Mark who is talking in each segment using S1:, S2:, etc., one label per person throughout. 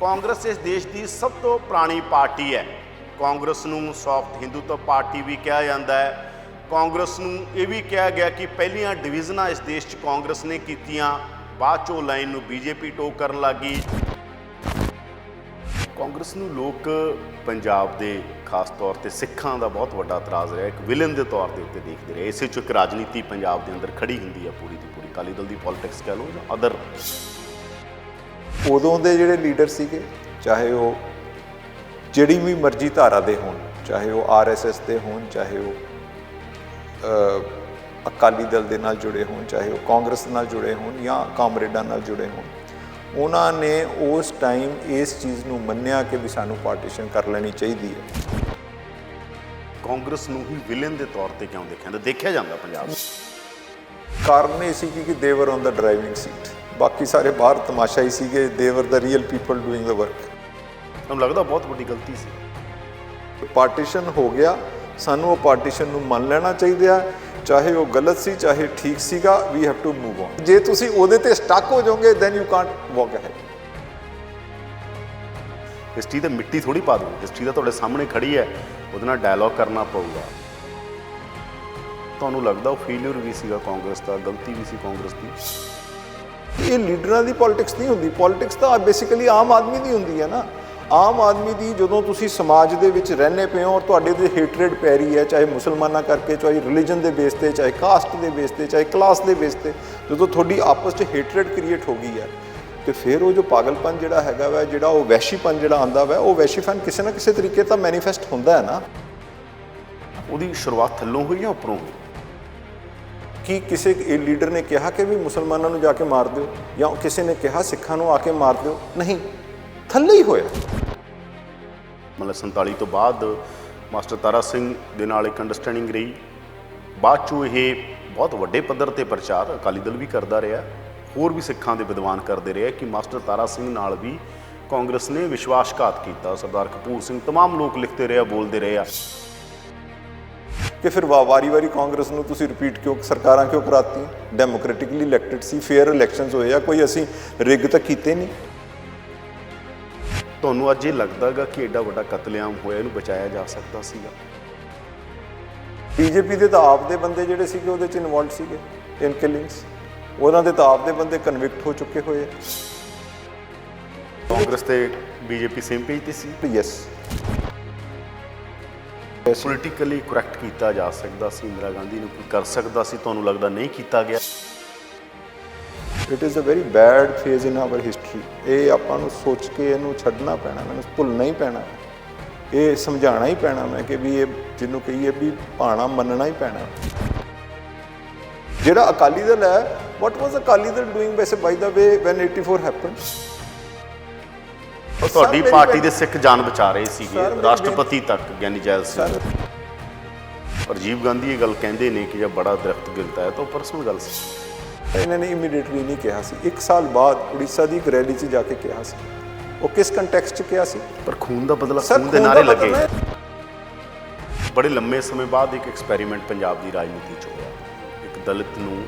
S1: ਕਾਂਗਰਸ ਇਸ ਦੇਸ਼ ਦੀ ਸਭ ਤੋਂ ਪੁਰਾਣੀ ਪਾਰਟੀ ਹੈ। ਕਾਂਗਰਸ ਨੂੰ ਸੌਫਟ ਹਿੰਦੂਤਵ ਪਾਰਟੀ ਵੀ ਕਿਹਾ ਜਾਂਦਾ ਹੈ। ਕਾਂਗਰਸ ਨੂੰ ਇਹ ਵੀ ਕਿਹਾ ਗਿਆ ਕਿ ਪਹਿਲੀਆਂ ਡਿਵੀਜ਼ਨਾਂ ਇਸ ਦੇਸ਼ 'ਚ ਕਾਂਗਰਸ ਨੇ ਕੀਤੀਆਂ, ਬਾਅਦ 'ਚੋਂ ਲਾਈਨ ਨੂੰ ਬੀਜੇਪੀ ਟੋਕ ਕਰਨ ਲੱਗ ਗਈ। ਕਾਂਗਰਸ ਨੂੰ ਲੋਕ ਪੰਜਾਬ ਦੇ ਖਾਸ ਤੌਰ ਤੇ ਸਿੱਖਾਂ ਦਾ ਬਹੁਤ ਵੱਡਾ ਇਤਰਾਜ਼ ਰਿਹਾ, ਇੱਕ ਵਿਲਨ ਦੇ ਤੌਰ ਦੇ ਉੱਤੇ ਦੇਖਦੇ ਰਹੇ। ਇਸੇ 'ਚੋਂ ਇੱਕ ਰਾਜਨੀਤੀ ਪੰਜਾਬ ਦੇ ਅੰਦਰ ਖੜੀ ਹੁੰਦੀ ਹੈ ਪੂਰੀ ਦੀ ਪੂਰੀ, ਅਕਾਲੀ ਦਲ ਦੀ ਪੋਲੀਟਿਕਸ ਕਹਿ ਲਓ ਜਾਂ ਅਦਰ।
S2: ਉਦੋਂ ਦੇ ਜਿਹੜੇ ਲੀਡਰ ਸੀਗੇ, ਚਾਹੇ ਉਹ ਜਿਹੜੀ ਵੀ ਮਰਜ਼ੀ ਧਾਰਾ ਦੇ ਹੋਣ, ਚਾਹੇ ਉਹ RSS ਦੇ ਹੋਣ, ਚਾਹੇ ਉਹ ਅਕਾਲੀ ਦਲ ਦੇ ਨਾਲ ਜੁੜੇ ਹੋਣ, ਚਾਹੇ ਉਹ ਕਾਂਗਰਸ ਨਾਲ ਜੁੜੇ ਹੋਣ ਜਾਂ ਕਾਮਰੇਡਾਂ ਨਾਲ ਜੁੜੇ ਹੋਣ, ਉਹਨਾਂ ਨੇ ਉਸ ਟਾਈਮ ਇਸ ਚੀਜ਼ ਨੂੰ ਮੰਨਿਆ ਕਿ ਵੀ ਸਾਨੂੰ ਪਾਰਟੀਸ਼ਨ ਕਰ ਲੈਣੀ ਚਾਹੀਦੀ ਹੈ।
S1: ਕਾਂਗਰਸ ਨੂੰ ਹੀ ਵਿਲਨ ਦੇ ਤੌਰ ਤੇ ਕਿਉਂ ਦੇਖਿਆ ਜਾਂਦਾ ਪੰਜਾਬ?
S2: ਕਾਰਨ ਇਹ ਸੀ ਕਿ ਦੇ ਵਰ ਔਨ ਦਾ ਡਰਾਈਵਿੰਗ ਸੀਟ, ਬਾਕੀ ਸਾਰੇ ਬਾਹਰ ਤਮਾਸ਼ਾ ਹੀ ਸੀਗੇ। ਦੇ ਵਰ ਦਾ ਰੀਅਲ ਪੀਪਲ ਡੂਇੰਗ ਦਾ ਵਰਕ।
S1: ਮੈਨੂੰ ਲੱਗਦਾ ਬਹੁਤ ਵੱਡੀ ਗਲਤੀ ਸੀ।
S2: ਪਾਰਟੀਸ਼ਨ ਹੋ ਗਿਆ, ਸਾਨੂੰ ਉਹ ਪਾਰਟੀਸ਼ਨ ਨੂੰ ਮੰਨ ਲੈਣਾ ਚਾਹੀਦਾ, ਚਾਹੇ ਉਹ ਗਲਤ ਸੀ ਚਾਹੇ ਠੀਕ ਸੀਗਾ। We have to move on. ਜੇ ਤੁਸੀਂ ਉਹਦੇ ਤੇ ਸਟਕ ਹੋ ਜਾਓਗੇ then you can't walk ahead.
S1: History ਤੇ ਮਿੱਟੀ ਥੋੜੀ ਪਾ ਦੂੰ, ਹਿਸਟਰੀ ਤਾਂ ਤੁਹਾਡੇ ਸਾਹਮਣੇ ਖੜੀ ਹੈ, ਉਹਦੇ ਨਾਲ ਡਾਇਲੌਗ ਕਰਨਾ ਪਊਗਾ। ਤੁਹਾਨੂੰ ਲੱਗਦਾ ਉਹ ਫੇਲਿਅਰ ਵੀ ਸੀਗਾ ਕਾਂਗਰਸ ਦਾ, ਗਲਤੀ ਵੀ ਸੀ ਕਾਂਗਰਸ ਦੀ?
S2: ਇਹ ਲੀਡਰਾਂ ਦੀ ਪੋਲਿਟਿਕਸ ਨਹੀਂ ਹੁੰਦੀ। ਪੋਲਿਟਿਕਸ ਤਾਂ ਬੇਸਿਕਲੀ ਆਮ ਆਦਮੀ ਦੀ ਹੁੰਦੀ ਹੈ ਨਾ। ਆਮ ਆਦਮੀ ਦੀ ਜਦੋਂ ਤੁਸੀਂ ਸਮਾਜ ਦੇ ਵਿੱਚ ਰਹਿੰਦੇ ਪਏ ਹੋ ਔਰ ਤੁਹਾਡੇ ਤੇ ਹੇਟਰੇਡ ਪੈ ਰਹੀ ਹੈ, ਚਾਹੇ ਮੁਸਲਮਾਨਾਂ ਕਰਕੇ, ਚਾਹੇ ਰਿਲੀਜਨ ਦੇ ਬੇਸ 'ਤੇ, ਚਾਹੇ ਕਾਸਟ ਦੇ ਬੇਸ 'ਤੇ, ਚਾਹੇ ਕਲਾਸ ਦੇ ਬੇਸ 'ਤੇ, ਜਦੋਂ ਤੁਹਾਡੀ ਆਪਸ 'ਚ ਹੇਟਰੇਡ ਕ੍ਰੀਏਟ ਹੋ ਗਈ ਹੈ, ਤੇ ਫਿਰ ਉਹ ਜੋ ਪਾਗਲਪਨ ਜਿਹੜਾ ਹੈਗਾ ਵਾ, ਜਿਹੜਾ ਉਹ ਵੈਸ਼ੀਪਨ ਜਿਹੜਾ ਆਉਂਦਾ ਵਾ, ਉਹ ਵੈਸ਼ੀਪਨ ਕਿਸੇ ਨਾ ਕਿਸੇ ਤਰੀਕੇ ਤਾਂ ਮੈਨੀਫੈਸਟ ਹੁੰਦਾ ਹੈ ਨਾ।
S1: ਉਹਦੀ ਸ਼ੁਰੂਆਤ ਥੱਲੋਂ ਹੋਈ ਜਾਂ ਉੱਪਰੋਂ ਹੋਈ?
S2: ਕੀ ਕਿਸੇ ਲੀਡਰ ਨੇ ਕਿਹਾ ਕਿ ਵੀ ਮੁਸਲਮਾਨਾਂ ਨੂੰ ਜਾ ਕੇ ਮਾਰ ਦਿਓ, ਜਾਂ ਕਿਸੇ ਨੇ ਕਿਹਾ ਸਿੱਖਾਂ ਨੂੰ ਆ ਕੇ ਮਾਰ ਦਿਓ? ਨਹੀਂ, ਥੱਲੇ ਹੀ ਹੋਇਆ।
S1: ਮਤਲਬ 47 ਤੋਂ ਬਾਅਦ ਮਾਸਟਰ ਤਾਰਾ ਸਿੰਘ ਦੇ ਨਾਲ ਇੱਕ ਅੰਡਰਸਟੈਂਡਿੰਗ ਰਹੀ। ਬਾਅਦ 'ਚੋਂ ਇਹ ਬਹੁਤ ਵੱਡੇ ਪੱਧਰ 'ਤੇ ਪ੍ਰਚਾਰ ਅਕਾਲੀ ਦਲ ਵੀ ਕਰਦਾ ਰਿਹਾ, ਹੋਰ ਵੀ ਸਿੱਖਾਂ ਦੇ ਵਿਦਵਾਨ ਕਰਦੇ ਰਹੇ ਕਿ ਮਾਸਟਰ ਤਾਰਾ ਸਿੰਘ ਨਾਲ ਵੀ ਕਾਂਗਰਸ ਨੇ ਵਿਸ਼ਵਾਸਘਾਤ ਕੀਤਾ। ਸਰਦਾਰ ਕਪੂਰ ਸਿੰਘ, ਤਮਾਮ ਲੋਕ ਲਿਖਦੇ ਰਹੇ, ਬੋਲਦੇ ਰਹੇ ਆ
S2: ਕਿ ਫਿਰ ਵਾਰੀ-ਵਾਰੀ ਕਾਂਗਰਸ ਨੂੰ ਤੁਸੀਂ ਰਿਪੀਟ ਕਿਉਂ ਸਰਕਾਰਾਂ ਕਿਉਂ ਕਰਾਤੀ? ਡੈਮੋਕ੍ਰੈਟਿਕਲੀ ਇਲੈਕਟਡ ਸੀ, ਫੇਅਰ ਇਲੈਕਸ਼ਨਸ ਹੋਏ ਆ, ਕੋਈ ਅਸੀਂ ਰਿਗ ਤਾਂ ਕੀਤੇ ਨਹੀਂ।
S1: ਤੁਹਾਨੂੰ ਅੱਜ ਇਹ ਲੱਗਦਾ ਗਾ ਕਿ ਐਡਾ ਵੱਡਾ ਕਤਲੇਆਮ ਹੋਇਆ, ਇਹਨੂੰ ਬਚਾਇਆ ਜਾ ਸਕਦਾ ਸੀਗਾ?
S2: ਬੀਜੇਪੀ ਦੇ ਤਾਂ ਆਪ ਦੇ ਬੰਦੇ ਜਿਹੜੇ ਸੀਗੇ ਉਹਦੇ 'ਚ ਇਨਵੋਲਵ ਸੀਗੇ ਇਨ ਕਿਲਿੰਗਸ। ਉਹਨਾਂ ਦੇ ਤਾਂ ਆਪ ਦੇ ਬੰਦੇ ਕਨਵਿਕਟ ਹੋ ਚੁੱਕੇ ਹੋਏ।
S1: ਕਾਂਗਰਸ ਤੇ ਬੀਜੇਪੀ ਸੇਮ ਪੇਜ ਤੇ ਸੀ?
S2: ਯੈਸ।
S1: ਪੋਲੀਟੀਕਲੀ ਕਰੈਕਟ ਕੀਤਾ ਜਾ ਸਕਦਾ ਸੀ, ਇੰਦਰਾ ਗਾਂਧੀ ਨੂੰ ਕਰ ਸਕਦਾ ਸੀ, ਤੁਹਾਨੂੰ ਲੱਗਦਾ ਨਹੀਂ ਕੀਤਾ ਗਿਆ?
S2: It is a very bad phase in our history. ਇਹ ਆਪਾਂ ਨੂੰ ਸੋਚ ਕੇ ਇਹਨੂੰ ਛੱਡਣਾ ਪੈਣਾ, ਮੈਨੂੰ ਭੁੱਲਣਾ ਹੀ ਪੈਣਾ, ਇਹ ਸਮਝਾਉਣਾ ਹੀ ਪੈਣਾ ਮੈਂ ਕਿ ਵੀ ਇਹ ਜਿਹਨੂੰ ਕਹੀਏ ਵੀ ਭਾਣਾ ਮੰਨਣਾ ਹੀ ਪੈਣਾ। ਜਿਹੜਾ ਅਕਾਲੀ ਦਲ ਹੈ, ਵਾਟ ਵਾਜ਼ ਅਕਾਲੀ ਦਲ ਡੂਇੰਗ ਵੈਸੇ ਬਾਈ ਦਾ ਵੇ ਵੈਨ 84 ਹੈਪਨ?
S1: ਤੁਹਾਡੀ ਪਾਰਟੀ ਦੇ ਸਿੱਖ ਜਾਨ ਬਚਾ ਰਹੇ ਸੀਗੇ, ਰਾਸ਼ਟਰਪਤੀ ਤੱਕ ਗਿਆਨੀ ਜੈਲ ਸਿੰਘ। ਰਾਜੀਵ ਗਾਂਧੀ ਇਹ ਗੱਲ ਕਹਿੰਦੇ ਨੇ ਕਿ ਜੇ ਬੜਾ ਦਰਖਤ ਗਿਰਦਾ ਹੈ ਤਾਂ ਉਹ ਪਰਸਨਲ ਗੱਲ ਸੀ।
S2: ਇਹਨਾਂ ਨੇ ਇਮੀਡੀਏਟਲੀ ਨਹੀਂ ਕਿਹਾ ਸੀ, 1 ਸਾਲ ਬਾਅਦ ਉੜੀਸਾ ਦੀ ਇੱਕ ਰੈਲੀ 'ਚ ਜਾ ਕੇ ਕਿਹਾ ਸੀ। ਉਹ ਕਿਸ ਕੰਟੈਕਸਟ 'ਚ ਕਿਹਾ ਸੀ?
S1: ਪਰ ਖੂਨ ਦਾ ਬਦਲਾ ਖੂਨ ਦੇ ਨਾਰੇ ਲੱਗੇ। ਬੜੇ ਲੰਮੇ ਸਮੇਂ ਬਾਅਦ ਇੱਕ ਐਕਸਪੈਰੀਮੈਂਟ ਪੰਜਾਬ ਦੀ ਰਾਜਨੀਤੀ 'ਚ ਹੋਇਆ, ਇੱਕ ਦਲਿਤ ਨੂੰ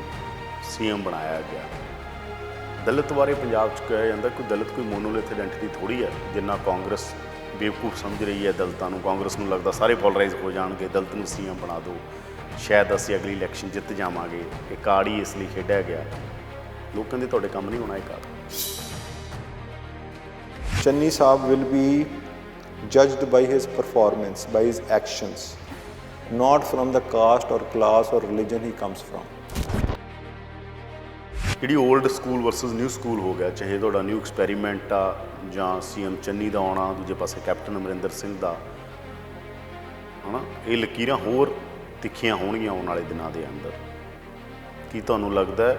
S1: CM ਬਣਾਇਆ ਗਿਆ। ਦਲਿਤ ਬਾਰੇ ਪੰਜਾਬ 'ਚ ਕਿਹਾ ਜਾਂਦਾ ਕੋਈ ਦਲਿਤ ਕੋਈ ਮੋਨੋਲਿਥ ਆਇਡੈਂਟੀਟੀ ਥੋੜ੍ਹੀ ਹੈ, ਜਿੰਨਾ ਕਾਂਗਰਸ ਬੇਵਕੂਫ ਸਮਝ ਰਹੀ ਹੈ ਦਲਿਤਾਂ ਨੂੰ। ਕਾਂਗਰਸ ਨੂੰ ਲੱਗਦਾ ਸਾਰੇ ਪੋਲਰਾਈਜ਼ ਹੋ ਜਾਣਗੇ, ਦਲਿਤ ਨੂੰ CM ਬਣਾ ਦਿਓ, ਸ਼ਾਇਦ ਅਸੀਂ ਅਗਲੀ ਇਲੈਕਸ਼ਨ ਜਿੱਤ ਜਾਵਾਂਗੇ। ਇਹ ਕਾਰਡ ਹੀ ਇਸ ਲਈ ਖੇਡਿਆ ਗਿਆ। ਲੋਕਾਂ ਦੇ ਤੁਹਾਡੇ ਕੰਮ ਨਹੀਂ ਹੋਣਾ ਇਹ card.
S2: Channi Saab will be judged by his performance, by his actions, not from the caste or class or religion he comes from.
S1: ਜਿਹੜੀ old school versus new school ਹੋ ਗਿਆ, ਚਾਹੇ ਤੁਹਾਡਾ ਨਿਊ ਐਕਸਪੈਰੀਮੈਂਟ ਆ ਜਾਂ CM ਚੰਨੀ ਦਾ ਆਉਣਾ, ਦੂਜੇ ਪਾਸੇ ਕੈਪਟਨ ਅਮਰਿੰਦਰ ਸਿੰਘ ਦਾ, ਹੈ ਨਾ, ਇਹ ਲਕੀਰਾਂ ਹੋਰ ਤਿੱਖੀਆਂ ਹੋਣਗੀਆਂ ਆਉਣ ਵਾਲੇ ਦਿਨਾਂ ਦੇ ਅੰਦਰ। ਕੀ ਤੁਹਾਨੂੰ ਲੱਗਦਾ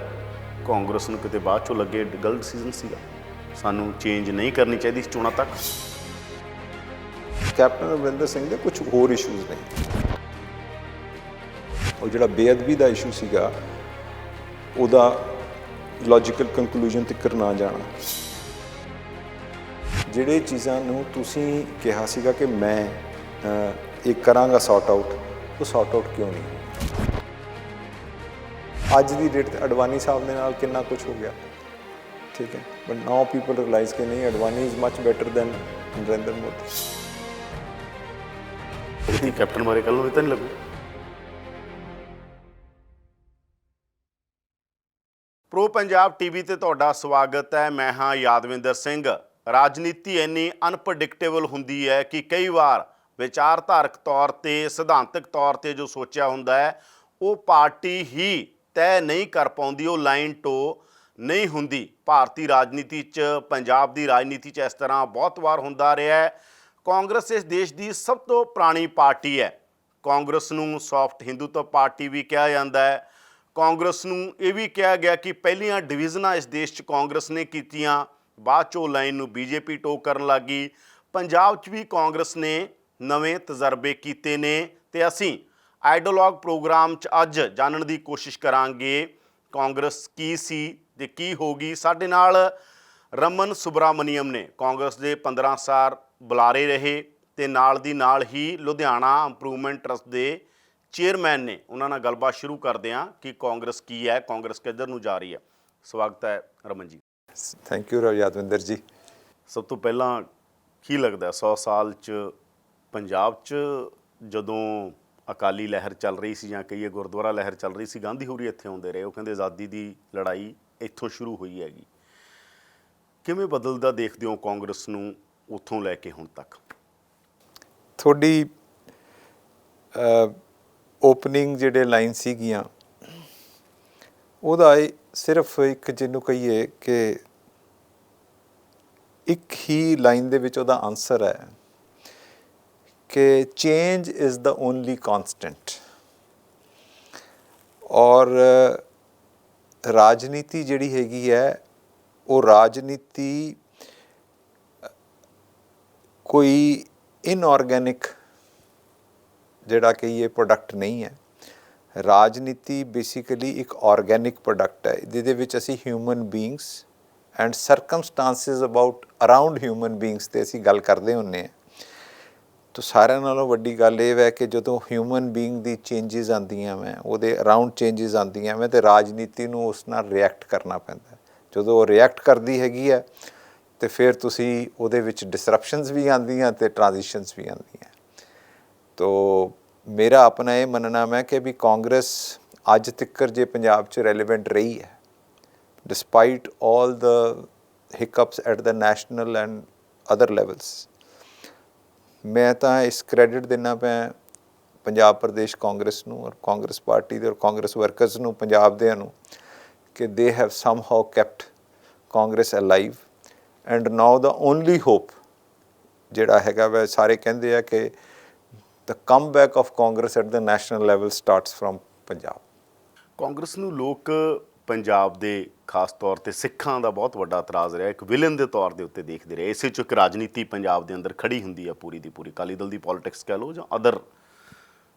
S1: ਕਾਂਗਰਸ ਨੂੰ ਕਿਤੇ ਬਾਅਦ 'ਚੋਂ ਲੱਗੇ ਗਲਤ ਡਿਸੀਜ਼ਨ ਸੀਗਾ, ਸਾਨੂੰ ਚੇਂਜ ਨਹੀਂ ਕਰਨੀ ਚਾਹੀਦੀ ਚੋਣਾਂ ਤੱਕ?
S2: ਕੈਪਟਨ ਅਮਰਿੰਦਰ ਸਿੰਘ ਦੇ ਕੁਝ ਹੋਰ ਇਸ਼ੂਜ਼ ਨੇ। ਉਹ ਜਿਹੜਾ ਬੇਅਦਬੀ ਦਾ ਇਸ਼ੂ ਸੀਗਾ, ਉਹਦਾ ਲੌਜੀਕਲ ਕੰਕਲੂਜਨ ਤੱਕ ਨਾ ਜਾਣਾ। ਜਿਹੜੇ ਚੀਜ਼ਾਂ ਨੂੰ ਤੁਸੀਂ ਕਿਹਾ ਸੀਗਾ ਕਿ ਮੈਂ ਇਹ ਕਰਾਂਗਾ ਸੌਟ ਆਊਟ, ਉਹ ਸੌਟ ਆਊਟ ਕਿਉਂ ਨਹੀਂ? ਅੱਜ ਦੀ ਡੇਟ 'ਤੇ ਅਡਵਾਨੀ ਸਾਹਿਬ ਦੇ ਨਾਲ ਕਿੰਨਾ ਕੁਝ ਹੋ ਗਿਆ, ਠੀਕ ਹੈ। बट नाउ पीपल रियलाइज कि नहीं, Advani is much better than Narendra Modi.
S1: Captain ਬਾਰੇ ਕੱਲ ਨੂੰ ਵੀ ਤਾਂ ਨਹੀਂ ਲੱਗੂ। ਪ੍ਰੋ ਪੰਜਾਬ ਟੀਵੀ ਤੇ ਤੁਹਾਡਾ ਸਵਾਗਤ ਹੈ। ਮੈਂ ਹਾਂ ਯਾਦਵਿੰਦਰ ਸਿੰਘ। ਰਾਜਨੀਤੀ ਇੰਨੀ ਅਨਪ੍ਰੈਡਿਕਟੇਬਲ ਹੁੰਦੀ ਹੈ ਕਿ ਕਈ ਵਾਰ ਵਿਚਾਰਧਾਰਕ ਤੌਰ ਤੇ ਸਿਧਾਂਤਕ ਤੌਰ ਤੇ ਜੋ ਸੋਚਿਆ ਹੁੰਦਾ ਹੈ ਉਹ ਪਾਰਟੀ ਹੀ ਤੈਅ ਨਹੀਂ ਕਰ ਪਾਉਂਦੀ, ਉਹ ਲਾਈਨ ਟੋ ਨਹੀਂ ਹੁੰਦੀ। ਭਾਰਤੀ ਰਾਜਨੀਤੀ 'ਚ, ਪੰਜਾਬ ਦੀ ਰਾਜਨੀਤੀ 'ਚ ਇਸ ਤਰ੍ਹਾਂ ਬਹੁਤ ਵਾਰ ਹੁੰਦਾ ਰਿਹਾ ਹੈ। ਕਾਂਗਰਸ ਇਸ ਦੇਸ਼ ਦੀ ਸਭ ਤੋਂ ਪੁਰਾਣੀ ਪਾਰਟੀ ਹੈ। ਕਾਂਗਰਸ ਨੂੰ ਸੌਫਟ ਹਿੰਦੂਤਵ ਪਾਰਟੀ ਵੀ ਕਿਹਾ ਜਾਂਦਾ ਹੈ। ਕਾਂਗਰਸ ਨੂੰ ਇਹ ਵੀ ਕਿਹਾ ਗਿਆ ਕਿ ਪਹਿਲੀਆਂ ਡਿਵੀਜ਼ਨਾਂ ਇਸ ਦੇਸ਼ 'ਚ ਕਾਂਗਰਸ ਨੇ ਕੀਤੀਆਂ, ਬਾਅਦ 'ਚੋਂ ਲਾਈਨ ਨੂੰ ਬੀਜੇਪੀ ਟੋ ਕਰਨ ਲੱਗ ਗਈ। ਪੰਜਾਬ 'ਚ ਵੀ ਕਾਂਗਰਸ ਨੇ ਨਵੇਂ ਤਜਰਬੇ ਕੀਤੇ ਨੇ ਤੇ ਅਸੀਂ ਆਈਡੀਓਲੌਗ ਪ੍ਰੋਗਰਾਮ 'ਚ ਅੱਜ ਜਾਣਨ ਦੀ ਕੋਸ਼ਿਸ਼ ਕਰਾਂਗੇ ਕਾਂਗਰਸ ਕੀ ਸੀ ਤੇ ਕੀ ਹੋ ਗਈ। ਸਾਡੇ ਨਾਲ ਰਮਨ ਸੁਬਰਾਮਨੀਅਮ ਨੇ, ਕਾਂਗਰਸ ਦੇ 15 ਸਾਲ ਬੁਲਾਰੇ ਰਹੇ ਤੇ ਨਾਲ ਦੀ ਨਾਲ ਹੀ ਲੁਧਿਆਣਾ ਇੰਪਰੂਵਮੈਂਟ ਟਰਸਟ ਦੇ ਚੇਅਰਮੈਨ ਨੇ। ਉਹਨਾਂ ਨਾਲ ਗੱਲਬਾਤ ਸ਼ੁਰੂ ਕਰਦੇ ਹਾਂ ਕਿ ਕਾਂਗਰਸ ਕੀ ਹੈ, ਕਾਂਗਰਸ ਕਿੱਧਰ ਨੂੰ ਜਾ ਰਹੀ ਹੈ। ਸਵਾਗਤ ਹੈ ਰਮਨ ਜੀ।
S2: ਥੈਂਕ ਯੂ ਯਾਦਵਿੰਦਰ ਜੀ।
S1: ਸਭ ਤੋਂ ਪਹਿਲਾਂ ਕੀ ਲੱਗਦਾ 100 ਸਾਲ 'ਚ ਪੰਜਾਬ 'ਚ ਜਦੋਂ ਅਕਾਲੀ ਲਹਿਰ ਚੱਲ ਰਹੀ ਸੀ ਜਾਂ ਕਹੀਏ ਗੁਰਦੁਆਰਾ ਲਹਿਰ ਚੱਲ ਰਹੀ ਸੀ, ਗਾਂਧੀ ਹੋਰੀ ਇੱਥੇ ਆਉਂਦੇ ਰਹੇ, ਉਹ ਕਹਿੰਦੇ ਆਜ਼ਾਦੀ ਦੀ ਲੜਾਈ ਇੱਥੋਂ ਸ਼ੁਰੂ ਹੋਈ ਹੈਗੀ। ਕਿਵੇਂ ਬਦਲਦਾ ਦੇਖਦੇ ਹੋ ਕਾਂਗਰਸ ਨੂੰ ਉੱਥੋਂ ਲੈ ਕੇ ਹੁਣ ਤੱਕ?
S2: ਤੁਹਾਡੀ ਓਪਨਿੰਗ ਜਿਹੜੇ ਲਾਈਨ ਸੀਗੀਆਂ ਉਹਦਾ ਸਿਰਫ ਇੱਕ ਜਿਹਨੂੰ ਕਹੀਏ ਕਿ ਇੱਕ ਹੀ ਲਾਈਨ ਦੇ ਵਿੱਚ ਉਹਦਾ ਆਨਸਰ ਹੈ ਕਿ change is the only constant. ਔਰ ਰਾਜਨੀਤੀ ਜਿਹੜੀ ਹੈਗੀ ਹੈ ਉਹ ਰਾਜਨੀਤੀ ਕੋਈ ਇਨਆਰਗੈਨਿਕ ਜਿਹੜਾ ਕਹੀਏ ਪ੍ਰੋਡਕਟ ਨਹੀਂ ਹੈ। ਰਾਜਨੀਤੀ ਬੇਸਿਕਲੀ ਇੱਕ ਆਰਗੈਨਿਕ ਪ੍ਰੋਡਕਟ ਹੈ ਜਿਹਦੇ ਵਿੱਚ ਅਸੀਂ human beings and circumstances around human beings 'ਤੇ ਅਸੀਂ ਗੱਲ ਕਰਦੇ ਹੁੰਦੇ ਹਾਂ। ਤਾਂ ਸਾਰਿਆਂ ਨਾਲੋਂ ਵੱਡੀ ਗੱਲ ਇਹ ਹੈ ਕਿ ਜਦੋਂ ਹਿਊਮਨ ਬੀਇੰਗ ਦੀ ਚੇਂਜਿਸ ਆਉਂਦੀਆਂ ਵੈ, ਉਹਦੇ ਅਰਾਊਂਡ ਚੇਂਜਿਸ ਆਉਂਦੀਆਂ ਵੈ, ਅਤੇ ਰਾਜਨੀਤੀ ਨੂੰ ਉਸ ਨਾਲ ਰਿਐਕਟ ਕਰਨਾ ਪੈਂਦਾ। ਜਦੋਂ ਉਹ ਰਿਐਕਟ ਕਰਦੀ ਹੈਗੀ ਹੈ ਅਤੇ ਫਿਰ ਤੁਸੀਂ ਉਹਦੇ ਵਿੱਚ ਡਿਸਰਪਸ਼ਨਸ ਵੀ ਆਉਂਦੀਆਂ ਅਤੇ ਟ੍ਰਾਂਜੀਸ਼ਨਸ ਵੀ ਆਉਂਦੀਆਂ। ਤੋ ਮੇਰਾ ਆਪਣਾ ਇਹ ਮੰਨਣਾ ਹੈ ਕਿ ਵੀ ਕਾਂਗਰਸ ਅੱਜ ਤੱਕ ਜੇ ਪੰਜਾਬ 'ਚ ਰੈਲੀਵੈਂਟ ਰਹੀ ਹੈ despite all the hiccups at the national and other levels. ਮੈਂ ਤਾਂ ਇਸ ਕ੍ਰੈਡਿਟ ਦਿੰਦਾ ਪਿਆ ਪੰਜਾਬ ਪ੍ਰਦੇਸ਼ ਕਾਂਗਰਸ ਨੂੰ ਔਰ ਕਾਂਗਰਸ ਪਾਰਟੀ ਦੇ ਔਰ ਕਾਂਗਰਸ ਵਰਕਰਸ ਨੂੰ, ਪੰਜਾਬ ਦਿਆਂ ਨੂੰ, ਕਿ they have somehow kept Congress alive and now the only hope ਜਿਹੜਾ ਹੈਗਾ ਵੈ, ਸਾਰੇ ਕਹਿੰਦੇ ਆ ਕਿ the comeback of Congress at the national level starts from Punjab.
S1: Congress ਨੂੰ ਲੋਕ ਪੰਜਾਬ ਦੇ ਖਾਸ ਤੌਰ 'ਤੇ ਸਿੱਖਾਂ ਦਾ ਬਹੁਤ ਵੱਡਾ ਇਤਰਾਜ਼ ਰਿਹਾ, ਇੱਕ ਵਿਲਨ ਦੇ ਤੌਰ ਦੇ ਉੱਤੇ ਦੇਖਦੇ ਰਹੇ। ਇਸੇ 'ਚ ਇੱਕ ਰਾਜਨੀਤੀ ਪੰਜਾਬ ਦੇ ਅੰਦਰ ਖੜੀ ਹੁੰਦੀ ਆ ਪੂਰੀ ਦੀ ਪੂਰੀ, ਅਕਾਲੀ ਦਲ ਦੀ ਪੋਲੀਟਿਕਸ ਕਹਿ ਲਓ ਜਾਂ ਅਦਰ।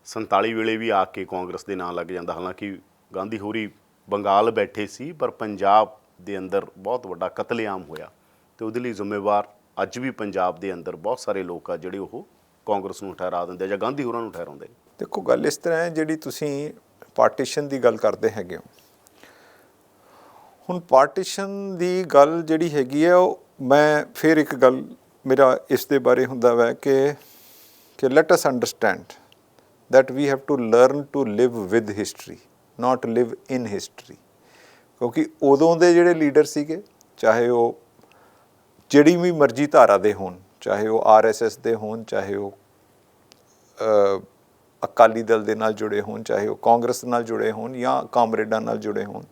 S1: 47 ਵੇਲੇ ਵੀ ਆ ਕੇ ਕਾਂਗਰਸ ਦੇ ਨਾਂ ਲੱਗ ਜਾਂਦਾ। ਹਾਲਾਂਕਿ ਗਾਂਧੀ ਹੋਰੀ ਬੰਗਾਲ ਬੈਠੇ ਸੀ, ਪਰ ਪੰਜਾਬ ਦੇ ਅੰਦਰ ਬਹੁਤ ਵੱਡਾ ਕਤਲੇਆਮ ਹੋਇਆ ਅਤੇ ਉਹਦੇ ਲਈ ਜ਼ਿੰਮੇਵਾਰ ਅੱਜ ਵੀ ਪੰਜਾਬ ਦੇ ਅੰਦਰ ਬਹੁਤ ਸਾਰੇ ਲੋਕ ਆ ਜਿਹੜੇ ਉਹ ਕਾਂਗਰਸ ਨੂੰ ਠਹਿਰਾ ਦਿੰਦੇ ਜਾਂ ਗਾਂਧੀ ਹੋਰਾਂ ਨੂੰ ਠਹਿਰਾਉਂਦੇ ਨੇ।
S2: ਦੇਖੋ ਗੱਲ ਇਸ ਤਰ੍ਹਾਂ ਹੈ, ਜਿਹੜੀ ਤੁਸੀਂ ਪਾਰਟੀਸ਼ਨ ਦੀ ਗੱਲ ਕਰਦੇ ਹੈਗੇ ਹੋ, ਹੁਣ ਪਾਰਟੀਸ਼ਨ ਦੀ ਗੱਲ ਜਿਹੜੀ ਹੈਗੀ ਹੈ ਉਹ ਮੈਂ ਫਿਰ ਇੱਕ ਗੱਲ ਮੇਰਾ ਇਸ ਦੇ ਬਾਰੇ ਹੁੰਦਾ ਵੈ ਕਿ let us understand that we have to learn to live with history, not live in history। ਕਿਉਂਕਿ ਉਦੋਂ ਦੇ ਜਿਹੜੇ ਲੀਡਰ ਸੀਗੇ, ਚਾਹੇ ਉਹ ਜਿਹੜੀ ਵੀ ਮਰਜ਼ੀ ਧਾਰਾ ਦੇ ਹੋਣ, ਚਾਹੇ ਉਹ RSS ਦੇ ਹੋਣ, ਚਾਹੇ ਉਹ ਅਕਾਲੀ ਦਲ ਦੇ ਨਾਲ ਜੁੜੇ ਹੋਣ, ਚਾਹੇ ਉਹ ਕਾਂਗਰਸ ਨਾਲ ਜੁੜੇ ਹੋਣ ਜਾਂ ਕਾਮਰੇਡਾਂ ਨਾਲ ਜੁੜੇ ਹੋਣ,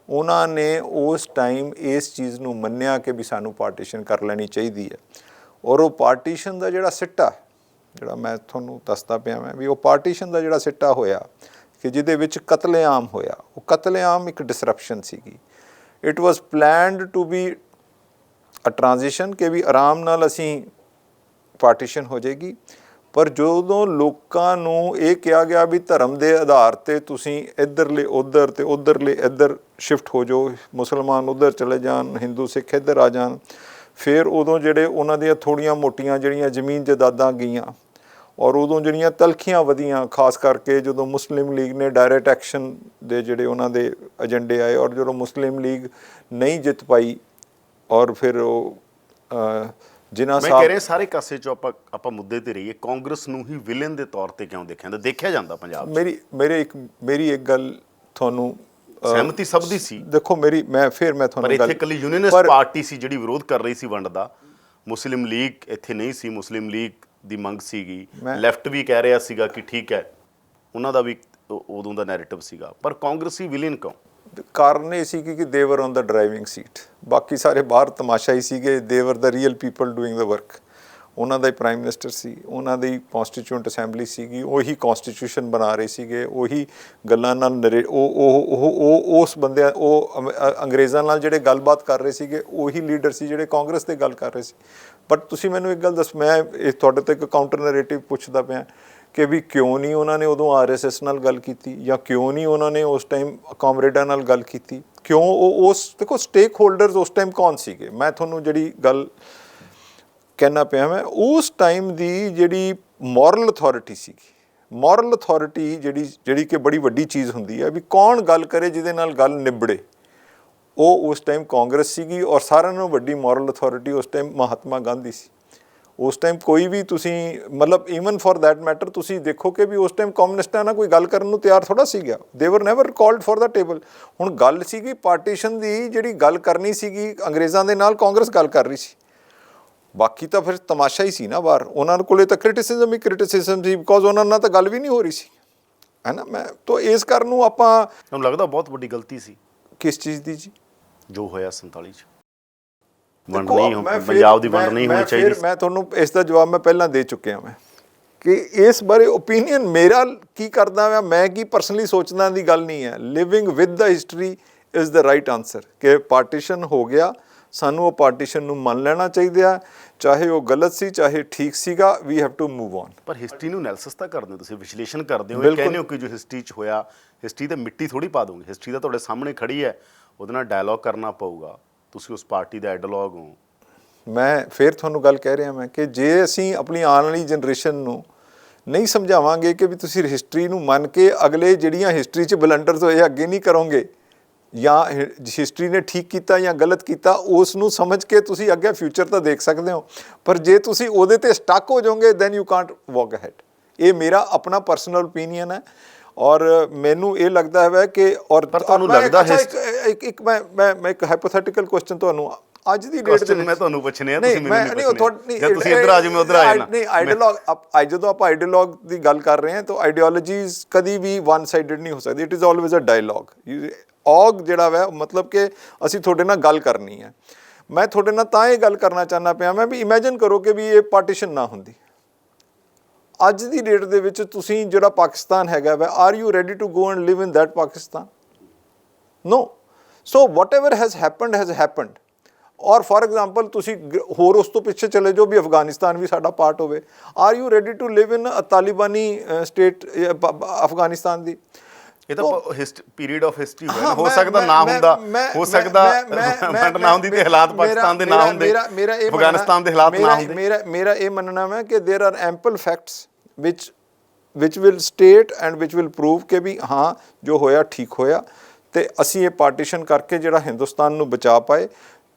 S2: ਉਹਨਾਂ ਨੇ ਉਸ ਟਾਈਮ ਇਸ ਚੀਜ਼ ਨੂੰ ਮੰਨਿਆ ਕਿ ਵੀ ਸਾਨੂੰ ਪਾਰਟੀਸ਼ਨ ਕਰ ਲੈਣੀ ਚਾਹੀਦੀ ਹੈ। ਔਰ ਉਹ ਪਾਰਟੀਸ਼ਨ ਦਾ ਜਿਹੜਾ ਸਿੱਟਾ ਜਿਹੜਾ ਮੈਂ ਤੁਹਾਨੂੰ ਦੱਸਦਾ ਪਿਆ ਮੈਂ ਵੀ ਉਹ ਪਾਰਟੀਸ਼ਨ ਦਾ ਜਿਹੜਾ ਸਿੱਟਾ ਹੋਇਆ ਕਿ ਜਿਹਦੇ ਵਿੱਚ ਕਤਲੇਆਮ ਹੋਇਆ, ਉਹ ਕਤਲੇਆਮ ਇੱਕ ਡਿਸਰਪਸ਼ਨ ਸੀਗੀ। It was planned to be a transition ਕਿ ਵੀ ਆਰਾਮ ਨਾਲ ਅਸੀਂ ਪਾਰਟੀਸ਼ਨ ਹੋ ਜਾਏਗੀ। ਪਰ ਜਦੋਂ ਲੋਕਾਂ ਨੂੰ ਇਹ ਕਿਹਾ ਗਿਆ ਵੀ ਧਰਮ ਦੇ ਆਧਾਰ 'ਤੇ ਤੁਸੀਂ ਇੱਧਰਲੇ ਉੱਧਰ ਅਤੇ ਉੱਧਰਲੇ ਇੱਧਰ ਸ਼ਿਫਟ ਹੋ ਜਾਓ, ਮੁਸਲਮਾਨ ਉੱਧਰ ਚਲੇ ਜਾਣ, ਹਿੰਦੂ ਸਿੱਖ ਇੱਧਰ ਆ ਜਾਣ, ਫਿਰ ਉਦੋਂ ਜਿਹੜੇ ਉਹਨਾਂ ਦੀਆਂ ਥੋੜ੍ਹੀਆਂ ਮੋਟੀਆਂ ਜਿਹੜੀਆਂ ਜ਼ਮੀਨ ਜਾਇਦਾਦਾਂ ਗਈਆਂ ਔਰ ਉਦੋਂ ਜਿਹੜੀਆਂ ਤਲਖੀਆਂ ਵਧੀਆਂ, ਖਾਸ ਕਰਕੇ ਜਦੋਂ ਮੁਸਲਿਮ ਲੀਗ ਨੇ ਡਾਇਰੈਕਟ ਐਕਸ਼ਨ ਦੇ ਜਿਹੜੇ ਉਹਨਾਂ ਦੇ ਏਜੰਡੇ ਆਏ ਔਰ ਜਦੋਂ ਮੁਸਲਿਮ ਲੀਗ ਨਹੀਂ ਜਿੱਤ ਪਾਈ ਔਰ ਫਿਰ ਉਹ ਜਿਨ੍ਹਾਂ
S1: ਮੈਂ ਕਹਿ ਰਿਹਾ ਸਾਰੇ ਕਾਸੇ ਚੋਂ ਆਪਾਂ ਮੁੱਦੇ ਤੇ ਰਹੀਏ, ਕਾਂਗਰਸ ਨੂੰ ਹੀ ਵਿਲਨ ਦੇ ਤੌਰ ਤੇ ਕਿਉਂ ਦੇਖਿਆ ਜਾਂਦਾ, ਦੇਖਿਆ ਜਾਂਦਾ ਪੰਜਾਬ 'ਚ?
S2: ਮੇਰੀ ਇੱਕ ਗੱਲ ਤੁਹਾਨੂੰ
S1: ਸਹਿਮਤੀ ਸਭ ਦੀ ਸੀ,
S2: ਦੇਖੋ ਮੈਂ
S1: ਪਰ
S2: ਤੁਹਾਨੂੰ
S1: ਇੱਥੇ ਇਕੱਲੀ ਯੂਨੀਅਨਿਸਟ ਪਾਰਟੀ ਸੀ ਜਿਹੜੀ ਵਿਰੋਧ ਕਰ ਰਹੀ ਸੀ ਵੰਡ ਦਾ। ਮੁਸਲਿਮ ਲੀਗ ਇੱਥੇ ਨਹੀਂ ਸੀ, ਮੁਸਲਿਮ ਲੀਗ ਦੀ ਮੰਗ ਸੀਗੀ, ਲੈਫਟ ਵੀ ਕਹਿ ਰਿਹਾ ਸੀਗਾ ਕਿ ਠੀਕ ਹੈ, ਉਹਨਾਂ ਦਾ ਵੀ ਉਦੋਂ ਦਾ ਨੈਰੇਟਿਵ ਸੀਗਾ, ਪਰ ਕਾਂਗਰਸੀ ਵਿਲਨ ਕਿਉਂ?
S2: ਕਾਰਨ ਇਹ ਸੀ ਕਿ ਦੇਵਰ ਔਨ ਦਾ ਡਰਾਈਵਿੰਗ ਸੀਟ, ਬਾਕੀ ਸਾਰੇ ਬਾਹਰ ਤਮਾਸ਼ਾ ਹੀ ਸੀਗੇ। ਦੇਵਰ ਦਾ ਰੀਅਲ ਪੀਪਲ ਡੂਇੰਗ ਦਾ ਵਰਕ। ਉਹਨਾਂ ਦਾ ਹੀ ਪ੍ਰਾਈਮ ਮਿਨਿਸਟਰ ਸੀ, ਉਹਨਾਂ ਦੀ ਕੌਂਸਟੀਟਿਊਂਟ ਅਸੈਂਬਲੀ ਸੀਗੀ, ਉਹੀ ਕੌਂਸਟੀਟਿਊਸ਼ਨ ਬਣਾ ਰਹੇ ਸੀਗੇ, ਉਹੀ ਗੱਲਾਂ ਨਾਲ ਉਸ ਬੰਦਿਆਂ ਅੰਗਰੇਜ਼ਾਂ ਨਾਲ ਜਿਹੜੇ ਗੱਲਬਾਤ ਕਰ ਰਹੇ ਸੀਗੇ ਉਹੀ ਲੀਡਰ ਸੀ ਜਿਹੜੇ ਕਾਂਗਰਸ 'ਤੇ ਗੱਲ ਕਰ ਰਹੇ ਸੀ। ਬਟ ਤੁਸੀਂ ਮੈਨੂੰ ਇੱਕ ਗੱਲ ਦੱਸ, ਮੈਂ ਇਹ ਤੁਹਾਡੇ ਤੋਂ ਇੱਕ ਕਾਊਂਟਰ ਨੈਰੇਟਿਵ ਪੁੱਛਦਾ ਪਿਆ ਕਿ ਵੀ ਕਿਉਂ ਨਹੀਂ ਉਹਨਾਂ ਨੇ ਉਦੋਂ RSS ਨਾਲ ਗੱਲ ਕੀਤੀ, ਜਾਂ ਕਿਉਂ ਨਹੀਂ ਉਹਨਾਂ ਨੇ ਉਸ ਟਾਈਮ ਕਾਮਰੇਡਾਂ ਨਾਲ ਗੱਲ ਕੀਤੀ, ਕਿਉਂ ਉਹ ਦੇਖੋ ਸਟੇਕ ਹੋਲਡਰਸ ਉਸ ਟਾਈਮ ਕੌਣ ਸੀਗੇ? ਮੈਂ ਤੁਹਾਨੂੰ ਜਿਹੜੀ ਗੱਲ ਕਹਿਣਾ ਪਿਆ, ਮੈਂ ਉਸ ਟਾਈਮ ਦੀ ਜਿਹੜੀ ਮੋਰਲ ਅਥਾਰਟੀ ਸੀਗੀ, ਮੋਰਲ ਅਥਾਰਟੀ ਜਿਹੜੀ ਕਿ ਬੜੀ ਵੱਡੀ ਚੀਜ਼ ਹੁੰਦੀ ਹੈ, ਵੀ ਕੌਣ ਗੱਲ ਕਰੇ ਜਿਹਦੇ ਨਾਲ ਗੱਲ ਨਿਬੜੇ, ਉਹ ਉਸ ਟਾਈਮ ਕਾਂਗਰਸ ਸੀਗੀ। ਔਰ ਸਾਰਿਆਂ ਨਾਲੋਂ ਵੱਡੀ ਮੋਰਲ ਅਥਾਰਟੀ ਉਸ ਟਾਈਮ ਮਹਾਤਮਾ ਗਾਂਧੀ ਸੀ। ਉਸ ਟਾਈਮ ਕੋਈ ਵੀ ਤੁਸੀਂ ਮਤਲਬ ਈਵਨ ਫॉर दैट ਮੈਟਰ ਤੁਸੀਂ ਦੇਖੋ ਕਿ ਵੀ ਉਸ ਟਾਈਮ ਕਮਿਊਨਿਸਟਾਂ ਨਾਲ ਕੋਈ ਗੱਲ ਕਰਨ ਨੂੰ ਤਿਆਰ ਥੋੜ੍ਹਾ ਸੀਗਾ। ਦੇ ਵਰ never called for the table. ਹੁਣ ਗੱਲ ਸੀਗੀ ਪਾਰਟੀਸ਼ਨ ਦੀ, ਜਿਹੜੀ ਗੱਲ ਕਰਨੀ ਸੀਗੀ ਅੰਗਰੇਜ਼ਾਂ ਦੇ ਨਾਲ, ਕਾਂਗਰਸ ਗੱਲ ਕਰ ਰਹੀ ਸੀ, ਬਾਕੀ ਤਾਂ ਫਿਰ ਤਮਾਸ਼ਾ ਹੀ ਸੀ ਨਾ ਬਾਹਰ। ਉਹਨਾਂ ਕੋਲੇ ਤਾਂ ਕ੍ਰਿਟਿਸਿਜ਼ਮ ਸੀ, ਬਿਕੋਜ਼ ਉਹਨਾਂ ਨਾਲ ਤਾਂ ਗੱਲ ਵੀ ਨਹੀਂ ਹੋ ਰਹੀ ਸੀ, ਹੈ ਨਾ। ਮੈਂ ਤਾਂ ਇਸ ਕਾਰਨ ਨੂੰ ਆਪਾਂ,
S1: ਤੁਹਾਨੂੰ ਲੱਗਦਾ ਬਹੁਤ ਵੱਡੀ ਗਲਤੀ ਸੀ
S2: ਕਿਸ ਚੀਜ਼ ਦੀ ਜੀ?
S1: ਜੋ ਹੋਇਆ 47 'ਚ ਵੰਡ ਨਹੀਂ, ਪੰਜਾਬ ਦੀ ਵੰਡ ਨਹੀਂ ਹੋਣੀ ਚਾਹੀਦੀ।
S2: ਮੈਂ ਤੁਹਾਨੂੰ ਇਸ ਦਾ ਜਵਾਬ ਮੈਂ ਪਹਿਲਾਂ ਦੇ ਚੁੱਕਿਆ, ਮੈਂ ਕਿ ਇਸ ਬਾਰੇ ਓਪੀਨੀਅਨ ਮੇਰਾ ਕੀ ਕਰਦਾ ਮੈਂ ਕੀ ਪਰਸਨਲੀ ਸੋਚਦਾ ਦੀ ਗੱਲ ਨਹੀਂ ਹੈ। Living with the history is the right answer, ਕਿ ਪਾਰਟੀਸ਼ਨ ਹੋ ਗਿਆ, ਸਾਨੂੰ ਉਹ ਪਾਰਟੀਸ਼ਨ ਨੂੰ ਮੰਨ ਲੈਣਾ ਚਾਹੀਦਾ, ਚਾਹੇ ਉਹ ਗਲਤ ਸੀ ਚਾਹੇ ਠੀਕ ਸੀਗਾ, we have to move on.
S1: ਪਰ ਹਿਸਟਰੀ ਨੂੰ ਐਨਾਲਿਸਿਸ ਤਾਂ ਕਰਦੇ ਹੋ ਤੁਸੀਂ, ਵਿਸ਼ਲੇਸ਼ਣ ਕਰਦੇ ਹੋ, ਇਹ ਕਹਿੰਦੇ ਹੋ ਕਿ ਜੋ ਹਿਸਟਰੀ 'ਚ ਹੋਇਆ, ਹਿਸਟਰੀ ਤੇ ਮਿੱਟੀ ਥੋੜੀ ਪਾ ਦੋਗੇ, ਹਿਸਟਰੀ ਤਾਂ ਤੁਹਾਡੇ ਸਾਹਮਣੇ ਖੜੀ ਹੈ, ਉਹਦੇ ਨਾਲ ਡਾਇਲੋਗ ਕਰਨਾ ਪਊਗਾ। ਤੁਸੀਂ ਉਸ ਪਾਰਟੀ ਦਾ ਆਈਡੀਓਲੋਗ ਹੋ। ਮੈਂ
S2: ਫਿਰ ਤੁਹਾਨੂੰ ਗੱਲ ਕਹਿ ਰਿਹਾ ਮੈਂ ਕਿ ਜੇ ਅਸੀਂ ਆਪਣੀ ਆਉਣ ਵਾਲੀ ਜਨਰੇਸ਼ਨ ਨੂੰ ਨਹੀਂ ਸਮਝਾਵਾਂਗੇ ਕਿ ਵੀ ਤੁਸੀਂ ਹਿਸਟਰੀ ਨੂੰ ਮੰਨ ਕੇ ਅਗਲੇ ਜਿਹੜੀਆਂ ਹਿਸਟਰੀ 'ਚ ਬਲੰਡਰਸ ਹੋਏ ਅੱਗੇ ਨਹੀਂ ਕਰੋਗੇ, ਜਾਂ ਹਿਸਟਰੀ ਨੇ ਠੀਕ ਕੀਤਾ ਜਾਂ ਗਲਤ ਕੀਤਾ, ਉਸ ਨੂੰ ਸਮਝ ਕੇ ਤੁਸੀਂ ਅੱਗੇ ਫਿਊਚਰ ਤਾਂ ਦੇਖ ਸਕਦੇ ਹੋ। ਪਰ ਜੇ ਤੁਸੀਂ ਉਹਦੇ 'ਤੇ ਸਟਕ ਹੋ ਜਾਓਗੇ, then you can't walk ahead. ਇਹ ਮੇਰਾ ਆਪਣਾ ਪਰਸਨਲ ਓਪੀਨੀਅਨ ਹੈ, ਔਰ ਮੈਨੂੰ ਇਹ ਲੱਗਦਾ ਹੈ ਕਿ ਔਰ
S1: ਤੁਹਾਨੂੰ ਲੱਗਦਾ ਹੈ
S2: ਇੱਕ ਮੈਂ ਇੱਕ ਹਾਈਪੋਥੈਟੀਕਲ ਕੁਐਸਚਨ ਤੁਹਾਨੂੰ ਅੱਜ ਦੀ ਡੇਟ ਦੇ
S1: ਮੈਂ ਤੁਹਾਨੂੰ ਪੁੱਛਣੇ ਆ, ਤੁਸੀਂ ਮੈਨੂੰ ਨਹੀਂ ਪੁੱਛਣੇ।
S2: ਜੇ ਤੁਸੀਂ ਇੱਧਰ ਆ ਜਾਓ ਮੈਂ ਉੱਧਰ ਆ ਜਾਣਾ। ਨਹੀਂ, ਆਈਡੀਓਲੌਗ, ਜਦੋਂ ਆਪਾਂ ਆਈਡੀਓਲੌਗ ਦੀ ਗੱਲ ਕਰ ਰਹੇ ਹਾਂ ਤਾਂ ਆਈਡੀਓਲੋਜੀਜ਼ ਕਦੀ ਵੀ ਵਨ ਸਾਈਡਡ ਨਹੀਂ ਹੋ ਸਕਦੀ। It is always a dialogue. ਔਗ ਜਿਹੜਾ ਵਾ ਮਤਲਬ ਕਿ ਅਸੀਂ ਤੁਹਾਡੇ ਨਾਲ ਗੱਲ ਕਰਨੀ ਹੈ। ਮੈਂ ਤੁਹਾਡੇ ਨਾਲ ਤਾਂ ਇਹ ਗੱਲ ਕਰਨਾ ਚਾਹੁੰਦਾ ਪਿਆ ਮੈਂ ਵੀ ਇਮੈਜਿਨ ਕਰੋ ਕਿ ਵੀ ਇਹ ਪਾਰਟੀਸ਼ਨ ਨਾ ਹੁੰਦੀ। ਅੱਜ ਦੀ ਡੇਟ ਦੇ ਵਿੱਚ ਤੁਸੀਂ ਜਿਹੜਾ ਪਾਕਿਸਤਾਨ ਹੈਗਾ ਵਾ, are you ready to go and live in that Pakistan? No. So whatever has happened. ਔਰ ਫੋਰ ਐਗਜ਼ਾਮਪਲ ਤੁਸੀਂ ਹੋਰ ਉਸ ਤੋਂ ਪਿੱਛੇ ਚਲੇ ਜਾਓ ਵੀ ਅਫਗਾਨਿਸਤਾਨ ਵੀ ਸਾਡਾ ਪਾਰਟ ਹੋਵੇ। Are you ready to live in Talibani state Afghanistan ਦੀ? ਇਹ ਤਾਂ
S1: ਪੀਰੀਅਡ ਆਫ ਹਿਸਟਰੀ ਹੋਇਆ, ਹੋ ਸਕਦਾ ਨਾ ਹੁੰਦਾ, ਹੋ ਸਕਦਾ ਵੰਡ ਨਾ ਹੁੰਦੀ ਤੇ ਹਾਲਾਤ ਪਾਕਿਸਤਾਨ ਦੇ ਨਾ ਹੁੰਦੇ, ਅਫਗਾਨਿਸਤਾਨ ਦੇ ਹਾਲਾਤ ਨਾ ਹੁੰਦੇ।
S2: ਮੇਰਾ ਇਹ ਮੰਨਣਾ ਹੈ ਕਿ ਦੇਰ R ample facts which will state and which will prove ਕਿ ਵੀ ਹਾਂ ਜੋ ਹੋਇਆ ਠੀਕ ਹੋਇਆ, ਤੇ ਅਸੀਂ ਇਹ ਪਾਰਟੀਸ਼ਨ ਕਰਕੇ ਜਿਹੜਾ ਹਿੰਦੁਸਤਾਨ ਨੂੰ ਬਚਾ ਪਾਏ।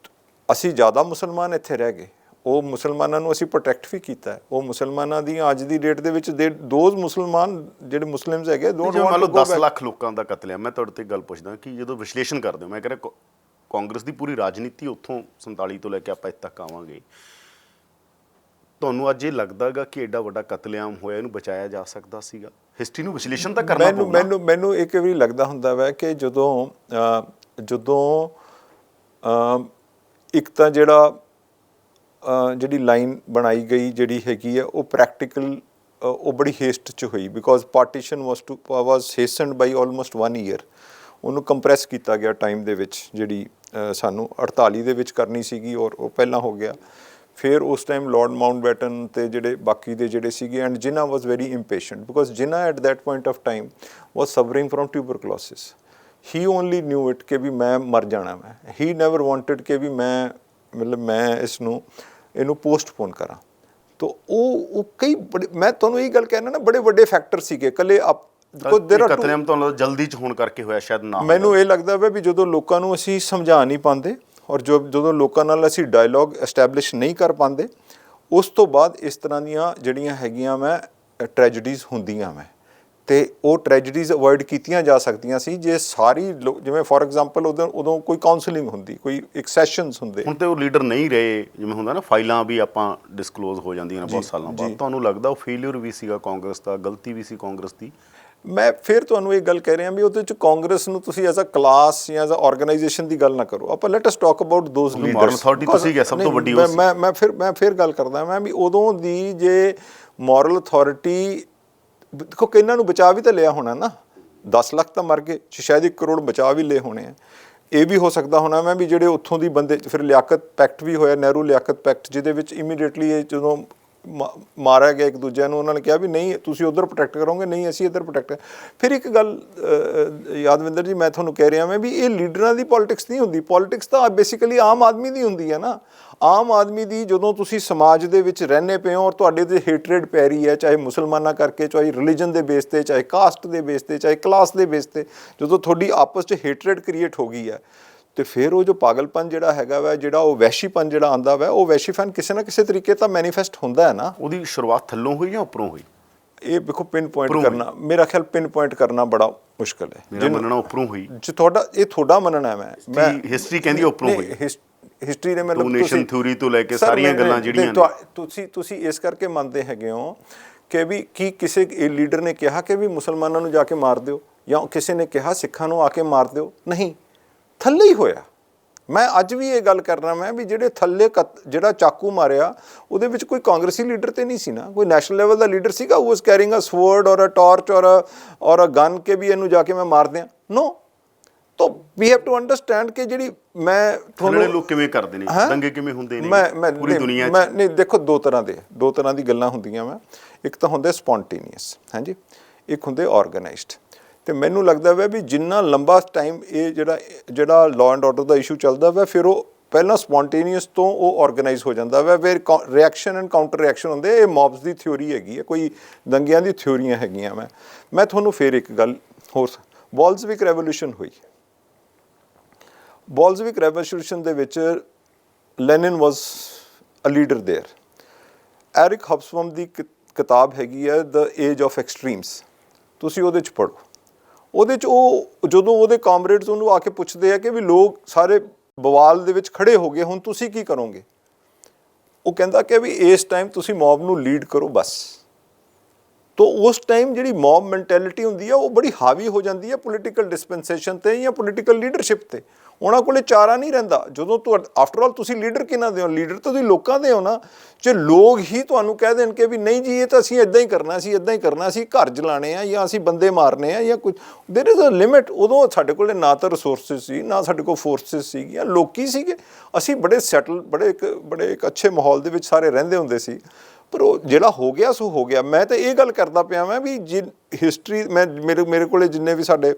S2: ਅਸੀਂ ਜ਼ਿਆਦਾ ਮੁਸਲਮਾਨ ਇੱਥੇ ਰਹਿ ਗਏ, ਉਹ ਮੁਸਲਮਾਨਾਂ ਨੂੰ ਅਸੀਂ ਪ੍ਰੋਟੈਕਟ ਵੀ ਕੀਤਾ ਹੈ। ਉਹ ਮੁਸਲਮਾਨਾਂ ਦੀਆਂ ਅੱਜ ਦੀ ਡੇਟ ਦੇ ਵਿੱਚ ਦੋਜ਼ ਮੁਸਲਮਾਨ ਜਿਹੜੇ ਮੁਸਲਿਮਸ ਹੈਗੇ,
S1: ਮੰਨ ਲਓ 10 ਲੱਖ ਲੋਕਾਂ ਦਾ ਕਤਲ ਹੈ। ਮੈਂ ਤੁਹਾਡੇ ਤੇ ਗੱਲ ਪੁੱਛਦਾ ਕਿ ਜਦੋਂ ਵਿਸ਼ਲੇਸ਼ਣ ਕਰਦੇ ਹੋ, ਮੈਂ ਕਹਿ ਰਿਹਾ ਕਾਂਗਰਸ ਦੀ ਪੂਰੀ ਰਾਜਨੀਤੀ ਉੱਥੋਂ 47 ਤੋਂ ਲੈ ਕੇ ਆਪਾਂ ਇੱਥੇ ਤੱਕ ਆਵਾਂਗੇ, ਤੁਹਾਨੂੰ ਅੱਜ ਇਹ ਲੱਗਦਾ ਗਾ ਕਿ ਐਡਾ ਵੱਡਾ ਕਤਲੇਆਮ ਹੋਇਆ, ਇਹਨੂੰ ਬਚਾਇਆ ਜਾ ਸਕਦਾ ਸੀਗਾ? ਹਿਸਟਰੀ ਨੂੰ ਵਿਸ਼ਲੇਸ਼ਣ ਤਾਂ ਕਰਨਾ ਪਊਗਾ।
S2: ਮੈਨੂੰ ਇੱਕ ਵਾਰੀ ਲੱਗਦਾ ਹੁੰਦਾ ਵਾ ਕਿ ਜਦੋਂ ਇੱਕ ਤਾਂ ਜਿਹੜੀ ਲਾਈਨ ਬਣਾਈ ਗਈ ਜਿਹੜੀ ਹੈਗੀ ਹੈ ਉਹ ਪ੍ਰੈਕਟੀਕਲ, ਉਹ ਬੜੀ ਹੇਸਟ 'ਚ ਹੋਈ, because partition was hasted by almost 1 year. ਉਹਨੂੰ ਕੰਪਰੈਸ ਕੀਤਾ ਗਿਆ ਟਾਈਮ ਦੇ ਵਿੱਚ, ਜਿਹੜੀ ਸਾਨੂੰ 48 ਦੇ ਵਿੱਚ ਕਰਨੀ ਸੀਗੀ ਔਰ ਉਹ ਪਹਿਲਾਂ ਹੋ ਗਿਆ। ਫਿਰ ਉਸ ਟਾਈਮ ਲਾਰਡ ਮਾਊਂਟਬੈਟਨ ਅਤੇ ਜਿਹੜੇ ਬਾਕੀ ਦੇ ਜਿਹੜੇ ਸੀਗੇ, ਐਂਡ ਜਿਨਾ ਵਾਸ ਵੈਰੀ ਇੰਪੇਸ਼ੈਂਟ ਬਿਕੋਜ਼ ਜਿਨਾ at that point of time was suffering from tuberculosis. He only new it ਕਿ ਵੀ ਮੈਂ ਮਰ ਜਾਣਾ। ਮੈਂ ਹੀ ਨੈਵਰ ਵਾਂਟਡ ਕਿ ਵੀ ਮੈਂ ਇਹਨੂੰ ਪੋਸਟਪੋਨ ਕਰਾਂ। ਤਾਂ ਉਹ ਕਈ ਬੜੇ, ਮੈਂ ਤੁਹਾਨੂੰ ਇਹ ਗੱਲ ਕਹਿਣਾ ਨਾ, ਬੜੇ ਵੱਡੇ ਫੈਕਟਰ ਸੀਗੇ ਇਕੱਲੇ
S1: ਕਤਲੇਆਮ ਤੋਂ ਜਲਦੀ 'ਚ ਹੋਣ ਕਰਕੇ ਹੋਇਆ ਸ਼ਾਇਦ ਨਾ।
S2: ਮੈਨੂੰ ਇਹ ਲੱਗਦਾ ਵਾ ਵੀ ਜਦੋਂ ਲੋਕਾਂ ਨੂੰ ਅਸੀਂ ਸਮਝਾ ਨਹੀਂ ਪਾਉਂਦੇ, ਔਰ ਜਦੋਂ ਲੋਕਾਂ ਨਾਲ ਅਸੀਂ ਡਾਇਲੋਗ ਐਸਟੈਬਲਿਸ਼ ਨਹੀਂ ਕਰ ਪਾਉਂਦੇ, ਉਸ ਤੋਂ ਬਾਅਦ ਇਸ ਤਰ੍ਹਾਂ ਦੀਆਂ ਜਿਹੜੀਆਂ ਹੈਗੀਆਂ ਮੈਂ ਟ੍ਰੈਜਡੀਜ਼ ਹੁੰਦੀਆਂ ਮੈਂ, ਤੇ ਉਹ ਟ੍ਰੈਜਡੀਜ਼ ਅਵੋਇਡ ਕੀਤੀਆਂ ਜਾ ਸਕਦੀਆਂ ਸੀ ਜੇ ਸਾਰੀ ਜਿਵੇਂ ਫੋਰ ਐਗਜ਼ਾਮਪਲ ਉਦੋਂ ਕੋਈ ਕਾਉਂਸਲਿੰਗ ਹੁੰਦੀ, ਕੋਈ ਇੱਕ ਸੈਸ਼ਨਸ ਹੁੰਦੇ।
S1: ਹੁਣ ਤੇ ਉਹ ਲੀਡਰ ਨਹੀਂ ਰਹੇ, ਜਿਵੇਂ ਹੁੰਦਾ ਨਾ ਫਾਈਲਾਂ ਵੀ ਆਪਾਂ ਡਿਸਕਲੋਜ਼ ਹੋ ਜਾਂਦੀਆਂ ਨੇ ਬਹੁਤ ਸਾਲਾਂ ਬਾਅਦ। ਤੁਹਾਨੂੰ ਲੱਗਦਾ ਉਹ ਫੇਲਿਅਰ ਵੀ ਸੀਗਾ ਕਾਂਗਰਸ ਦਾ, ਗਲਤੀ ਵੀ ਸੀ ਕਾਂਗਰਸ ਦੀ?
S2: ਮੈਂ ਫਿਰ ਤੁਹਾਨੂੰ ਇਹ ਗੱਲ ਕਹਿ ਰਿਹਾ ਵੀ ਉਹਦੇ 'ਚ ਕਾਂਗਰਸ ਨੂੰ ਤੁਸੀਂ ਐਜ਼ ਅ ਕਲਾਸ ਜਾਂ ਐਜ਼ ਅ ਆਰਗੇਨਾਈਜੇਸ਼ਨ ਦੀ ਗੱਲ ਨਾ ਕਰੋ। ਆਪਾਂ let us talk about those leaders.
S1: Moral authority ਤੁਸੀਂ ਕਿਹਾ ਸਭ ਤੋਂ ਵੱਡੀ ਉਹ ਸੀ।
S2: ਮੈਂ ਫਿਰ ਗੱਲ ਕਰਦਾ ਮੈਂ ਵੀ ਉਦੋਂ ਦੀ ਜੇ ਮੋਰਲ ਅਥਾਰਟੀ, ਦੇਖੋ ਕਿ ਇਹਨਾਂ ਨੂੰ ਬਚਾ ਵੀ ਤਾਂ ਲਿਆ ਹੋਣਾ ਨਾ, 10 ਲੱਖ ਤਾਂ ਮਰ ਗਏ, ਸ਼ਾਇਦ 1 ਕਰੋੜ ਬਚਾ ਵੀ ਲਏ ਹੋਣੇ ਆ। ਇਹ ਵੀ ਹੋ ਸਕਦਾ ਹੋਣਾ ਮੈਂ ਵੀ ਜਿਹੜੇ ਉੱਥੋਂ ਦੀ ਬੰਦੇ, ਫਿਰ ਲਿਆਕਤ ਪੈਕਟ ਵੀ ਹੋਇਆ, ਨਹਿਰੂ ਲਿਆਕਤ ਪੈਕਟ, ਜਿਹਦੇ ਵਿੱਚ ਇਮੀਡੀਏਟਲੀ ਇਹ ਜਦੋਂ ਮਾਰਿਆ ਗਿਆ ਇੱਕ ਦੂਜਿਆਂ ਨੂੰ, ਉਹਨਾਂ ਨੇ ਕਿਹਾ ਵੀ ਨਹੀਂ ਤੁਸੀਂ ਉੱਧਰ ਪ੍ਰੋਟੈਕਟ ਕਰੋਗੇ, ਨਹੀਂ ਅਸੀਂ ਇੱਧਰ ਪ੍ਰੋਟੈਕਟ। ਫਿਰ ਇੱਕ ਗੱਲ ਯਾਦਵਿੰਦਰ ਜੀ ਮੈਂ ਤੁਹਾਨੂੰ ਕਹਿ ਰਿਹਾ ਮੈਂ ਵੀ ਇਹ ਲੀਡਰਾਂ ਦੀ ਪੋਲਿਟਿਕਸ ਨਹੀਂ ਹੁੰਦੀ। ਪੋਲਿਟਿਕਸ ਤਾਂ ਬੇਸਿਕਲੀ ਆਮ ਆਦਮੀ ਦੀ ਹੁੰਦੀ ਹੈ ਨਾ। ਆਮ ਆਦਮੀ ਦੀ ਜਦੋਂ ਤੁਸੀਂ ਸਮਾਜ ਦੇ ਵਿੱਚ ਰਹਿੰਦੇ ਪਏ ਹੋ ਔਰ ਤੁਹਾਡੇ 'ਤੇ ਹੇਟਰੇਡ ਪੈ ਰਹੀ ਹੈ, ਚਾਹੇ ਮੁਸਲਮਾਨਾਂ ਕਰਕੇ, ਚਾਹੇ ਰਿਲੀਜਨ ਦੇ ਬੇਸ 'ਤੇ, ਚਾਹੇ ਕਾਸਟ ਦੇ ਬੇਸ 'ਤੇ, ਚਾਹੇ ਕਲਾਸ ਦੇ ਬੇਸ 'ਤੇ, ਜਦੋਂ ਤੁਹਾਡੀ ਆਪਸ 'ਚ ਹੇਟਰੇਡ ਕ੍ਰੀਏਟ ਹੋ ਗਈ ਹੈ, ਤੇ ਫਿਰ ਉਹ ਜੋ ਪਾਗਲਪਨ ਜਿਹੜਾ ਹੈਗਾ ਵਾ, ਜਿਹੜਾ ਉਹ ਵਹਿਸ਼ੀਪਨ ਜਿਹੜਾ ਆਉਂਦਾ ਵਾ, ਉਹ ਵਹਿਸ਼ੀਪਨ ਕਿਸੇ ਨਾ ਕਿਸੇ ਤਰੀਕੇ ਤਾਂ ਮੈਨੀਫੈਸਟ ਹੁੰਦਾ ਹੈ ਨਾ।
S1: ਉਹਦੀ ਸ਼ੁਰੂਆਤ ਥੱਲੋਂ ਹੋਈ ਜਾਂ ਉੱਪਰੋਂ ਹੋਈ?
S2: ਇਹ ਦੇਖੋ ਪਿਨ ਪੁਆਇੰਟ ਕਰਨਾ, ਮੇਰਾ ਖਿਆਲ ਪਿਨ ਪੁਆਇੰਟ ਕਰਨਾ ਬੜਾ ਮੁਸ਼ਕਲ ਹੈ।
S1: ਮੇਰਾ ਮੰਨਣਾ ਉੱਪਰੋਂ ਹੋਈ।
S2: ਜੇ ਤੁਹਾਡਾ ਮੰਨਣਾ ਹੈ, ਮੈਂ
S1: ਹਿਸਟਰੀ ਕਹਿੰਦੀ ਉੱਪਰੋਂ ਹੋਈ।
S2: ਹਿਸਟਰੀ ਨੇ ਮਤਲਬ
S1: ਨੇਸ਼ਨ ਥਿਊਰੀ ਤੋਂ ਲੈ ਕੇ ਸਾਰੀਆਂ ਗੱਲਾਂ ਜਿਹੜੀਆਂ ਨੇ
S2: ਤੁਸੀਂ ਇਸ ਕਰਕੇ ਮੰਨਦੇ ਹੈਗੇ ਹੋ ਕਿ ਵੀ ਕੀ ਕਿਸੇ ਲੀਡਰ ਨੇ ਕਿਹਾ ਕਿ ਵੀ ਮੁਸਲਮਾਨਾਂ ਨੂੰ ਜਾ ਕੇ ਮਾਰ ਦਿਓ, ਜਾਂ ਕਿਸੇ ਨੇ ਕਿਹਾ ਸਿੱਖਾਂ ਨੂੰ ਆ ਕੇ ਮਾਰ ਦਿਓ? ਨਹੀਂ, ਥੱਲੇ ਹੀ ਹੋਇਆ। ਮੈਂ ਅੱਜ ਵੀ ਇਹ ਗੱਲ ਕਰਨਾ ਮੈਂ ਵੀ ਜਿਹੜੇ ਥੱਲੇ ਜਿਹੜਾ ਚਾਕੂ ਮਾਰਿਆ ਉਹਦੇ ਵਿੱਚ ਕੋਈ ਕਾਂਗਰਸੀ ਲੀਡਰ ਤੇ ਨਹੀਂ ਸੀ ਨਾ, ਕੋਈ ਨੈਸ਼ਨਲ ਲੈਵਲ ਦਾ ਲੀਡਰ ਸੀਗਾ ਉਹ ਵਾਸ ਕੈਰਿੰਗ ਅ ਸਵਰਡ ਔਰ ਅ ਟਾਰਚ ਔਰ ਅ ਗਨ ਕੇ ਵੀ ਇਹਨੂੰ ਜਾ ਕੇ ਮੈਂ ਮਾਰ ਦਿਆਂ? ਨੋ। ਤਾਂ ਵੀ ਹੈਵ ਟੂ ਅੰਡਰਸਟੈਂਡ ਕਿ ਜਿਹੜੀ ਮੈਂ
S1: ਤੁਹਾਨੂੰ ਲੋਕ ਕਿਵੇਂ ਕਰਦੇ ਨੇ, ਦੰਗੇ ਕਿਵੇਂ ਹੁੰਦੇ ਨੇ ਪੂਰੀ ਦੁਨੀਆ 'ਚ?
S2: ਮੈਂ ਨਹੀਂ, ਦੇਖੋ ਦੋ ਤਰ੍ਹਾਂ ਦੀ ਗੱਲਾਂ ਹੁੰਦੀਆਂ ਵਾ। ਇੱਕ ਤਾਂ ਹੁੰਦੇ ਸਪੌਂਟੇਨੀਅਸ, ਹਾਂਜੀ, ਇੱਕ ਹੁੰਦੇ ਆਰਗੇਨਾਈਜ਼ਡ। ਤੇ ਮੈਨੂੰ ਲੱਗਦਾ ਵਾ ਵੀ ਜਿੰਨਾ ਲੰਬਾ ਟਾਈਮ ਇਹ ਜਿਹੜਾ law and order the issue ਚੱਲਦਾ ਵਾ, ਫਿਰ ਉਹ ਪਹਿਲਾਂ ਸਪੌਂਟੇਨੀਅਸ ਤੋਂ ਉਹ ਆਰਗੇਨਾਈਜ਼ ਹੋ ਜਾਂਦਾ ਵਾ, ਫਿਰ ਰਿਐਕਸ਼ਨ ਐਂਡ ਕਾਊਂਟਰ ਰਿਐਕਸ਼ਨ ਹੁੰਦੇ। ਇਹ ਮੌਬਸ ਦੀ ਥਿਊਰੀ ਹੈਗੀ ਹੈ, ਕੋਈ ਦੰਗਿਆਂ ਦੀ ਥਿਊਰੀਆਂ ਹੈਗੀਆਂ। ਮੈਂ ਤੁਹਾਨੂੰ ਫਿਰ ਇੱਕ ਗੱਲ ਹੋਰ, ਬੋਲਸ਼ੇਵਿਕ ਰੈਵੋਲੂਸ਼ਨ ਹੋਈ। ਬੋਲਸ਼ੇਵਿਕ ਰੈਵੋਲੂਸ਼ਨ ਦੇ ਵਿੱਚ Lenin was a leader there. Eric Hobsbawm ਦੀ ਕਿਤਾਬ ਹੈਗੀ ਹੈ ਦ ਏਜ ਆਫ ਐਕਸਟ੍ਰੀਮਸ, ਤੁਸੀਂ ਉਹਦੇ 'ਚ ਪੜ੍ਹੋ। ਉਹਦੇ 'ਚ ਉਹ ਜਦੋਂ ਉਹਦੇ ਕਾਮਰੇਡਸ ਉਹਨੂੰ ਆ ਕੇ ਪੁੱਛਦੇ ਆ ਕਿ ਵੀ ਲੋਕ ਸਾਰੇ ਬਵਾਲ ਦੇ ਵਿੱਚ ਖੜੇ ਹੋ ਗਏ, ਹੁਣ ਤੁਸੀਂ ਕੀ ਕਰੋਗੇ? ਉਹ ਕਹਿੰਦਾ ਕਿ ਵੀ ਇਸ ਟਾਈਮ ਤੁਸੀਂ ਮੌਬ ਨੂੰ ਲੀਡ ਕਰੋ ਬਸ। ਤਾਂ ਉਸ ਟਾਈਮ ਜਿਹੜੀ ਮੌਬ ਮੈਂਟੈਲਿਟੀ ਹੁੰਦੀ ਆ ਉਹ ਬੜੀ ਹਾਵੀ ਹੋ ਜਾਂਦੀ ਹੈ ਪੋਲੀਟੀਕਲ ਡਿਸਪੈਂਸੇਸ਼ਨ 'ਤੇ ਜਾਂ ਪੋਲੀਟੀਕਲ ਲੀਡਰਸ਼ਿਪ 'ਤੇ। ਉਹਨਾਂ ਕੋਲੇ ਚਾਰਾ ਨਹੀਂ ਰਹਿੰਦਾ। ਜਦੋਂ ਆਫਟਰ ਆਲ ਤੁਸੀਂ ਲੀਡਰ ਕਿਹਨਾਂ ਦੇ ਹੋ? ਲੀਡਰ ਤਾਂ ਤੁਸੀਂ ਲੋਕਾਂ ਦੇ ਹੋ ਨਾ। ਜੇ ਲੋਕ ਹੀ ਤੁਹਾਨੂੰ ਕਹਿ ਦੇਣ ਕਿ ਵੀ ਨਹੀਂ ਜੀ ਇਹ ਤਾਂ ਅਸੀਂ ਇੱਦਾਂ ਹੀ ਕਰਨਾ, ਅਸੀਂ ਇੱਦਾਂ ਹੀ ਕਰਨਾ, ਅਸੀਂ ਘਰ ਜਲਾਣੇ ਆ ਜਾਂ ਅਸੀਂ ਬੰਦੇ ਮਾਰਨੇ ਆ ਜਾਂ ਕੁਝ, ਦੇਰ ਇਜ਼ ਅ ਲਿਮਿਟ। ਉਦੋਂ ਸਾਡੇ ਕੋਲ ਨਾ ਤਾਂ ਰਿਸੋਰਸਿਸ ਸੀ, ਨਾ ਸਾਡੇ ਕੋਲ ਫੋਰਸਿਸ ਸੀਗੀਆਂ, ਲੋਕੀ ਸੀਗੇ। ਅਸੀਂ ਬੜੇ ਸੈਟਲ, ਬੜੇ ਇੱਕ ਅੱਛੇ ਮਾਹੌਲ ਦੇ ਵਿੱਚ ਸਾਰੇ ਰਹਿੰਦੇ ਹੁੰਦੇ ਸੀ। ਪਰ ਉਹ ਜਿਹੜਾ ਹੋ ਗਿਆ ਸੋ ਹੋ ਗਿਆ। ਮੈਂ ਤਾਂ ਇਹ ਗੱਲ ਕਰਦਾ ਪਿਆ ਮੈਂ ਵੀ ਹਿਸਟਰੀ, ਮੇਰੇ ਕੋਲੇ ਜਿੰਨੇ ਵੀ ਸਾਡੇ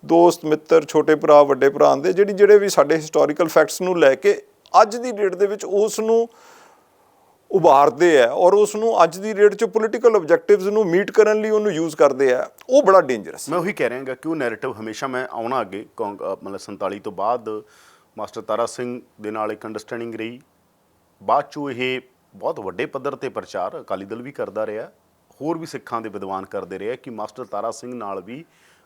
S2: ਦੋਸਤ ਮਿੱਤਰ, ਛੋਟੇ ਭਰਾ, ਵੱਡੇ ਭਰਾ ਆਉਂਦੇ, ਜਿਹੜੇ ਵੀ ਸਾਡੇ ਹਿਸਟੋਰੀਕਲ ਫੈਕਟਸ ਨੂੰ ਲੈ ਕੇ ਅੱਜ ਦੀ ਡੇਟ ਦੇ ਵਿੱਚ ਉਸ ਨੂੰ ਉਭਾਰਦੇ ਆ ਔਰ ਉਸ ਨੂੰ ਅੱਜ ਦੀ ਡੇਟ 'ਚ ਪੋਲੀਟੀਕਲ ਆਬਜੈਕਟਿਵਸ ਨੂੰ ਮੀਟ ਕਰਨ ਲਈ ਉਹਨੂੰ ਯੂਜ਼ ਕਰਦੇ ਆ, ਉਹ ਬੜਾ ਡੇਂਜਰਸ।
S1: ਮੈਂ ਉਹੀ ਕਹਿ ਰਿਹਾਗਾ ਕਿ ਉਹ ਨੈਰੇਟਿਵ ਹਮੇਸ਼ਾ, ਮੈਂ ਆਉਣਾ ਅੱਗੇ ਮਤਲਬ 47 ਤੋਂ ਬਾਅਦ ਮਾਸਟਰ ਤਾਰਾ ਸਿੰਘ ਦੇ ਨਾਲ ਇੱਕ ਅੰਡਰਸਟੈਂਡਿੰਗ ਰਹੀ। ਬਾਅਦ 'ਚੋਂ ਇਹ ਬਹੁਤ ਵੱਡੇ ਪੱਧਰ 'ਤੇ ਪ੍ਰਚਾਰ ਅਕਾਲੀ ਦਲ ਵੀ ਕਰਦਾ ਰਿਹਾ, ਹੋਰ ਵੀ ਸਿੱਖਾਂ ਦੇ ਵਿਦਵਾਨ ਕਰਦੇ ਰਹੇ ਕਿ ਮਾਸਟਰ ਤਾਰਾ ਸਿੰਘ ਨਾਲ ਵੀ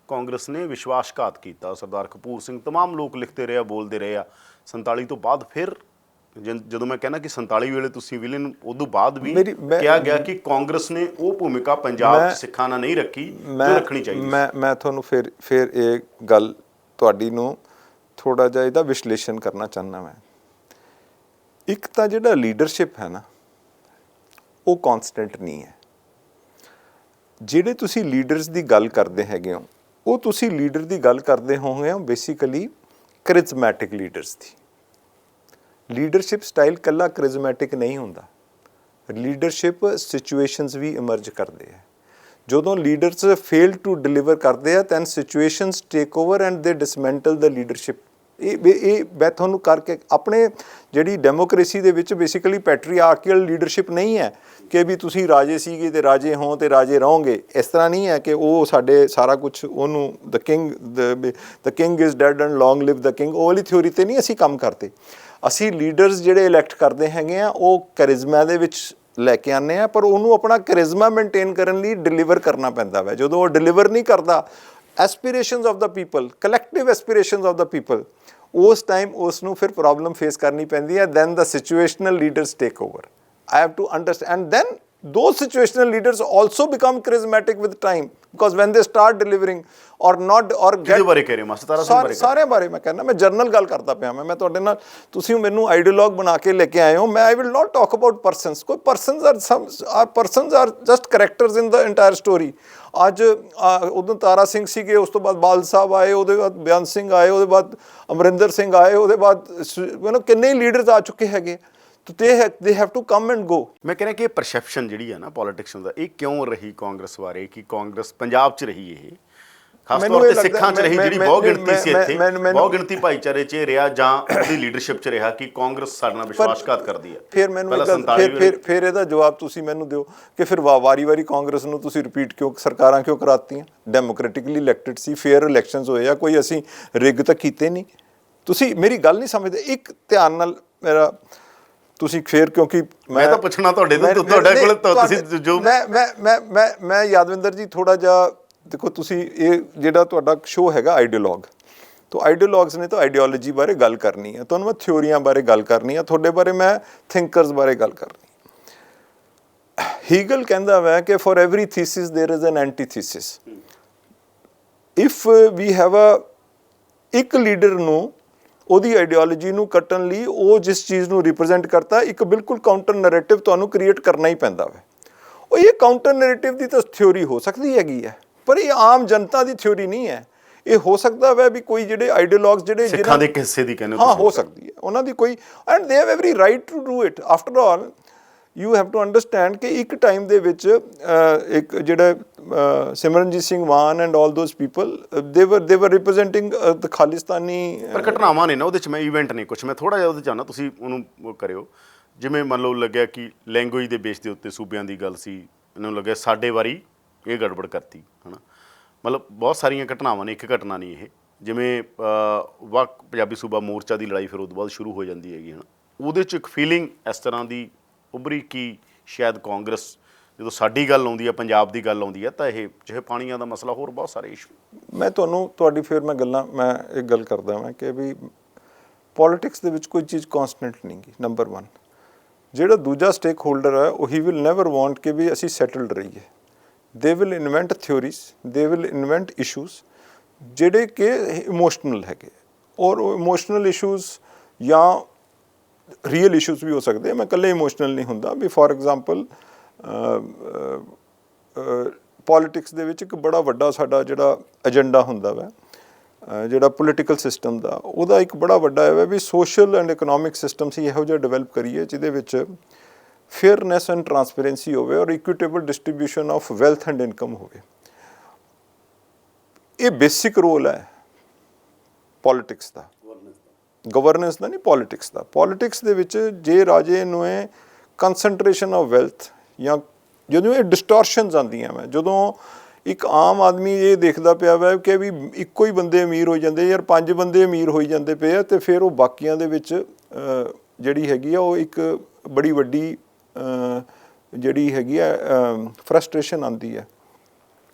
S1: ਕਾਂਗਰਸ ਨੇ ਵਿਸ਼ਵਾਸਘਾਤ ਕੀਤਾ। ਸਰਦਾਰ ਕਪੂਰ ਸਿੰਘ, ਤਮਾਮ ਲੋਕ ਲਿਖਦੇ ਰਹੇ ਆ, ਬੋਲਦੇ ਰਹੇ ਆ। 47 ਤੋਂ ਬਾਅਦ ਫਿਰ ਜਦੋਂ ਮੈਂ ਕਹਿੰਦਾ ਕਿ 47 ਵੇਲੇ ਤੁਸੀਂ ਵਿਲਨ, ਉਦੋਂ ਬਾਅਦ ਵੀ ਕਿਹਾ ਗਿਆ ਕਿ ਕਾਂਗਰਸ ਨੇ ਉਹ ਭੂਮਿਕਾ ਪੰਜਾਬ 'ਚ ਸਿੱਖਾਂ ਨਾਲ ਨਹੀਂ ਰੱਖੀ ਜੋ ਰੱਖਣੀ ਚਾਹੀਦੀ।
S2: ਮੈਂ ਤੁਹਾਨੂੰ ਫਿਰ ਇਹ ਗੱਲ ਤੁਹਾਡੀ ਨੂੰ ਥੋੜ੍ਹਾ ਜਿਹਾ ਇਹਦਾ ਵਿਸ਼ਲੇਸ਼ਣ ਕਰਨਾ ਚਾਹੁੰਦਾ। ਮੈਂ ਇੱਕ ਤਾਂ ਜਿਹੜਾ ਲੀਡਰਸ਼ਿਪ ਹੈ ਨਾ ਉਹ ਕੌਨਸਟੈਂਟ ਨਹੀਂ ਹੈ। ਜਿਹੜੇ ਤੁਸੀਂ ਲੀਡਰਸ ਦੀ ਗੱਲ ਕਰਦੇ ਹੈਗੇ ਹੋ, ਉਹ ਤੁਸੀਂ ਲੀਡਰ ਦੀ ਗੱਲ ਕਰਦੇ ਹੋਗੇ ਹੋ ਬੇਸਿਕਲੀ ਕਰਿਜ਼ਮੈਟਿਕ ਲੀਡਰਸ ਦੀ। ਲੀਡਰਸ਼ਿਪ ਸਟਾਈਲ ਇਕੱਲਾ ਕਰਿਜ਼ਮੈਟਿਕ ਨਹੀਂ ਹੁੰਦਾ। ਲੀਡਰਸ਼ਿਪ ਸਿਚੁਏਸ਼ਨਸ ਵੀ ਇਮਰਜ ਕਰਦੇ ਹੈ। ਜਦੋਂ ਲੀਡਰਸ ਫੇਲ ਟੂ ਡਿਲੀਵਰ ਕਰਦੇ ਆ, then situations take over and they dismantle the leadership ਇਹ ਮੈਂ ਤੁਹਾਨੂੰ ਕਰਕੇ ਆਪਣੇ ਜਿਹੜੀ ਡੈਮੋਕ੍ਰੇਸੀ ਦੇ ਵਿੱਚ ਬੇਸਿਕਲੀ ਪੈਟਰੀਆਰਕੀਅਲ ਲੀਡਰਸ਼ਿਪ ਨਹੀਂ ਹੈ ਕਿ ਵੀ ਤੁਸੀਂ ਰਾਜੇ ਸੀਗੇ ਤੇ ਰਾਜੇ ਹੋ ਤੇ ਰਾਜੇ ਰਹੋਗੇ। ਇਸ ਤਰ੍ਹਾਂ ਨਹੀਂ ਹੈ ਕਿ ਉਹ ਸਾਡੇ ਸਾਰਾ ਕੁਝ ਉਹਨੂੰ the king is dead and long live the king, ਉਹ ਵਾਲੀ ਥਿਊਰੀ ਤੇ ਨਹੀਂ ਅਸੀਂ ਕੰਮ ਕਰਦੇ। ਅਸੀਂ ਲੀਡਰਸ ਜਿਹੜੇ ਇਲੈਕਟ ਕਰਦੇ ਹੈਗੇ ਆ ਉਹ ਕਰਿਜ਼ਮਾ ਦੇ ਵਿੱਚ ਲੈ ਕੇ ਆਉਂਦੇ ਆ, ਪਰ ਉਹਨੂੰ ਆਪਣਾ ਕਰਿਜ਼ਮਾ ਮੇਨਟੇਨ ਕਰਨ ਲਈ ਡਿਲੀਵਰ ਕਰਨਾ ਪੈਂਦਾ ਵਾ। ਜਦੋਂ ਉਹ ਡਿਲੀਵਰ ਨਹੀਂ ਕਰਦਾ aspirations of the people, collective aspirations of the people, ਉਸ ਟਾਈਮ ਉਸ ਨੂੰ ਫਿਰ ਪ੍ਰੋਬਲਮ ਫੇਸ ਕਰਨੀ ਪੈਂਦੀ ਹੈ। Then the situational leaders take over. I have to understand, and then those situational leaders also become charismatic with time, because when they start delivering or not or get
S1: ਕਿਹਦੇ ਬਾਰੇ ਕਹਿ ਰਹੇ master Tara Singh ਬਾਰੇ?
S2: ਸਾਰਿਆਂ ਬਾਰੇ ਮੈਂ ਕਹਿੰਦਾ, ਮੈਂ ਜਰਨਲ ਗੱਲ ਕਰਦਾ ਪਿਆ। ਮੈਂ ਤੁਹਾਡੇ ਨਾਲ, ਤੁਸੀਂ ਮੈਨੂੰ ਆਈਡੀਓਲੌਗ ਬਣਾ ਕੇ ਲੈ ਕੇ ਆਏ ਹੋ। ਮੈਂ I will not talk about persons. ਕੋਈ persons are just characters in the entire story. ਅੱਜ ਉਦੋਂ ਤਾਰਾ ਸਿੰਘ ਸੀਗੇ, ਉਸ ਤੋਂ ਬਾਅਦ ਬਾਲ ਸਾਹਿਬ ਆਏ, ਉਹਦੇ ਬਾਅਦ ਬਿਆਨ ਸਿੰਘ ਆਏ, ਉਹਦੇ ਬਾਅਦ ਅਮਰਿੰਦਰ ਸਿੰਘ ਆਏ, ਉਹਦੇ ਬਾਅਦ ਕਿੰਨੇ ਲੀਡਰਸ ਆ ਚੁੱਕੇ ਹੈਗੇ। they have to come and go।
S1: ਮੈਂ ਕਹਿੰਦਾ ਕਿ ਇਹ ਪਰਸੈਪਸ਼ਨ ਜਿਹੜੀ ਹੈ ਨਾ ਪੋਲੀਟਿਕਸ ਦਾ, ਇਹ ਕਿਉਂ ਰਹੀ ਕਾਂਗਰਸ ਬਾਰੇ ਕਿ ਕਾਂਗਰਸ ਪੰਜਾਬ 'ਚ ਰਹੀ, ਇਹ ਖਾਸ ਤੌਰ ਤੇ ਸਿੱਖਾਂ 'ਚ ਰਹੀ ਜਿਹੜੀ ਬਹੁ ਗਿਣਤੀ ਸੀ ਇੱਥੇ, ਬਹੁ ਗਿਣਤੀ ਭਾਈਚਾਰੇ 'ਚ ਰਿਹਾ ਜਾਂ ਉਹਦੀ ਲੀਡਰਸ਼ਿਪ 'ਚ ਰਿਹਾ ਕਿ ਕਾਂਗਰਸ ਸਾਡੇ ਨਾਲ ਵਿਸ਼ਵਾਸਘਾਤ ਕਰਦੀ ਹੈ? ਫਿਰ ਮੈਨੂੰ
S2: ਫਿਰ ਇਹਦਾ ਜਵਾਬ ਤੁਸੀਂ ਮੈਨੂੰ ਦਿਓ ਕਿ ਫਿਰ ਵਾਰੀ-ਵਾਰੀ ਕਾਂਗਰਸ ਨੂੰ ਤੁਸੀਂ ਰਿਪੀਟ ਕਿਉਂ ਸਰਕਾਰਾਂ ਕਿਉਂ ਕਰਾਤੀਆਂ? ਡੈਮੋਕ੍ਰੈਟਿਕਲੀ ਇਲੈਕਟਡ ਸੀ, ਫੇਅਰ ਇਲੈਕਸ਼ਨਸ ਹੋਏ ਆ, ਕੋਈ ਅਸੀਂ ਰਿਗ ਤਾਂ ਕੀਤੇ ਨਹੀਂ। ਤੁਸੀਂ ਮੇਰੀ ਗੱਲ ਨਹੀਂ ਸਮਝਦੇ। ਇੱਕ ਧਿਆਨ ਨਾਲ ਮੇਰਾ ਤੁਸੀਂ ਫੇਰ, ਕਿਉਂਕਿ
S1: ਮੈਂ ਤਾਂ ਪੁੱਛਣਾ ਤੁਹਾਡੇ ਤੋਂ, ਤੁਹਾਡੇ ਕੋਲ ਤੁਸੀਂ ਜੋ
S2: ਮੈਂ ਯਾਦਵਿੰਦਰ ਜੀ ਥੋੜਾ ਜਿਹਾ ਦੇਖੋ, ਤੁਸੀਂ ਇਹ ਜਿਹੜਾ ਤੁਹਾਡਾ ਸ਼ੋਅ ਹੈਗਾ ਆਈਡੀਓਲੌਗ, ਤਾਂ ਆਈਡੀਓਲੌਗਸ ਨੇ ਤਾਂ ਆਈਡੀਓਲੋਜੀ ਬਾਰੇ ਗੱਲ ਕਰਨੀ ਹੈ, ਤੁਹਾਨੂੰ ਮੈਂ ਥਿਊਰੀਆਂ ਬਾਰੇ ਗੱਲ ਕਰਨੀ ਹੈ, ਤੁਹਾਡੇ ਬਾਰੇ ਮੈਂ ਥਿੰਕਰਸ ਬਾਰੇ ਗੱਲ ਕਰਨੀ। ਹੀਗਲ ਕਹਿੰਦਾ ਵਾ ਕਿ for every thesis there is an antithesis. If we have ਇੱਕ ਲੀਡਰ ਨੂੰ ਉਹਦੀ ਆਈਡੀਓਲੋਜੀ ਨੂੰ ਕੱਟਣ ਲਈ ਉਹ ਜਿਸ ਚੀਜ਼ ਨੂੰ ਰਿਪਰੈਜ਼ੈਂਟ ਕਰਤਾ, ਇੱਕ ਬਿਲਕੁਲ ਕਾਊਂਟਰ ਨੈਰੇਟਿਵ ਤੁਹਾਨੂੰ ਕ੍ਰੀਏਟ ਕਰਨਾ ਹੀ ਪੈਂਦਾ ਵਾ। ਉਹ ਇਹ ਕਾਊਂਟਰ ਨੈਰੇਟਿਵ ਦੀ ਤਾਂ ਥਿਊਰੀ ਹੋ ਸਕਦੀ ਹੈਗੀ ਹੈ, ਪਰ ਇਹ ਆਮ ਜਨਤਾ ਦੀ ਥਿਊਰੀ ਨਹੀਂ ਹੈ। ਇਹ ਹੋ ਸਕਦਾ ਵਾ ਵੀ ਕੋਈ ਜਿਹੜੇ ਆਈਡੀਓਲੌਗਸ ਜਿਹੜੇ
S1: ਸਿੱਖਾਂ ਦੇ ਕਿਸੇ ਦੀ ਕਹਿੰਦੇ
S2: ਹਾਂ ਹੋ ਸਕਦੀ ਹੈ ਉਹਨਾਂ ਦੀ ਕੋਈ, and they have every right to do it. After all you have to understand ਕਿ ਇੱਕ ਟਾਈਮ ਦੇ ਵਿੱਚ ਇੱਕ ਜਿਹੜਾ Simranjeet Singh Mann and all those people they were representing ਦ ਖਾਲਿਸਤਾਨੀ।
S1: ਪਰ ਘਟਨਾਵਾਂ ਨੇ ਨਾ ਉਹਦੇ 'ਚ, ਮੈਂ ਇਵੈਂਟ ਨਹੀਂ ਕੁਛ, ਮੈਂ ਥੋੜ੍ਹਾ ਜਿਹਾ ਉਹਦੇ 'ਚ ਆਉਣਾ, ਤੁਸੀਂ ਉਹਨੂੰ ਕਰਿਓ। ਜਿਵੇਂ ਮੰਨ ਲਓ ਲੱਗਿਆ ਕਿ ਲੈਂਗੁਏਜ ਦੇ ਬੇਸ ਦੇ ਉੱਤੇ ਸੂਬਿਆਂ ਦੀ ਗੱਲ ਸੀ, ਇਹਨੂੰ ਲੱਗਿਆ ਸਾਡੇ ਵਾਰੀ ਇਹ ਗੜਬੜ ਕਰਤੀ, ਹੈ ਨਾ। ਮਤਲਬ ਬਹੁਤ ਸਾਰੀਆਂ ਘਟਨਾਵਾਂ ਨੇ, ਇੱਕ ਘਟਨਾ ਨਹੀਂ ਇਹ। ਜਿਵੇਂ ਪੰਜਾਬੀ ਸੂਬਾ ਮੋਰਚਾ ਦੀ ਲੜਾਈ ਫਿਰ ਉਹ ਤੋਂ ਬਾਅਦ ਸ਼ੁਰੂ ਹੋ ਜਾਂਦੀ ਹੈਗੀ, ਹੈ ਨਾ। ਉਹਦੇ 'ਚ ਇੱਕ ਫੀਲਿੰਗ ਇਸ ਤਰ੍ਹਾਂ ਦੀ ਉੱਭਰੀ ਕਿ ਸ਼ਾਇਦ ਕਾਂਗਰਸ ਜਦੋਂ ਸਾਡੀ ਗੱਲ ਆਉਂਦੀ ਹੈ, ਪੰਜਾਬ ਦੀ ਗੱਲ ਆਉਂਦੀ ਹੈ, ਤਾਂ ਇਹ ਚਾਹੇ ਪਾਣੀਆਂ ਦਾ ਮਸਲਾ, ਹੋਰ ਬਹੁਤ ਸਾਰੇ ਇਸ਼ੂ। ਮੈਂ
S2: ਤੁਹਾਡੀ ਫਿਰ ਮੈਂ ਇੱਕ ਗੱਲ ਕਰਦਾ ਮੈਂ ਕਿ ਵੀ ਪੋਲੀਟਿਕਸ ਦੇ ਵਿੱਚ ਕੋਈ ਚੀਜ਼ ਕੌਂਸਟੈਂਟ ਨਹੀਂ ਗੀ। ਨੰਬਰ 1, ਜਿਹੜਾ ਦੂਜਾ ਸਟੇਕ ਹੋਲਡਰ ਹੈ ਉਹ ਹੀ ਵਿਲ ਨੈਵਰ ਵਾਂਟ ਕਿ ਵੀ ਅਸੀਂ ਸੈਟਲਡ ਰਹੀਏ। They will invent theories, they will invent issues ਜਿਹੜੇ ਕਿ ਇਮੋਸ਼ਨਲ ਹੈਗੇ, ਔਰ ਉਹ ਇਮੋਸ਼ਨਲ ਇਸ਼ੂਜ਼ ਜਾਂ ਰੀਅਲ ਇਸ਼ੂਜ਼ ਵੀ ਹੋ ਸਕਦੇ। ਮੈਂ ਇਕੱਲੇ ਇਮੋਸ਼ਨਲ ਨਹੀਂ ਹੁੰਦਾ ਵੀ। ਫੋਰ ਐਗਜ਼ਾਮਪਲ ਪੋਲੀਟਿਕਸ ਦੇ ਵਿੱਚ ਇੱਕ ਬੜਾ ਵੱਡਾ ਸਾਡਾ ਜਿਹੜਾ ਏਜੰਡਾ ਹੁੰਦਾ ਵਾ, ਜਿਹੜਾ ਪੋਲੀਟੀਕਲ ਸਿਸਟਮ ਦਾ, ਉਹਦਾ ਇੱਕ ਬੜਾ ਵੱਡਾ ਹੈ ਵੀ ਸੋਸ਼ਲ ਐਂਡ ਇਕਨੋਮਿਕ ਸਿਸਟਮ ਸੀ ਇਹੋ ਜਿਹਾ ਡਿਵੈਲਪ ਕਰੀਏ ਜਿਹਦੇ ਵਿੱਚ ਫੇਅਰਨੈਸ ਐਂਡ ਟਰਾਂਸਪੇਰੈਂਸੀ ਹੋਵੇ ਔਰ equitable distribution of wealth and income ਹੋਵੇ। ਇਹ ਬੇਸਿਕ ਰੋਲ ਹੈ ਪੋਲੀਟਿਕਸ ਦਾ, ਗਵਰਨੈਂਸ ਦਾ ਨਹੀਂ, ਪੋਲੀਟਿਕਸ ਦਾ। ਪੋਲੀਟਿਕਸ ਦੇ ਵਿੱਚ ਜੇ ਰਾਜੇ ਨੂੰ ਇਹ ਕੰਸੈਂਟਰੇਸ਼ਨ ਆਫ ਵੈਲਥ ਜਾਂ ਜਦੋਂ ਇਹ ਡਿਸਟੋਰਸ਼ਨਸ ਆਉਂਦੀਆਂ ਵਾ, ਜਦੋਂ ਇੱਕ ਆਮ ਆਦਮੀ ਇਹ ਦੇਖਦਾ ਪਿਆ ਵਾ ਕਿ ਵੀ ਇੱਕੋ ਹੀ ਬੰਦੇ ਅਮੀਰ ਹੋ ਜਾਂਦੇ, ਯਾਰ 5 ਬੰਦੇ ਅਮੀਰ ਹੋਈ ਜਾਂਦੇ ਪਏ ਆ, ਅਤੇ ਫਿਰ ਉਹ ਬਾਕੀਆਂ ਦੇ ਵਿੱਚ ਜਿਹੜੀ ਹੈਗੀ ਆ ਉਹ ਇੱਕ ਬੜੀ ਵੱਡੀ ਜਿਹੜੀ ਹੈਗੀ ਆ ਫਰਸਟ੍ਰੇਸ਼ਨ ਆਉਂਦੀ ਹੈ।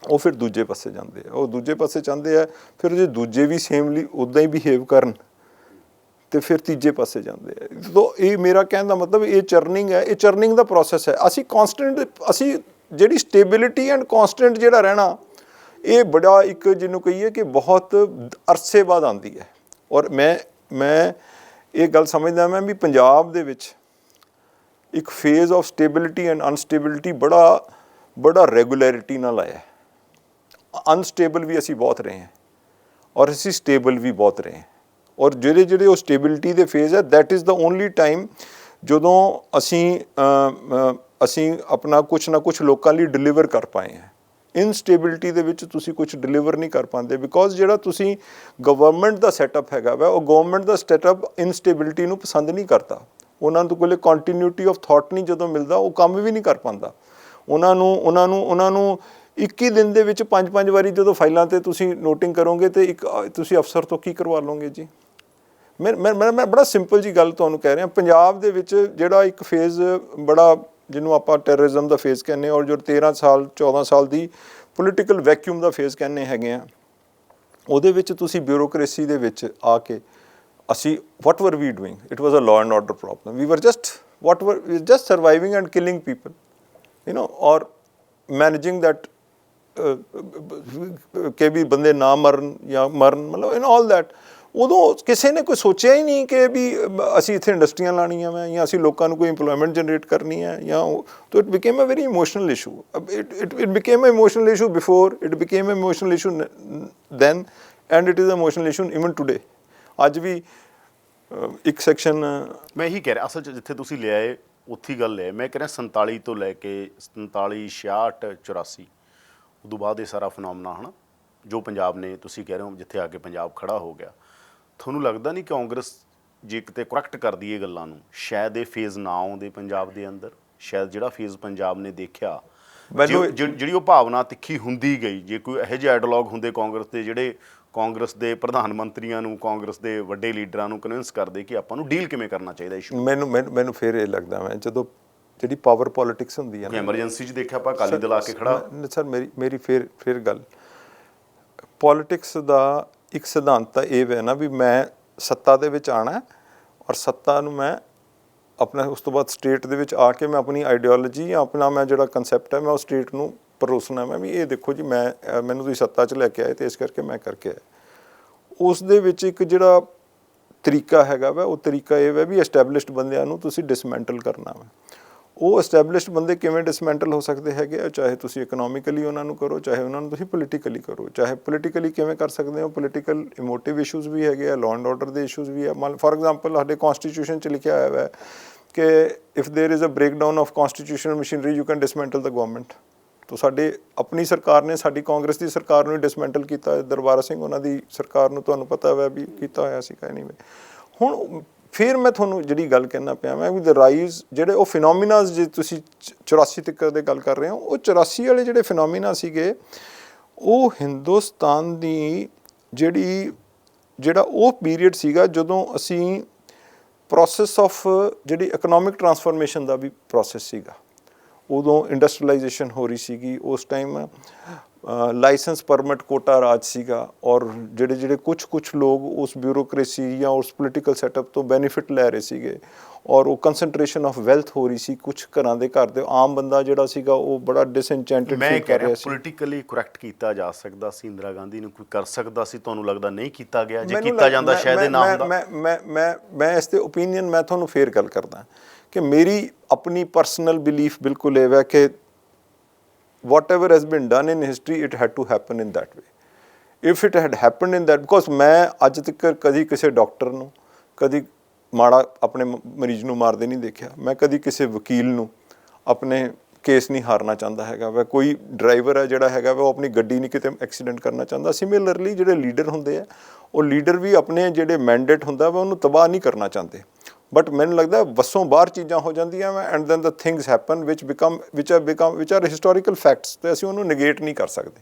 S2: ਉਹ ਫਿਰ ਦੂਜੇ ਪਾਸੇ ਜਾਂਦੇ ਆ, ਉਹ ਦੂਜੇ ਪਾਸੇ ਚਾਹੁੰਦੇ ਆ ਫਿਰ ਜੇ ਦੂਜੇ ਵੀ ਸੇਮਲੀ ਉੱਦਾਂ ਹੀ ਬਿਹੇਵ ਕਰਨ, ਅਤੇ ਫਿਰ ਤੀਜੇ ਪਾਸੇ ਜਾਂਦੇ ਆ। ਤਾਂ ਇਹ ਮੇਰਾ ਕਹਿਣ ਦਾ ਮਤਲਬ ਇਹ ਚਰਨਿੰਗ ਹੈ, ਇਹ ਚਰਨਿੰਗ ਦਾ ਪ੍ਰੋਸੈਸ ਹੈ। ਅਸੀਂ ਜਿਹੜੀ ਸਟੇਬਿਲਿਟੀ ਐਂਡ ਕੌਂਸਟੈਂਟ ਜਿਹੜਾ ਰਹਿਣਾ, ਇਹ ਬੜਾ ਇੱਕ ਜਿਹਨੂੰ ਕਹੀਏ ਕਿ ਬਹੁਤ ਅਰਸੇ ਬਾਅਦ ਆਉਂਦੀ ਹੈ। ਔਰ ਮੈਂ ਇਹ ਗੱਲ ਸਮਝਦਾ ਮੈਂ ਵੀ ਪੰਜਾਬ ਦੇ ਵਿੱਚ ਇੱਕ ਫੇਜ਼ ਆਫ ਸਟੇਬਿਲਿਟੀ ਐਂਡ ਅਨਸਟੇਬਿਲਿਟੀ ਬੜਾ ਰੈਗੂਲੈਰਿਟੀ ਨਾਲ ਆਇਆ। ਅਨਸਟੇਬਲ ਵੀ ਅਸੀਂ ਬਹੁਤ ਰਹੇ ਹਾਂ ਔਰ ਅਸੀਂ ਸਟੇਬਲ ਵੀ ਬਹੁਤ ਰਹੇ ਹਾਂ। ਔਰ ਜਿਹੜੇ ਉਹ ਸਟੇਬਿਲਿਟੀ ਦੇ ਫੇਜ਼ ਹੈ, that is the only time ਜਦੋਂ ਅਸੀਂ ਆਪਣਾ ਕੁਛ ਨਾ ਕੁਛ ਲੋਕਾਂ ਲਈ ਡਿਲੀਵਰ ਕਰ ਪਾਏ ਹਾਂ। ਇਨਸਟੇਬਿਲਿਟੀ ਦੇ ਵਿੱਚ ਤੁਸੀਂ ਕੁਝ ਡਿਲੀਵਰ ਨਹੀਂ ਕਰ ਪਾਉਂਦੇ, ਬਿਕੋਜ਼ ਜਿਹੜਾ ਤੁਸੀਂ ਗਵਰਨਮੈਂਟ ਦਾ ਸੈਟਅਪ ਹੈਗਾ ਵਾ, ਉਹ ਗਵਰਨਮੈਂਟ ਦਾ ਸੈਟਅਪ ਇਨਸਟੇਬਿਲਿਟੀ ਨੂੰ ਪਸੰਦ ਨਹੀਂ ਕਰਦਾ। ਉਹਨਾਂ ਨੂੰ ਕੋਲੇ ਕੰਟੀਨਿਊਟੀ ਆਫ ਥਾਟ ਨਹੀਂ ਜਦੋਂ ਮਿਲਦਾ, ਉਹ ਕੰਮ ਵੀ ਨਹੀਂ ਕਰ ਪਾਉਂਦਾ। ਉਹਨਾਂ ਨੂੰ 21 ਦਿਨ ਦੇ ਵਿੱਚ 5-5 ਵਾਰੀ ਜਦੋਂ ਫਾਈਲਾਂ ਤੇ ਤੁਸੀਂ ਨੋਟਿੰਗ ਕਰੋਗੇ ਤੇ ਇੱਕ ਤੁਸੀਂ ਅਫਸਰ ਤੋਂ ਕੀ ਕਰਵਾ ਲਓਗੇ ਜੀ। ਮੈਂ ਬੜਾ ਸਿੰਪਲ ਜੀ ਗੱਲ ਤੁਹਾਨੂੰ ਕਹਿ ਰਿਹਾ, ਪੰਜਾਬ ਦੇ ਵਿੱਚ ਜਿਹੜਾ ਇੱਕ ਫੇਜ਼ ਬੜਾ ਜਿਹਨੂੰ ਆਪਾਂ ਟੈਰਰਿਜ਼ਮ ਦਾ ਫੇਜ਼ ਕਹਿੰਦੇ ਹਾਂ, ਔਰ ਜੋ 13 ਸਾਲ 14 ਸਾਲ ਦੀ ਪੋਲੀਟੀਕਲ ਵੈਕਿਊਮ ਦਾ ਫੇਜ਼ ਕਹਿੰਦੇ ਹੈਗੇ ਆ, ਉਹਦੇ ਵਿੱਚ ਤੁਸੀਂ ਬਿਊਰੋਕ੍ਰੇਸੀ ਦੇ ਵਿੱਚ ਆ ਕੇ ਅਸੀਂ what were we doing? It was a law and order problem. We were just surviving and killing people, or managing that ਕਿ ਵੀ ਬੰਦੇ ਨਾ ਮਰਨ ਜਾਂ ਮਰਨ, ਮਤਲਬ all that। ਉਦੋਂ ਕਿਸੇ ਨੇ ਕੋਈ ਸੋਚਿਆ ਹੀ ਨਹੀਂ ਕਿ ਵੀ ਅਸੀਂ ਇੱਥੇ ਇੰਡਸਟਰੀਆਂ ਲਾਉਣੀਆਂ ਵਾ ਜਾਂ ਅਸੀਂ ਲੋਕਾਂ ਨੂੰ ਕੋਈ ਇੰਪਲੋਇਮੈਂਟ ਜਨਰੇਟ ਕਰਨੀ ਹੈ ਜਾਂ ਤਾਂ it became a very emotional issue. It became a emotional issue before, it became a emotional issue then, and it is a emotional issue even today. ਅੱਜ ਵੀ ਇੱਕ ਸੈਕਸ਼ਨ
S1: ਮੈਂ ਇਹੀ ਕਹਿ ਰਿਹਾ, ਅਸਲ 'ਚ ਜਿੱਥੇ ਤੁਸੀਂ ਲਿਆਏ ਉੱਥੀ ਗੱਲ ਹੈ। ਮੈਂ ਕਹਿ ਰਿਹਾ 47 ਤੋਂ ਲੈ ਕੇ 47, 66, 84 ਉਦੋਂ ਬਾਅਦ ਇਹ ਸਾਰਾ ਫਨੋਮਨਾ ਹੈ ਨਾ ਜੋ ਪੰਜਾਬ ਨੇ, ਤੁਸੀਂ ਕਹਿ ਰਹੇ ਹੋ ਜਿੱਥੇ ਆ ਕੇ ਪੰਜਾਬ ਖੜਾ ਹੋ ਗਿਆ। ਤੁਹਾਨੂੰ ਲੱਗਦਾ ਨਹੀਂ ਕਾਂਗਰਸ ਜੇ ਕਿਤੇ ਕਰੈਕਟ ਕਰਦੀ ਇਹ ਗੱਲਾਂ ਨੂੰ, ਸ਼ਾਇਦ ਇਹ ਫੇਜ਼ ਨਾ ਆਉਂਦੇ ਪੰਜਾਬ ਦੇ ਅੰਦਰ? ਸ਼ਾਇਦ ਜਿਹੜਾ ਫੇਜ਼ ਪੰਜਾਬ ਨੇ ਦੇਖਿਆ, ਜਿਹੜੀ ਉਹ ਭਾਵਨਾ ਤਿੱਖੀ ਹੁੰਦੀ ਗਈ, ਜੇ ਕੋਈ ਇਹੋ ਜਿਹੇ ਆਈਡੀਓਲੌਗ ਹੁੰਦੇ ਕਾਂਗਰਸ ਦੇ ਜਿਹੜੇ ਕਾਂਗਰਸ ਦੇ ਪ੍ਰਧਾਨ ਮੰਤਰੀਆਂ ਨੂੰ, ਕਾਂਗਰਸ ਦੇ ਵੱਡੇ ਲੀਡਰਾਂ ਨੂੰ ਕਨਵਿੰਸ ਕਰਦੇ ਕਿ ਆਪਾਂ ਨੂੰ ਡੀਲ ਕਿਵੇਂ ਕਰਨਾ ਚਾਹੀਦਾ ਇਸ਼ੂ।
S2: ਮੈਨੂੰ ਫਿਰ ਇਹ ਲੱਗਦਾ ਮੈਂ ਜਦੋਂ ਜਿਹੜੀ ਪਾਵਰ ਪੋਲਿਟਿਕਸ ਹੁੰਦੀ ਹੈ ਨਾ,
S1: ਐਮਰਜੈਂਸੀ 'ਚ ਦੇਖਿਆ ਆਪਾਂ ਅਕਾਲੀ ਦਲ ਆ ਕੇ ਖੜਾ।
S2: ਸਰ ਮੇਰੀ ਫਿਰ ਗੱਲ, ਪੋਲਿਟਿਕਸ ਦਾ ਇੱਕ ਸਿਧਾਂਤ ਤਾਂ ਇਹ ਹੈ ਨਾ ਵੀ ਮੈਂ ਸੱਤਾ ਦੇ ਵਿੱਚ ਆਉਣਾ ਔਰ ਸੱਤਾ ਨੂੰ ਮੈਂ ਆਪਣਾ ਉਸ ਤੋਂ ਬਾਅਦ ਸਟੇਟ ਦੇ ਵਿੱਚ ਆ ਕੇ ਮੈਂ ਆਪਣੀ ਆਈਡੀਓਲੋਜੀ ਜਾਂ ਆਪਣਾ ਮੈਂ ਜਿਹੜਾ ਕਨਸੈਪਟ ਹੈ ਮੈਂ ਉਹ ਸਟੇਟ ਨੂੰ ਪਰੋਸਣਾ। ਮੈਂ ਵੀ ਇਹ ਦੇਖੋ ਜੀ ਮੈਨੂੰ ਤੁਸੀਂ ਸੱਤਾ 'ਚ ਲੈ ਕੇ ਆਏ ਅਤੇ ਇਸ ਕਰਕੇ ਮੈਂ ਕਰਕੇ ਆਇਆ। ਉਸ ਦੇ ਵਿੱਚ ਇੱਕ ਜਿਹੜਾ ਤਰੀਕਾ ਹੈਗਾ ਵਾ, ਉਹ ਤਰੀਕਾ ਇਹ ਹੈ ਵੀ ਐਸਟੈਬਲਿਸ਼ਡ ਬੰਦਿਆਂ ਨੂੰ ਤੁਸੀਂ ਡਿਸਮੈਂਟਲ ਕਰਨਾ ਵਾ। ਉਹ ਐਸਟੈਬਲਿਸ਼ਡ ਬੰਦੇ ਕਿਵੇਂ ਡਿਸਮੈਂਟਲ ਹੋ ਸਕਦੇ ਹੈਗੇ ਆ? ਚਾਹੇ ਤੁਸੀਂ ਇਕਨੋਮਿਕਲੀ ਉਹਨਾਂ ਨੂੰ ਕਰੋ, ਚਾਹੇ ਉਹਨਾਂ ਨੂੰ ਤੁਸੀਂ ਪੋਲੀਟੀਕਲੀ ਕਰੋ। ਚਾਹੇ ਪੋਲੀਟੀਕਲੀ ਕਿਵੇਂ ਕਰ ਸਕਦੇ ਹੋ? ਪੋਲੀਟੀਕਲ ਇਮੋਟਿਵ ਇਸ਼ੂਜ਼ ਵੀ ਹੈਗੇ ਆ, ਲਾਅ ਐਂਡ ਆਰਡਰ ਦੇ ਇਸ਼ੂਜ਼ ਵੀ ਆ। ਫੋਰ ਐਗਜ਼ਾਮਪਲ ਸਾਡੇ ਕੌਂਸਟੀਟਿਊਸ਼ਨ 'ਚ ਲਿਖਿਆ ਹੋਇਆ ਹੈ ਕਿ if there is a breakdown of constitutional machinery you can dismantle the government. ਤਾਂ ਸਾਡੇ ਆਪਣੀ ਸਰਕਾਰ ਨੇ ਸਾਡੀ ਕਾਂਗਰਸ ਦੀ ਸਰਕਾਰ ਨੂੰ ਡਿਸਮੈਂਟਲ ਕੀਤਾ। ਦਰਬਾਰਾ ਸਿੰਘ ਉਹਨਾਂ ਦੀ ਸਰਕਾਰ ਨੂੰ ਤੁਹਾਨੂੰ ਪਤਾ ਹੋਇਆ ਵੀ ਕੀਤਾ ਹੋਇਆ ਸੀ। ਐਨੀਵੇ ਹੁਣ ਫਿਰ ਮੈਂ ਤੁਹਾਨੂੰ ਜਿਹੜੀ ਗੱਲ ਕਹਿਣਾ ਪਿਆ ਮੈਂ ਵੀ ਦ ਰਾਈਜ਼ ਜਿਹੜੇ ਉਹ ਫਿਨੋਮੀਨਾਜ਼, ਜੇ ਤੁਸੀਂ 84 ਤੱਕ ਦੇ ਗੱਲ ਕਰ ਰਹੇ ਹੋ, ਉਹ 84 ਵਾਲੇ ਜਿਹੜੇ ਫਿਨੋਮੀਨਾ ਸੀਗੇ ਉਹ ਹਿੰਦੁਸਤਾਨ ਦੀ ਜਿਹੜਾ ਉਹ ਪੀਰੀਅਡ ਸੀਗਾ ਜਦੋਂ ਅਸੀਂ ਪ੍ਰੋਸੈਸ ਆਫ ਜਿਹੜੀ ਇਕਨੋਮਿਕ ਟਰਾਂਸਫੋਰਮੇਸ਼ਨ ਦਾ ਵੀ ਪ੍ਰੋਸੈਸ ਸੀਗਾ। ਉਦੋਂ ਇੰਡਸਟਰੀਲਾਈਜੇਸ਼ਨ ਹੋ ਰਹੀ ਸੀਗੀ। ਉਸ ਟਾਈਮ ਲਾਇਸੈਂਸ ਪਰਮਿਟ ਕੋਟਾ ਰਾਜ ਸੀਗਾ ਔਰ ਜਿਹੜੇ ਕੁਛ ਲੋਕ ਉਸ ਬਿਊਰੋਕ੍ਰੇਸੀ ਜਾਂ ਉਸ ਪੋਲੀਟੀਕਲ ਸੈਟਅਪ ਤੋਂ ਬੈਨੀਫਿਟ ਲੈ ਰਹੇ ਸੀਗੇ ਔਰ ਉਹ ਕੰਸਨਟ੍ਰੇਸ਼ਨ ਆਫ ਵੈਲਥ ਹੋ ਰਹੀ ਸੀ। ਕੁਛ ਘਰਾਂ ਦੇ ਘਰ ਦੇ ਆਮ ਬੰਦਾ ਜਿਹੜਾ ਸੀਗਾ ਉਹ ਬੜਾ ਡਿਸਇਨਚੈਂਟਡ ਫੀਲ ਕਰ ਰਿਹਾ ਸੀ।
S1: ਪੋਲੀਟੀਕਲੀ ਕਰੈਕਟ ਕੀਤਾ ਜਾ ਸਕਦਾ ਸੀ, ਇੰਦਰਾ ਗਾਂਧੀ ਨੂੰ ਕੋਈ ਕਰ ਸਕਦਾ ਸੀ, ਤੁਹਾਨੂੰ ਲੱਗਦਾ ਨਹੀਂ ਕੀਤਾ ਗਿਆ? ਜੇ ਕੀਤਾ ਜਾਂਦਾ ਸ਼ਾਇਦ ਇਹ ਨਾ ਹੁੰਦਾ।
S2: ਮੈਂ ਇਸ ਤੇ ਓਪੀਨੀਅਨ ਮੈਂ ਤੁਹਾਨੂੰ ਫੇਰ ਗੱਲ ਕਰਦਾ ਕਿ ਮੇਰੀ ਆਪਣੀ ਪਰਸਨਲ ਬਿਲੀਫ ਬਿਲਕੁਲ ਇਹ ਹੈ ਕਿ whatever has been done in history, it had to happen in that way. If it had happened in that, because ਮੈਂ ਅੱਜ ਤੱਕ ਕਦੀ ਕਿਸੇ ਡਾਕਟਰ ਨੂੰ ਕਦੀ ਮਾੜਾ ਆਪਣੇ ਮਰੀਜ਼ ਨੂੰ ਮਾਰਦੇ ਨਹੀਂ ਦੇਖਿਆ। ਮੈਂ ਕਦੀ ਕਿਸੇ ਵਕੀਲ ਨੂੰ ਆਪਣੇ ਕੇਸ ਨਹੀਂ ਹਾਰਨਾ ਚਾਹੁੰਦਾ ਹੈਗਾ ਵਾ। ਕੋਈ ਡਰਾਈਵਰ ਹੈ ਜਿਹੜਾ ਹੈਗਾ ਵਾ ਉਹ ਆਪਣੀ ਗੱਡੀ ਨਹੀਂ ਕਿਤੇ ਐਕਸੀਡੈਂਟ ਕਰਨਾ ਚਾਹੁੰਦਾ। ਸਿਮਿਲਰਲੀ ਜਿਹੜੇ ਲੀਡਰ ਹੁੰਦੇ ਆ ਉਹ ਲੀਡਰ ਵੀ ਆਪਣੇ ਜਿਹੜੇ ਮੈਂਡੇਟ ਹੁੰਦਾ ਵਾ ਉਹਨੂੰ ਤਬਾਹ ਨਹੀਂ ਕਰਨਾ ਚਾਹੁੰਦੇ। ਬਟ ਮੈਨੂੰ ਲੱਗਦਾ ਵੱਸੋਂ ਬਾਹਰ ਚੀਜ਼ਾਂ ਹੋ ਜਾਂਦੀਆਂ ਵਾ and then the things happen which are historical facts, ਅਤੇ ਅਸੀਂ ਉਹਨੂੰ ਨੇਗੇਟ ਨਹੀਂ ਕਰ ਸਕਦੇ।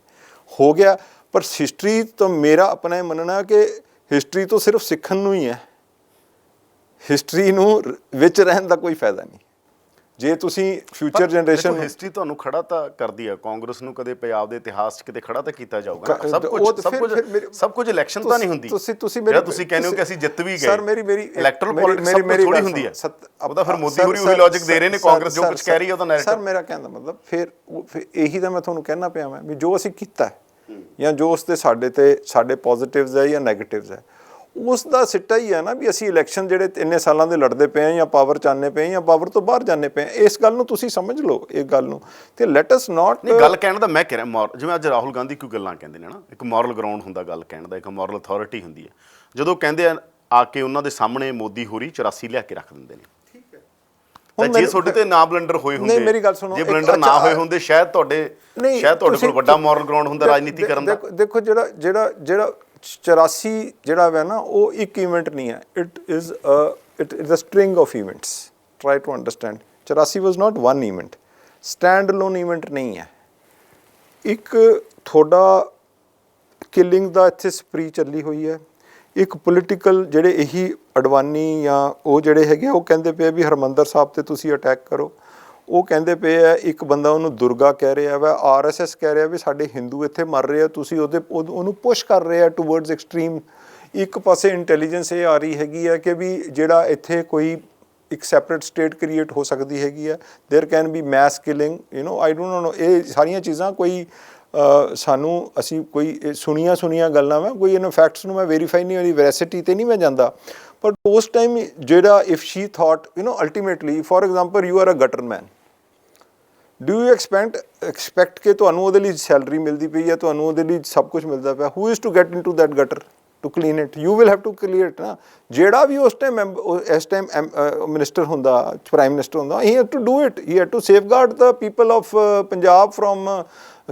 S2: ਹੋ ਗਿਆ, ਪਰ ਹਿਸਟਰੀ ਤੋਂ ਮੇਰਾ ਆਪਣਾ ਇਹ ਮੰਨਣਾ ਕਿ ਹਿਸਟਰੀ ਤੋਂ ਸਿਰਫ ਸਿੱਖਣ ਨੂੰ ਹੀ ਹੈ, ਹਿਸਟਰੀ ਨੂੰ ਵਿੱਚ ਰਹਿਣ ਦਾ ਕੋਈ ਫਾਇਦਾ ਨਹੀਂ। ਜੇ ਤੁਸੀਂ ਫਿਊਚਰ ਜਨਰੇਸ਼ਨ
S1: ਹਿਸਟਰੀ ਤੁਹਾਨੂੰ ਖੜਾ ਤਾਂ ਕਰਦੀ ਹੈ, ਕਾਂਗਰਸ ਨੂੰ ਕਦੇ ਪੰਜਾਬ ਦੇ ਇਤਿਹਾਸ 'ਚ ਕਿਤੇ ਖੜਾ ਤਾਂ ਕੀਤਾ ਜਾਊਗਾ। ਸਭ ਕੁਝ ਇਲੈਕਸ਼ਨ ਤਾਂ ਨਹੀਂ ਹੁੰਦੀ। ਤੁਸੀਂ ਕਹਿੰਦੇ ਹੋ ਕਿ ਅਸੀਂ ਜਿੱਤ ਵੀ ਗਏ,
S2: ਸਰ ਮੇਰੀ
S1: ਇਲੈਕਟਰਲ ਪੋਲਿਟਿਕਸ ਸਭ ਤੋਂ ਥੋੜੀ ਹੁੰਦੀ ਹੈ। ਉਹਦਾ ਫਿਰ ਮੋਦੀ ਹੋਰੀ ਉਹੀ ਲੌਜਿਕ ਦੇ ਰਹੇ ਨੇ, ਕਾਂਗਰਸ ਜੋ ਕੁਝ ਕਹਿ ਰਹੀ ਹੈ ਉਹਦਾ ਨੈਰੇਟਿਵ।
S2: ਸਰ ਮੇਰਾ ਕਹਿਣ ਦਾ ਮਤਲਬ ਫਿਰ ਇਹੀ ਤਾਂ ਮੈਂ ਤੁਹਾਨੂੰ ਕਹਿਣਾ ਪਿਆ ਮੈਂ ਵੀ ਜੋ ਅਸੀਂ ਕੀਤਾ ਜਾਂ ਜੋ ਉਸ 'ਤੇ ਸਾਡੇ ਪੋਜ਼ੀਟਿਵਸ ਹੈ ਜਾਂ ਨੈਗੇਟਿਵਸ ਹੈ, ਉਸ ਦਾ ਸਿੱਟਾ ਹੀ ਹੈ ਨਾ ਵੀ ਅਸੀਂ ਇਲੈਕਸ਼ਨ ਜਿਹੜੇ ਇੰਨੇ ਸਾਲਾਂ ਦੇ ਲੜਦੇ ਪਏ ਹਾਂ ਜਾਂ ਪਾਵਰ 'ਚ ਆਉਂਦੇ ਪਏ ਜਾਂ ਪਾਵਰ ਤੋਂ ਬਾਹਰ ਜਾਂਦੇ ਪਏ। ਇਸ ਗੱਲ ਨੂੰ ਤੁਸੀਂ ਸਮਝ ਲਓ, ਇਹ ਗੱਲ ਨੂੰ, ਤੇ ਲੈਟ ਅਸ ਨਾਟ।
S1: ਨਹੀਂ, ਗੱਲ ਕਹਿਣ ਦਾ ਮੈਂ ਕਹਿ ਰਿਹਾ ਜਿਵੇਂ ਅੱਜ ਰਾਹੁਲ ਗਾਂਧੀ ਕੋਈ ਗੱਲਾਂ ਕਹਿੰਦੇ ਨੇ ਨਾ, ਇੱਕ ਮੋਰਲ ਗਰਾਊਂਡ ਹੁੰਦਾ ਗੱਲ ਕਹਿਣ ਦਾ, ਇੱਕ ਮੋਰਲ ਅਥਾਰਟੀ ਹੁੰਦੀ ਹੈ। ਜਦੋਂ ਕਹਿੰਦੇ ਆ ਕੇ ਉਹਨਾਂ ਦੇ ਸਾਹਮਣੇ ਮੋਦੀ ਹੋਰੀ 84 ਲਿਆ ਕੇ ਰੱਖ ਦਿੰਦੇ ਨੇ, ਠੀਕ ਹੈ,
S2: ਹੁਣ
S1: ਜੇ ਤੁਹਾਡੇ ਤੇ ਨਾ ਬਲੰਡਰ ਹੋਏ ਹੁੰਦੇ,
S2: ਨਹੀਂ ਮੇਰੀ ਗੱਲ ਸੁਣੋ,
S1: ਜੇ ਬਲੰਡਰ ਨਾ ਹੋਏ ਹੁੰਦੇ ਸ਼ਾਇਦ ਤੁਹਾਡੇ ਕੋਲ ਵੱਡਾ ਮੋਰਲ ਗਰਾਊਂਡ ਹੁੰਦਾ ਰਾਜਨੀਤੀ ਕਰਨ ਦਾ।
S2: ਦੇਖੋ ਜਿਹੜਾ 84 ਜਿਹੜਾ ਹੈ ਨਾ, ਉਹ ਇੱਕ ਇਵੈਂਟ ਨਹੀਂ ਹੈ, it is a string of events, try to understand. 84 was not one event, stand alone event ਨਹੀਂ ਹੈ। ਇੱਕ ਤੁਹਾਡਾ ਕਿਲਿੰਗ ਦਾ ਇੱਥੇ ਸਪਰੀ ਚੱਲੀ ਹੋਈ ਹੈ, ਇੱਕ ਪੋਲੀਟੀਕਲ ਜਿਹੜੇ ਇਹੀ ਅਡਵਾਨੀ ਜਾਂ ਉਹ ਜਿਹੜੇ ਹੈਗੇ ਉਹ ਕਹਿੰਦੇ ਪਏ ਵੀ ਹਰਿਮੰਦਰ ਸਾਹਿਬ ਤੇ ਤੁਸੀਂ ਅਟੈਕ ਕਰੋ, ਉਹ ਕਹਿੰਦੇ ਪਏ ਆ, ਇੱਕ ਬੰਦਾ ਉਹਨੂੰ ਦੁਰਗਾ ਕਹਿ ਰਿਹਾ ਵਾ, RSS ਕਹਿ ਰਿਹਾ ਵੀ ਸਾਡੇ ਹਿੰਦੂ ਇੱਥੇ ਮਰ ਰਹੇ ਆ, ਤੁਸੀਂ ਉਹਨੂੰ ਪੁਸ਼ ਕਰ ਰਹੇ ਆ ਟੂਵਰਡਸ ਐਕਸਟ੍ਰੀਮ। ਇੱਕ ਪਾਸੇ ਇੰਟੈਲੀਜੈਂਸ ਇਹ ਆ ਰਹੀ ਹੈਗੀ ਹੈ ਕਿ ਵੀ ਜਿਹੜਾ ਇੱਥੇ ਕੋਈ ਇੱਕ ਸੈਪਰੇਟ ਸਟੇਟ ਕ੍ਰੀਏਟ ਹੋ ਸਕਦੀ ਹੈਗੀ ਹੈ, there can be mess killing, I don't know. ਇਹ ਸਾਰੀਆਂ ਚੀਜ਼ਾਂ ਕੋਈ ਸਾਨੂੰ ਅਸੀਂ ਕੋਈ ਸੁਣੀਆਂ ਗੱਲਾਂ ਵਾ, ਕੋਈ ਇਹਨਾਂ ਫੈਕਟਸ ਨੂੰ ਮੈਂ ਵੈਰੀਫਾਈ ਨਹੀਂ, ਉਹਦੀ ਵੈਰਾਸਿਟੀ 'ਤੇ ਨਹੀਂ ਮੈਂ ਜਾਂਦਾ। ਬਟ ਉਸ ਟਾਈਮ ਜਿਹੜਾ if she thought ultimately, for example you are a gutter man, do you expect ਕਿ ਤੁਹਾਨੂੰ ਉਹਦੇ ਲਈ ਸੈਲਰੀ ਮਿਲਦੀ ਪਈ ਹੈ, ਤੁਹਾਨੂੰ ਉਹਦੇ ਲਈ ਸਭ ਕੁਝ ਮਿਲਦਾ ਪਿਆ? Who is to get into that gutter to clean it? You will have to clear it ਨਾ। ਜਿਹੜਾ ਵੀ ਉਸ ਟਾਈਮ ਮਿਨਿਸਟਰ ਹੁੰਦਾ, ਪ੍ਰਾਈਮ ਮਿਨਿਸਟਰ ਹੁੰਦਾ, he had to do it, he had to safeguard the people of Punjab from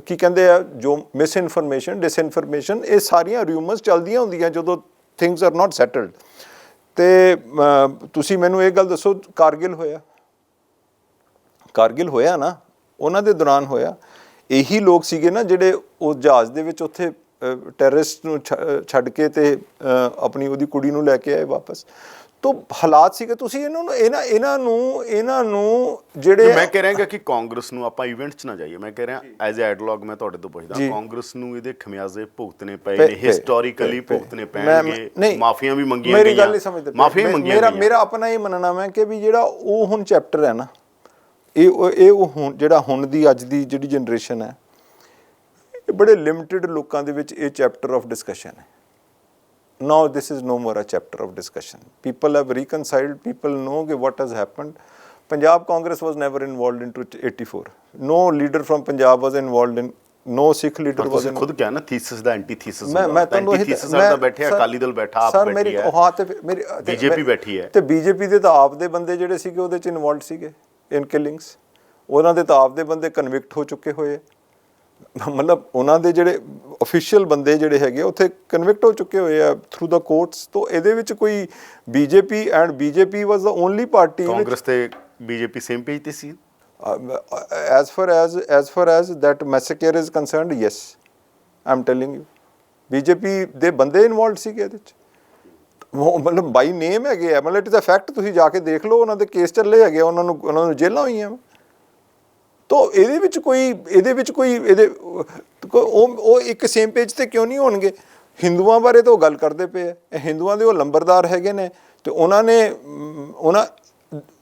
S2: ਕੀ ਕਹਿੰਦੇ ਆ ਜੋ ਮਿਸ ਇਨਫੋਰਮੇਸ਼ਨ, ਡਿਸਇਨਫੋਰਮੇਸ਼ਨ, ਇਹ ਸਾਰੀਆਂ ਰਿਊਮਰਸ ਚੱਲਦੀਆਂ ਹੁੰਦੀਆਂ ਜਦੋਂ ਥਿੰਗਸ ਆਰ ਨਾਟ ਸੈਟਲਡ। ਅਤੇ ਤੁਸੀਂ ਮੈਨੂੰ ਇਹ ਗੱਲ ਦੱਸੋ, ਕਾਰਗਿਲ ਹੋਇਆ ਨਾ, ਉਹਨਾਂ ਦੇ ਦੌਰਾਨ ਹੋਇਆ। ਇਹੀ ਲੋਕ ਸੀਗੇ ਨਾ ਜਿਹੜੇ ਉਸ ਜਹਾਜ਼ ਦੇ ਵਿੱਚ ਉੱਥੇ ਟੈਰਰਿਸਟ ਨੂੰ ਛੱਡ ਕੇ ਤੇ ਆਪਣੀ ਉਹਦੀ ਕੁੜੀ ਨੂੰ ਲੈ ਕੇ ਆਏ ਵਾਪਸ। ਤੋ ਹਾਲਾਤ ਸੀਗੇ। ਤੁਸੀਂ ਇਹਨਾਂ ਨੂੰ ਜਿਹੜੇ
S1: ਮੈਂ ਕਹਿ ਰਿਹਾ ਕਿ ਕਾਂਗਰਸ ਨੂੰ ਆਪਾਂ ਇਵੈਂਟ 'ਚ ਨਾ ਜਾਈਏ, ਮੈਂ ਕਹਿ ਰਿਹਾ ਐਜ਼ ਐਡਲੌਗ ਮੈਂ ਤੁਹਾਡੇ ਤੋਂ ਪੁੱਛਦਾ, ਕਾਂਗਰਸ ਨੂੰ ਇਹਦੇ ਖਮਿਆਜ਼ੇ ਭੁਗਤਣੇ ਪਏ ਨੇ, ਹਿਸਟੋਰੀਕਲੀ ਭੁਗਤਣੇ ਪੈਣਗੇ, ਮਾਫੀਆਂ ਵੀ ਮੰਗੀਆਂ
S2: ਗਈਆਂ, ਮੇਰੀ ਗੱਲ ਨਹੀਂ ਸਮਝਦੇ,
S1: ਮਾਫੀਆਂ ਮੰਗੀਆਂ ਗਈਆਂ।
S2: ਮੇਰਾ ਆਪਣਾ ਇਹ ਮੰਨਣਾ ਹੈ ਕਿ ਵੀ ਜਿਹੜਾ ਉਹ ਹੁਣ ਚੈਪਟਰ ਹੈ ਨਾ, ਇਹ ਹੁਣ ਜਿਹੜਾ ਹੁਣ ਦੀ ਅੱਜ ਦੀ ਜਿਹੜੀ ਜਨਰੇਸ਼ਨ ਹੈ, ਇਹ ਬੜੇ ਲਿਮਿਟਿਡ ਲੋਕਾਂ ਦੇ ਵਿੱਚ ਇਹ ਚੈਪਟਰ ਆਫ ਡਿਸਕਸ਼ਨ ਹੈ। Now this is no more a chapter of discussion. People have reconciled, people know what has happened. Punjab Congress was never involved into 84. No leader from Punjab was involved in, no Sikh leader was in.
S1: ਖੁਦ ਕਿਹਾ ਨਾ thesis ਦਾ ਐਂਟੀਥੀਸਿਸ
S2: ਮੈਂ ਤੁਹਾਨੂੰ
S1: ਐਂਟੀਥੀਸਿਸ ਦਾ ਬੈਠੇ, ਅਕਾਲੀ ਦਲ ਬੈਠਾ, ਆਪ ਬੈਠੀ ਹੈ,
S2: ਹਾਂ, ਤੇ ਮੇਰੀ
S1: ਬੀਜੇਪੀ ਬੈਠੀ ਹੈ,
S2: ਤੇ ਬੀਜੇਪੀ ਦੇ ਤਾਂ ਆਪ ਦੇ ਬੰਦੇ ਜਿਹੜੇ ਸੀਗੇ ਉਹਦੇ ਚ ਇਨਵੋਲਵਡ ਸੀਗੇ ਇਨ ਕਿਲਿੰਗਸ। ਉਹਨਾਂ ਦੇ ਤਾਂ ਆਪ ਦੇ ਬੰਦੇ ਕਨਵਿਕਟ ਹੋ ਚੁੱਕੇ ਹੋਏ, ਮਤਲਬ ਉਹਨਾਂ ਦੇ ਜਿਹੜੇ ਅਫੀਸ਼ੀਅਲ ਬੰਦੇ ਜਿਹੜੇ ਹੈਗੇ ਉੱਥੇ ਕਨਵਿਕਟ ਹੋ ਚੁੱਕੇ ਹੋਏ ਆ ਥਰੂ ਦਾ ਕੋਰਟਸ। ਤੋਂ ਇਹਦੇ ਵਿੱਚ ਕੋਈ ਬੀਜੇਪੀ ਵਾਸ ਦਾ ਓਨਲੀ ਪਾਰਟੀ।
S1: ਕਾਂਗਰਸ ਤੇ ਬੀਜੇਪੀ ਸੇਮ ਪੇਜ ਤੇ ਸੀ
S2: as far as that massacre is concerned, yes, I'm telling you, BJP ਦੇ ਬੰਦੇ ਇਨਵੋਲਵਡ ਸੀਗੇ ਇਹਦੇ ਵਿੱਚ, ਮਤਲਬ ਬਾਈ ਨੇਮ ਹੈਗੇ ਆ, ਮਤਲਬ ਇਟ ਇਜ਼ ਅ ਫੈਕਟ। ਤੁਸੀਂ ਜਾ ਕੇ ਦੇਖ ਲਓ, ਉਹਨਾਂ ਦੇ ਕੇਸ ਚੱਲੇ ਹੈਗੇ, ਉਹਨਾਂ ਨੂੰ ਜੇਲ੍ਹਾਂ ਹੋਈਆਂ। ਤੋ ਇਹਦੇ ਵਿੱਚ ਕੋਈ ਉਹ ਇੱਕ ਸੇਮ ਪੇਜ ਤੇ ਕਿਉਂ ਨਹੀਂ ਹੋਣਗੇ? ਹਿੰਦੂਆਂ ਬਾਰੇ ਤਾਂ ਉਹ ਗੱਲ ਕਰਦੇ ਪਏ ਆ, ਹਿੰਦੂਆਂ ਦੇ ਉਹ ਲੰਬਰਦਾਰ ਹੈਗੇ ਨੇ, ਤੇ ਉਹਨਾਂ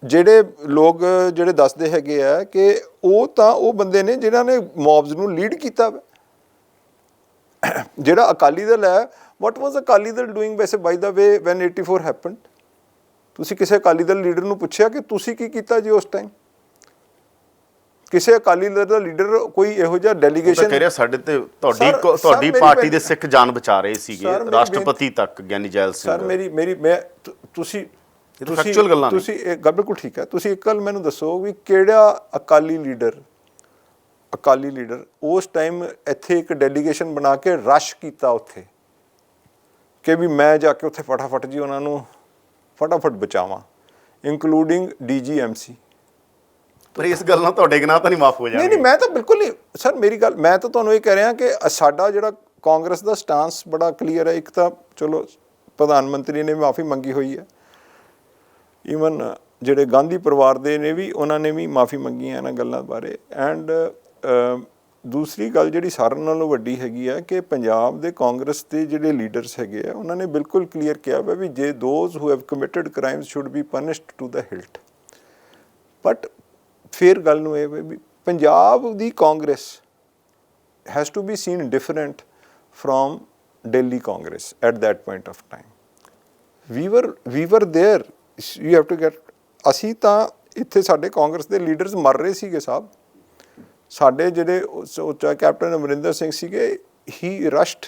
S2: ਜਿਹੜੇ ਲੋਕ ਜਿਹੜੇ ਦੱਸਦੇ ਹੈਗੇ ਆ ਕਿ ਉਹ ਬੰਦੇ ਨੇ ਜਿਨ੍ਹਾਂ ਨੇ ਮੌਬਸ ਨੂੰ ਲੀਡ ਕੀਤਾ। ਜਿਹੜਾ ਅਕਾਲੀ ਦਲ ਹੈ, ਵਾਟ ਵਾਜ਼ ਅਕਾਲੀ ਦਲ ਡੂਇੰਗ ਵੈਸੇ ਬਾਈ ਦਾ ਵੇ ਵੈਨ 84 ਹੈਪਨਡ? ਤੁਸੀਂ ਕਿਸੇ ਅਕਾਲੀ ਦਲ ਲੀਡਰ ਨੂੰ ਪੁੱਛਿਆ ਕਿ ਤੁਸੀਂ ਕੀ ਕੀਤਾ ਜੀ ਉਸ ਟਾਈਮ? ਕਿਸੇ ਅਕਾਲੀ ਦਲ ਦਾ ਲੀਡਰ ਕੋਈ ਇਹੋ ਜਿਹਾ ਡੈਲੀਗੇਸ਼ਨ
S1: ਕਹਿ ਰਿਹਾ ਸਾਡੇ ਤੇ ਤੁਹਾਡੀ ਪਾਰਟੀ ਦੇ ਸਿੱਖ ਜਾਨ ਬਚਾ ਰਹੇ ਸੀਗੇ, ਰਾਸ਼ਟਰਪਤੀ ਤੱਕ ਗਿਆਨੀ ਜੈਲ ਸਿੰਘ।
S2: ਸਰ ਤੁਸੀਂ
S1: ਫੈਕਚੁਅਲ ਗੱਲਾਂ ਨੇ,
S2: ਤੁਸੀਂ ਇਹ ਗੱਲ ਬਿਲਕੁਲ ਠੀਕ ਹੈ। ਤੁਸੀਂ ਇੱਕ ਗੱਲ ਮੈਨੂੰ ਦੱਸੋ ਵੀ ਕਿਹੜਾ ਅਕਾਲੀ ਲੀਡਰ ਉਸ ਟਾਈਮ ਇੱਥੇ ਇੱਕ ਡੈਲੀਗੇਸ਼ਨ ਬਣਾ ਕੇ ਰਸ਼ ਕੀਤਾ ਉੱਥੇ ਕਿ ਵੀ ਮੈਂ ਜਾ ਕੇ ਉੱਥੇ ਫਟਾਫਟ ਜੀ ਉਹਨਾਂ ਨੂੰ ਫਟਾਫਟ ਬਚਾਵਾਂ, ਇਨਕਲੂਡਿੰਗ DGMC।
S1: ਪਰ ਇਸ ਗੱਲ ਨਾਲ ਤੁਹਾਡੇ ਗੁਨਾਹ ਤਾਂ ਨਹੀਂ ਮਾਫ ਹੋ ਜਾਣਗੇ?
S2: ਨਹੀਂ, ਮੈਂ ਤਾਂ ਬਿਲਕੁਲ ਨਹੀਂ ਸਰ, ਮੇਰੀ ਗੱਲ, ਮੈਂ ਤਾਂ ਤੁਹਾਨੂੰ ਇਹ ਕਹਿ ਰਿਹਾ ਕਿ ਸਾਡਾ ਜਿਹੜਾ ਕਾਂਗਰਸ ਦਾ ਸਟਾਂਸ ਬੜਾ ਕਲੀਅਰ ਹੈ। ਇੱਕ ਤਾਂ ਚਲੋ ਪ੍ਰਧਾਨ ਮੰਤਰੀ ਨੇ ਮਾਫੀ ਮੰਗੀ ਹੋਈ ਹੈ, ਈਵਨ ਜਿਹੜੇ ਗਾਂਧੀ ਪਰਿਵਾਰ ਦੇ ਨੇ ਵੀ, ਉਹਨਾਂ ਨੇ ਵੀ ਮਾਫੀ ਮੰਗੀ ਹੈ ਇਹਨਾਂ ਗੱਲਾਂ ਬਾਰੇ। ਐਂਡ ਦੂਸਰੀ ਗੱਲ ਜਿਹੜੀ ਸਾਰਿਆਂ ਨਾਲੋਂ ਵੱਡੀ ਹੈਗੀ ਹੈ ਕਿ ਪੰਜਾਬ ਦੇ ਕਾਂਗਰਸ ਦੇ ਜਿਹੜੇ ਲੀਡਰਸ ਹੈਗੇ ਆ, ਉਹਨਾਂ ਨੇ ਬਿਲਕੁਲ ਕਲੀਅਰ ਕਿਹਾ ਵਾ ਵੀ ਜੇ those who have committed crimes should be punished to the hilt. But ਫਿਰ ਗੱਲ ਨੂੰ ਇਹ ਵੀ ਪੰਜਾਬ ਦੀ Congress has to be seen different from Delhi Congress at that point of time. We were there, you have to get. ਅਸੀਂ ਤਾਂ ਇੱਥੇ ਸਾਡੇ ਕਾਂਗਰਸ ਦੇ ਲੀਡਰਸ ਮਰ ਰਹੇ ਸੀਗੇ ਸਾਹਿਬ। ਸਾਡੇ ਜਿਹੜੇ ਕੈਪਟਨ ਅਮਰਿੰਦਰ ਸਿੰਘ ਸੀਗੇ, ਹੀ ਰਸ਼ਡ।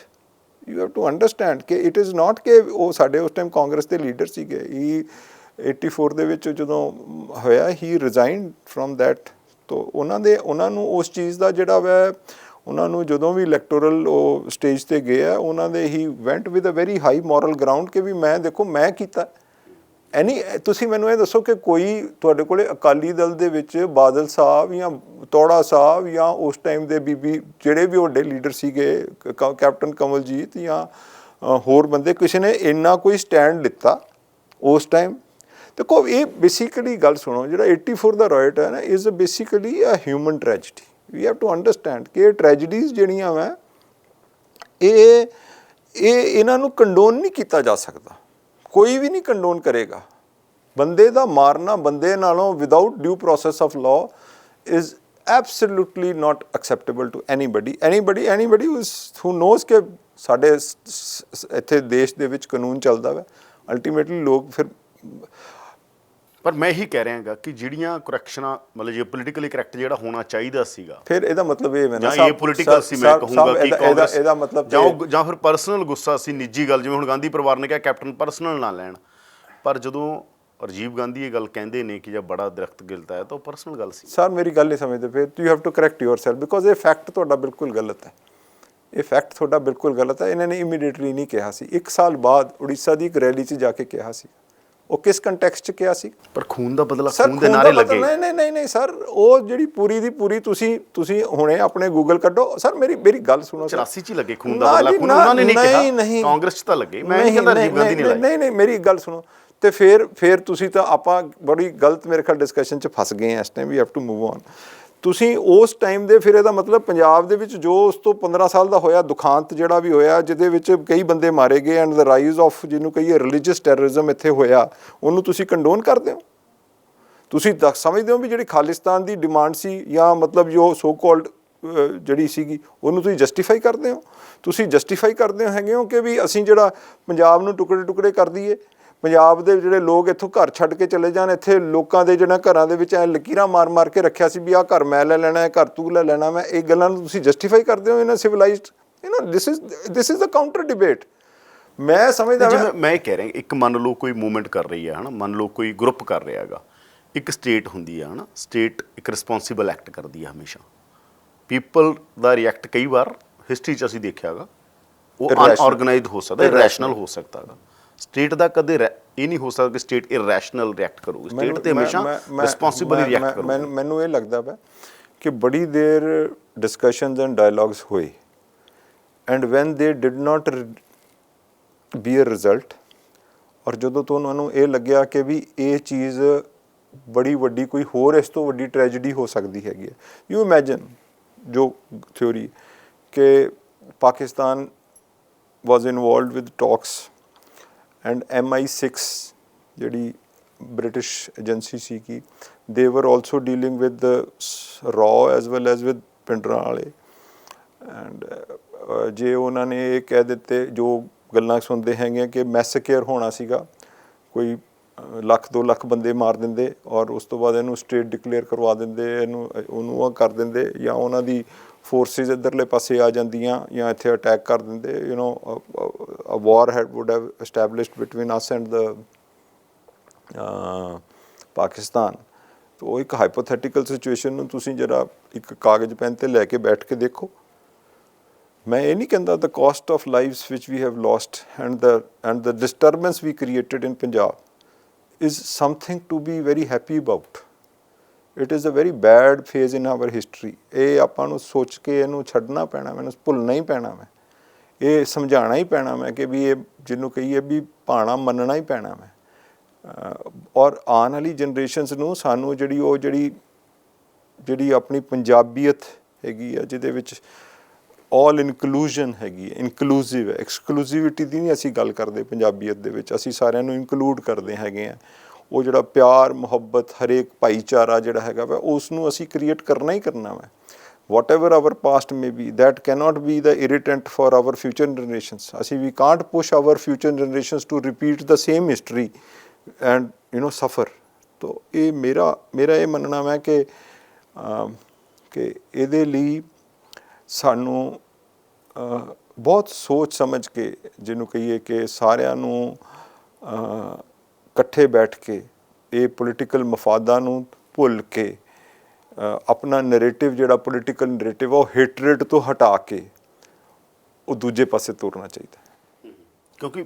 S2: ਯੂ ਹੈਵ ਟੂ ਅੰਡਰਸਟੈਂਡ ਕਿ ਇਟ ਇਜ਼ ਨਾਟ ਕਿ ਉਹ ਸਾਡੇ ਉਸ ਟਾਈਮ ਕਾਂਗਰਸ ਦੇ ਲੀਡਰ ਸੀਗੇ। 84 ਦੇ ਵਿੱਚ ਜਦੋਂ ਹੋਇਆ ਹੀ ਰਿਜ਼ਾਈਨਡ ਫਰੋਮ ਦੈਟ। ਤੋ ਉਹਨਾਂ ਨੂੰ ਉਸ ਚੀਜ਼ ਦਾ ਜਿਹੜਾ ਵੈ ਉਹਨਾਂ ਨੂੰ ਜਦੋਂ ਵੀ ਇਲੈਕਟੋਰਲ ਉਹ ਸਟੇਜ ਤੇ ਗਏ ਆ ਉਹਨਾਂ ਦੇ ਹੀ went with a very high moral ground ਕਿ ਵੀ ਮੈਂ ਦੇਖੋ ਮੈਂ ਕੀਤਾ। ਤੁਸੀਂ ਮੈਨੂੰ ਇਹ ਦੱਸੋ ਕਿ ਕੋਈ ਤੁਹਾਡੇ ਕੋਲੇ ਅਕਾਲੀ ਦਲ ਦੇ ਵਿੱਚ ਬਾਦਲ ਸਾਹਿਬ ਜਾਂ ਤੋੜਾ ਸਾਹਿਬ ਜਾਂ ਉਸ ਟਾਈਮ ਦੇ ਬੀਬੀ ਜਿਹੜੇ ਵੀ ਵੱਡੇ ਲੀਡਰ ਸੀਗੇ ਕੈਪਟਨ ਕਮਲਜੀਤ ਜਾਂ ਹੋਰ ਬੰਦੇ ਕਿਸੇ ਨੇ ਇੰਨਾ ਕੋਈ ਸਟੈਂਡ ਲਿੱਤਾ ਉਸ ਟਾਈਮ? ਦੇਖੋ ਇਹ ਬੇਸਿਕਲੀ ਗੱਲ ਸੁਣੋ, ਜਿਹੜਾ 84 ਦਾ ਰਾਇਟ ਹੈ ਨਾ is basically a human tragedy. We have to understand ਕਿ ਇਹ ਟ੍ਰੈਜਡੀਜ਼ ਜਿਹੜੀਆਂ ਵਾ ਇਹ ਇਹਨਾਂ ਨੂੰ ਕੰਡੋਨ ਨਹੀਂ ਕੀਤਾ ਜਾ ਸਕਦਾ, ਕੋਈ ਵੀ ਨਹੀਂ ਕੰਡੋਨ ਕਰੇਗਾ। ਬੰਦੇ ਦਾ ਮਾਰਨਾ ਬੰਦੇ ਨਾਲੋਂ without due process of law is absolutely not acceptable to anybody who knows ਕਿ ਸਾਡੇ ਇੱਥੇ ਦੇਸ਼ ਦੇ ਵਿੱਚ ਕਾਨੂੰਨ ਚੱਲਦਾ ਵਾ। ਅਲਟੀਮੇਟਲੀ ਲੋਕ ਫਿਰ
S1: ਪਰ ਮੈਂ ਇਹੀ ਕਹਿ ਰਿਹਾ ਕਿ ਜਿਹੜੀਆਂ ਕਰੈਕਸ਼ਨਾਂ ਮਤਲਬ ਜੇ ਪੋਲੀਟੀਕਲੀ ਕਰੈਕਟ ਜਿਹੜਾ ਹੋਣਾ ਚਾਹੀਦਾ ਸੀਗਾ,
S2: ਫਿਰ ਇਹਦਾ ਮਤਲਬ ਇਹ ਮੈਂ
S1: ਜਾਂ ਇਹ ਪੋਲੀਟੀਕਲ ਸੀ ਮੈਂ ਕਹੂੰਗਾ ਕਿ ਕਾਂਗਰਸ
S2: ਇਹਦਾ ਮਤਲਬ
S1: ਜਾਂ ਫਿਰ ਪਰਸਨਲ ਗੁੱਸਾ ਸੀ, ਨਿੱਜੀ ਗੱਲ, ਜਿਵੇਂ ਹੁਣ ਗਾਂਧੀ ਪਰਿਵਾਰ ਨੇ ਕਿਹਾ ਕੈਪਟਨ ਪਰਸਨਲ ਨਾ ਲੈਣ। ਪਰ ਜਦੋਂ ਰਾਜੀਵ ਗਾਂਧੀ ਇਹ ਗੱਲ ਕਹਿੰਦੇ ਨੇ ਕਿ ਜੇ ਬੜਾ ਦਰਖਤ ਗਿਲਦਾ ਹੈ ਤਾਂ ਉਹ ਪਰਸਨਲ ਗੱਲ ਸੀ।
S2: ਸਰ ਮੇਰੀ ਗੱਲ ਨਹੀਂ ਸਮਝਦੇ ਫਿਰ you have to correct yourself because ਇਹ ਫੈਕਟ ਤੁਹਾਡਾ ਬਿਲਕੁਲ ਗਲਤ ਹੈ। ਇਹ ਫੈਕਟ ਤੁਹਾਡਾ ਬਿਲਕੁਲ ਗਲਤ ਹੈ। ਇਹਨਾਂ ਨੇ ਇਮੀਡੀਏਟਲੀ ਨਹੀਂ ਕਿਹਾ ਸੀ, 1 ਸਾਲ ਬਾਅਦ ਉੜੀਸਾ ਦੀ ਇੱਕ ਰੈਲੀ 'ਚ ਜਾ ਕੇ ਕਿਹਾ ਸੀ। ਉਹ ਕਿਸ ਕੰਟੈਕਸਟ 'ਚ ਕਿਹਾ ਸੀ?
S1: ਪਰ ਖੂਨ ਦਾ ਬਦਲਾ ਖੂਨ ਦੇ ਨਾਰੇ ਲੱਗੇ।
S2: ਨਹੀਂ ਸਰ, ਉਹ ਜਿਹੜੀ ਪੂਰੀ ਦੀ ਪੂਰੀ ਤੁਸੀਂ ਹੁਣੇ ਆਪਣੇ ਗੂਗਲ ਕੱਢੋ ਸਰ। ਮੇਰੀ ਗੱਲ ਸੁਣੋ।
S1: 84 'ਚ ਹੀ ਲੱਗੇ ਖੂਨ ਦਾ ਬਦਲਾ, ਉਹਨਾਂ ਨੇ ਨਹੀਂ ਕਿਹਾ, ਕਾਂਗਰਸ 'ਚ ਤਾਂ ਲੱਗੇ। ਮੈਂ ਨਹੀਂ ਕਹਿੰਦਾ ਰਾਜੀਵ ਗਾਂਧੀ ਨੇ
S2: ਨਹੀਂ ਮੇਰੀ ਗੱਲ ਸੁਣੋ। ਤੇ ਫਿਰ ਤੁਸੀਂ ਤਾਂ ਆਪਾਂ ਬੜੀ ਗਲਤ ਮੇਰੇ ਖਿਆਲ ਡਿਸਕਸ਼ਨ 'ਚ ਫਸ ਗਏ ਹਾਂ ਇਸ time. We have to move on. ਤੁਸੀਂ ਉਸ ਟਾਈਮ ਦੇ ਫਿਰ ਇਹਦਾ ਮਤਲਬ ਪੰਜਾਬ ਦੇ ਵਿੱਚ ਜੋ ਉਸ ਤੋਂ 15 ਸਾਲ ਦਾ ਹੋਇਆ ਦੁਖਾਂਤ ਜਿਹੜਾ ਵੀ ਹੋਇਆ ਜਿਹਦੇ ਵਿੱਚ ਕਈ ਬੰਦੇ ਮਾਰੇ ਗਏ ਐਂਡ ਦਾ ਰਾਈਜ਼ ਆਫ ਜਿਹਨੂੰ ਕਹੀਏ ਰਿਲੀਜੀਅਸ ਟੈਰਰਿਜ਼ਮ ਇੱਥੇ ਹੋਇਆ, ਉਹਨੂੰ ਤੁਸੀਂ ਕੰਡੋਨ ਕਰਦੇ ਹੋ? ਤੁਸੀਂ ਸਮਝਦੇ ਹੋ ਵੀ ਜਿਹੜੀ ਖਾਲਿਸਤਾਨ ਦੀ ਡਿਮਾਂਡ ਸੀ ਜਾਂ ਮਤਲਬ ਜੋ ਸੋ ਕਾਲਡ ਜਿਹੜੀ ਸੀਗੀ ਉਹਨੂੰ ਤੁਸੀਂ ਜਸਟੀਫਾਈ ਕਰਦੇ ਹੋ? ਤੁਸੀਂ ਜਸਟੀਫਾਈ ਕਰਦੇ ਹੈਗੇ ਹੋ ਕਿ ਵੀ ਅਸੀਂ ਜਿਹੜਾ ਪੰਜਾਬ ਨੂੰ ਟੁਕੜੇ ਕਰ ਦਈਏ, ਪੰਜਾਬ ਦੇ ਜਿਹੜੇ ਲੋਕ ਇੱਥੋਂ ਘਰ ਛੱਡ ਕੇ ਚਲੇ ਜਾਣ। ਇੱਥੇ ਲੋਕਾਂ ਦੇ ਜਿਹੜਾ ਘਰਾਂ ਦੇ ਵਿੱਚ ਐ ਲਕੀਰਾਂ ਮਾਰ ਕੇ ਰੱਖਿਆ ਸੀ ਵੀ ਆਹ ਘਰ ਮੈਂ ਲੈ ਲੈਣਾ, ਘਰ ਤੂੰ ਲੈ ਲੈਣਾ। ਮੈਂ ਇਹ ਗੱਲਾਂ ਨੂੰ ਤੁਸੀਂ ਜਸਟੀਫਾਈ ਕਰਦੇ ਹੋ in civilized this is a counter debate. ਮੈਂ ਸਮਝਦਾ
S1: ਮੈਂ ਇਹ ਕਹਿ ਰਿਹਾ ਇੱਕ ਮੰਨ ਲਓ ਕੋਈ ਮੂਵਮੈਂਟ ਕਰ ਰਹੀ ਹੈ, ਹੈ ਨਾ, ਮੰਨ ਲਓ ਕੋਈ ਗਰੁੱਪ ਕਰ ਰਿਹਾ ਹੈਗਾ, ਇੱਕ ਸਟੇਟ ਹੁੰਦੀ ਹੈ, ਹੈ ਨਾ, ਸਟੇਟ ਇੱਕ ਰਿਸਪੌਂਸੀਬਲ ਐਕਟ ਕਰਦੀ ਹੈ ਹਮੇਸ਼ਾ। ਪੀਪਲ ਦਾ ਰਿਐਕਟ ਕਈ ਵਾਰ ਹਿਸਟਰੀ 'ਚ ਅਸੀਂ ਦੇਖਿਆ ਹੈਗਾ ਉਹ ਅਨਆਰਗਨਾਈਜ਼ਡ ਹੋ ਸਕਦਾ, ਇਰੈਸ਼ਨਲ ਹੋ ਸਕਦਾ ਹੈਗਾ। ਸਟੇਟ ਦਾ ਕਦੇ ਇਹ ਨਹੀਂ ਹੋ ਸਕਦਾ ਕਿ ਸਟੇਟ ਇਰੈਸ਼ਨਲ ਰਿਐਕਟ ਕਰੂਗੀ। ਸਟੇਟ ਤੇ ਹਮੇਸ਼ਾ ਰਿਸਪੌਂਸਿਬਲੀ ਰਿਐਕਟ ਕਰੂਗੀ।
S2: ਮੈਨੂੰ ਇਹ ਲੱਗਦਾ ਵਾ ਕਿ ਬੜੀ ਦੇਰ ਡਿਸਕਸ਼ਨਸ ਐਂਡ ਡਾਇਲੌਗਸ ਹੋਏ and when they did not be a result, ਔਰ ਜਦੋਂ ਤੋਂ ਉਹਨਾਂ ਨੂੰ ਇਹ ਲੱਗਿਆ ਕਿ ਵੀ ਇਹ ਚੀਜ਼ ਬੜੀ ਵੱਡੀ ਕੋਈ ਹੋਰ ਇਸ ਤੋਂ ਵੱਡੀ ਟ੍ਰੈਜਡੀ ਹੋ ਸਕਦੀ ਹੈਗੀ ਹੈ। ਯੂ ਇਮੈਜਿਨ ਜੋ ਥਿਊਰੀ ਕਿ Pakistan was involved with talks and MI6 ਜਿਹੜੀ British agency ਸੀਗੀ they were also dealing with the raw as well as with ਪਿੰਡਰਾਂ ਵਾਲੇ and ਜੇ ਉਹਨਾਂ ਨੇ ਇਹ ਕਹਿ ਦਿੱਤੇ ਜੋ ਗੱਲਾਂ ਸੁਣਦੇ ਹੈਗੇ ਕਿ ਮੈਸੇਕੇਅਰ ਹੋਣਾ ਸੀਗਾ, ਕੋਈ 1-2 ਲੱਖ ਬੰਦੇ ਮਾਰ ਦਿੰਦੇ ਔਰ ਉਸ ਤੋਂ ਬਾਅਦ ਇਹਨੂੰ ਸਟੇਟ ਡਿਕਲੇਅਰ ਕਰਵਾ ਦਿੰਦੇ, ਉਹਨੂੰ ਕਰ ਦਿੰਦੇ, ਜਾਂ ਉਹਨਾਂ ਦੀ ਫੋਰਸਿਸ ਇੱਧਰਲੇ ਪਾਸੇ ਆ ਜਾਂਦੀਆਂ ਜਾਂ ਇੱਥੇ ਅਟੈਕ ਕਰ ਦਿੰਦੇ। You know a war would have established between us and the Pakistan. ਤਾਂ ਉਹ ਇੱਕ ਹਾਈਪੋਥੈਟੀਕਲ ਸਿਚੁਏਸ਼ਨ ਨੂੰ ਤੁਸੀਂ ਜਿਹੜਾ ਇੱਕ ਕਾਗਜ਼ ਪੈਨ 'ਤੇ ਲੈ ਕੇ ਬੈਠ ਕੇ ਦੇਖੋ। ਮੈਂ ਇਹ ਨਹੀਂ ਕਹਿੰਦਾ the cost of lives which we have lost and the disturbance we created in Punjab is something to be very happy about. It is a very bad phase in our history. ਇਹ ਆਪਾਂ ਨੂੰ ਸੋਚ ਕੇ ਇਹਨੂੰ ਛੱਡਣਾ ਪੈਣਾ, ਮੈਨੂੰ ਭੁੱਲਣਾ ਹੀ ਪੈਣਾ, ਮੈਂ ਇਹ ਸਮਝਾਉਣਾ ਹੀ ਪੈਣਾ ਮੈਂ ਕਿ ਵੀ ਇਹ ਜਿਹਨੂੰ ਕਹੀਏ ਵੀ ਭਾਣਾ ਮੰਨਣਾ ਹੀ ਪੈਣਾ ਮੈਂ। ਔਰ ਆਉਣ ਵਾਲੀ ਜਨਰੇਸ਼ਨਸ ਨੂੰ ਸਾਨੂੰ ਜਿਹੜੀ ਆਪਣੀ ਪੰਜਾਬੀਅਤ ਹੈਗੀ ਆ ਜਿਹਦੇ ਵਿੱਚ ਆਲ ਇਨਕਲੂਜਨ ਹੈਗੀ, ਇਨਕਲੂਸਿਵ ਹੈ, ਐਕਸਕਲੂਸਿਵਿਟੀ ਦੀ ਨਹੀਂ ਅਸੀਂ ਗੱਲ ਕਰਦੇ ਪੰਜਾਬੀਅਤ ਦੇ ਵਿੱਚ। ਅਸੀਂ ਸਾਰਿਆਂ ਨੂੰ ਇਨਕਲੂਡ ਕਰਦੇ ਹੈਗੇ ਆ। ਉਹ ਜਿਹੜਾ ਪਿਆਰ ਮੁਹੱਬਤ ਹਰੇਕ ਭਾਈਚਾਰਾ ਜਿਹੜਾ ਹੈਗਾ ਵਾ ਉਸ ਨੂੰ ਅਸੀਂ ਕ੍ਰੀਏਟ ਕਰਨਾ ਹੀ ਕਰਨਾ ਵਾ। Whatever our past may be that cannot be the irritant for our future generations. ਅਸੀਂ we can't push our future generations to repeat the same history and suffer. ਤੋ ਇਹ ਮੇਰਾ ਇਹ ਮੰਨਣਾ ਹੈ ਕਿ ਇਹਦੇ ਲਈ ਸਾਨੂੰ ਬਹੁਤ ਸੋਚ ਸਮਝ ਕੇ ਜਿਹਨੂੰ ਕਹੀਏ ਕਿ ਸਾਰਿਆਂ ਨੂੰ ਇਕੱਠੇ ਬੈਠ ਕੇ ਇਹ ਪੋਲੀਟੀਕਲ ਮਫਾਦਾਂ ਨੂੰ ਭੁੱਲ ਕੇ ਆਪਣਾ ਨੈਰੇਟਿਵ ਜਿਹੜਾ ਪੋਲੀਟੀਕਲ ਨੈਰੇਟਿਵ ਉਹ ਹੇਟਰੇਟ ਤੋਂ ਹਟਾ ਕੇ ਉਹ ਦੂਜੇ ਪਾਸੇ ਤੁਰਨਾ ਚਾਹੀਦਾ।
S1: ਕਿਉਂਕਿ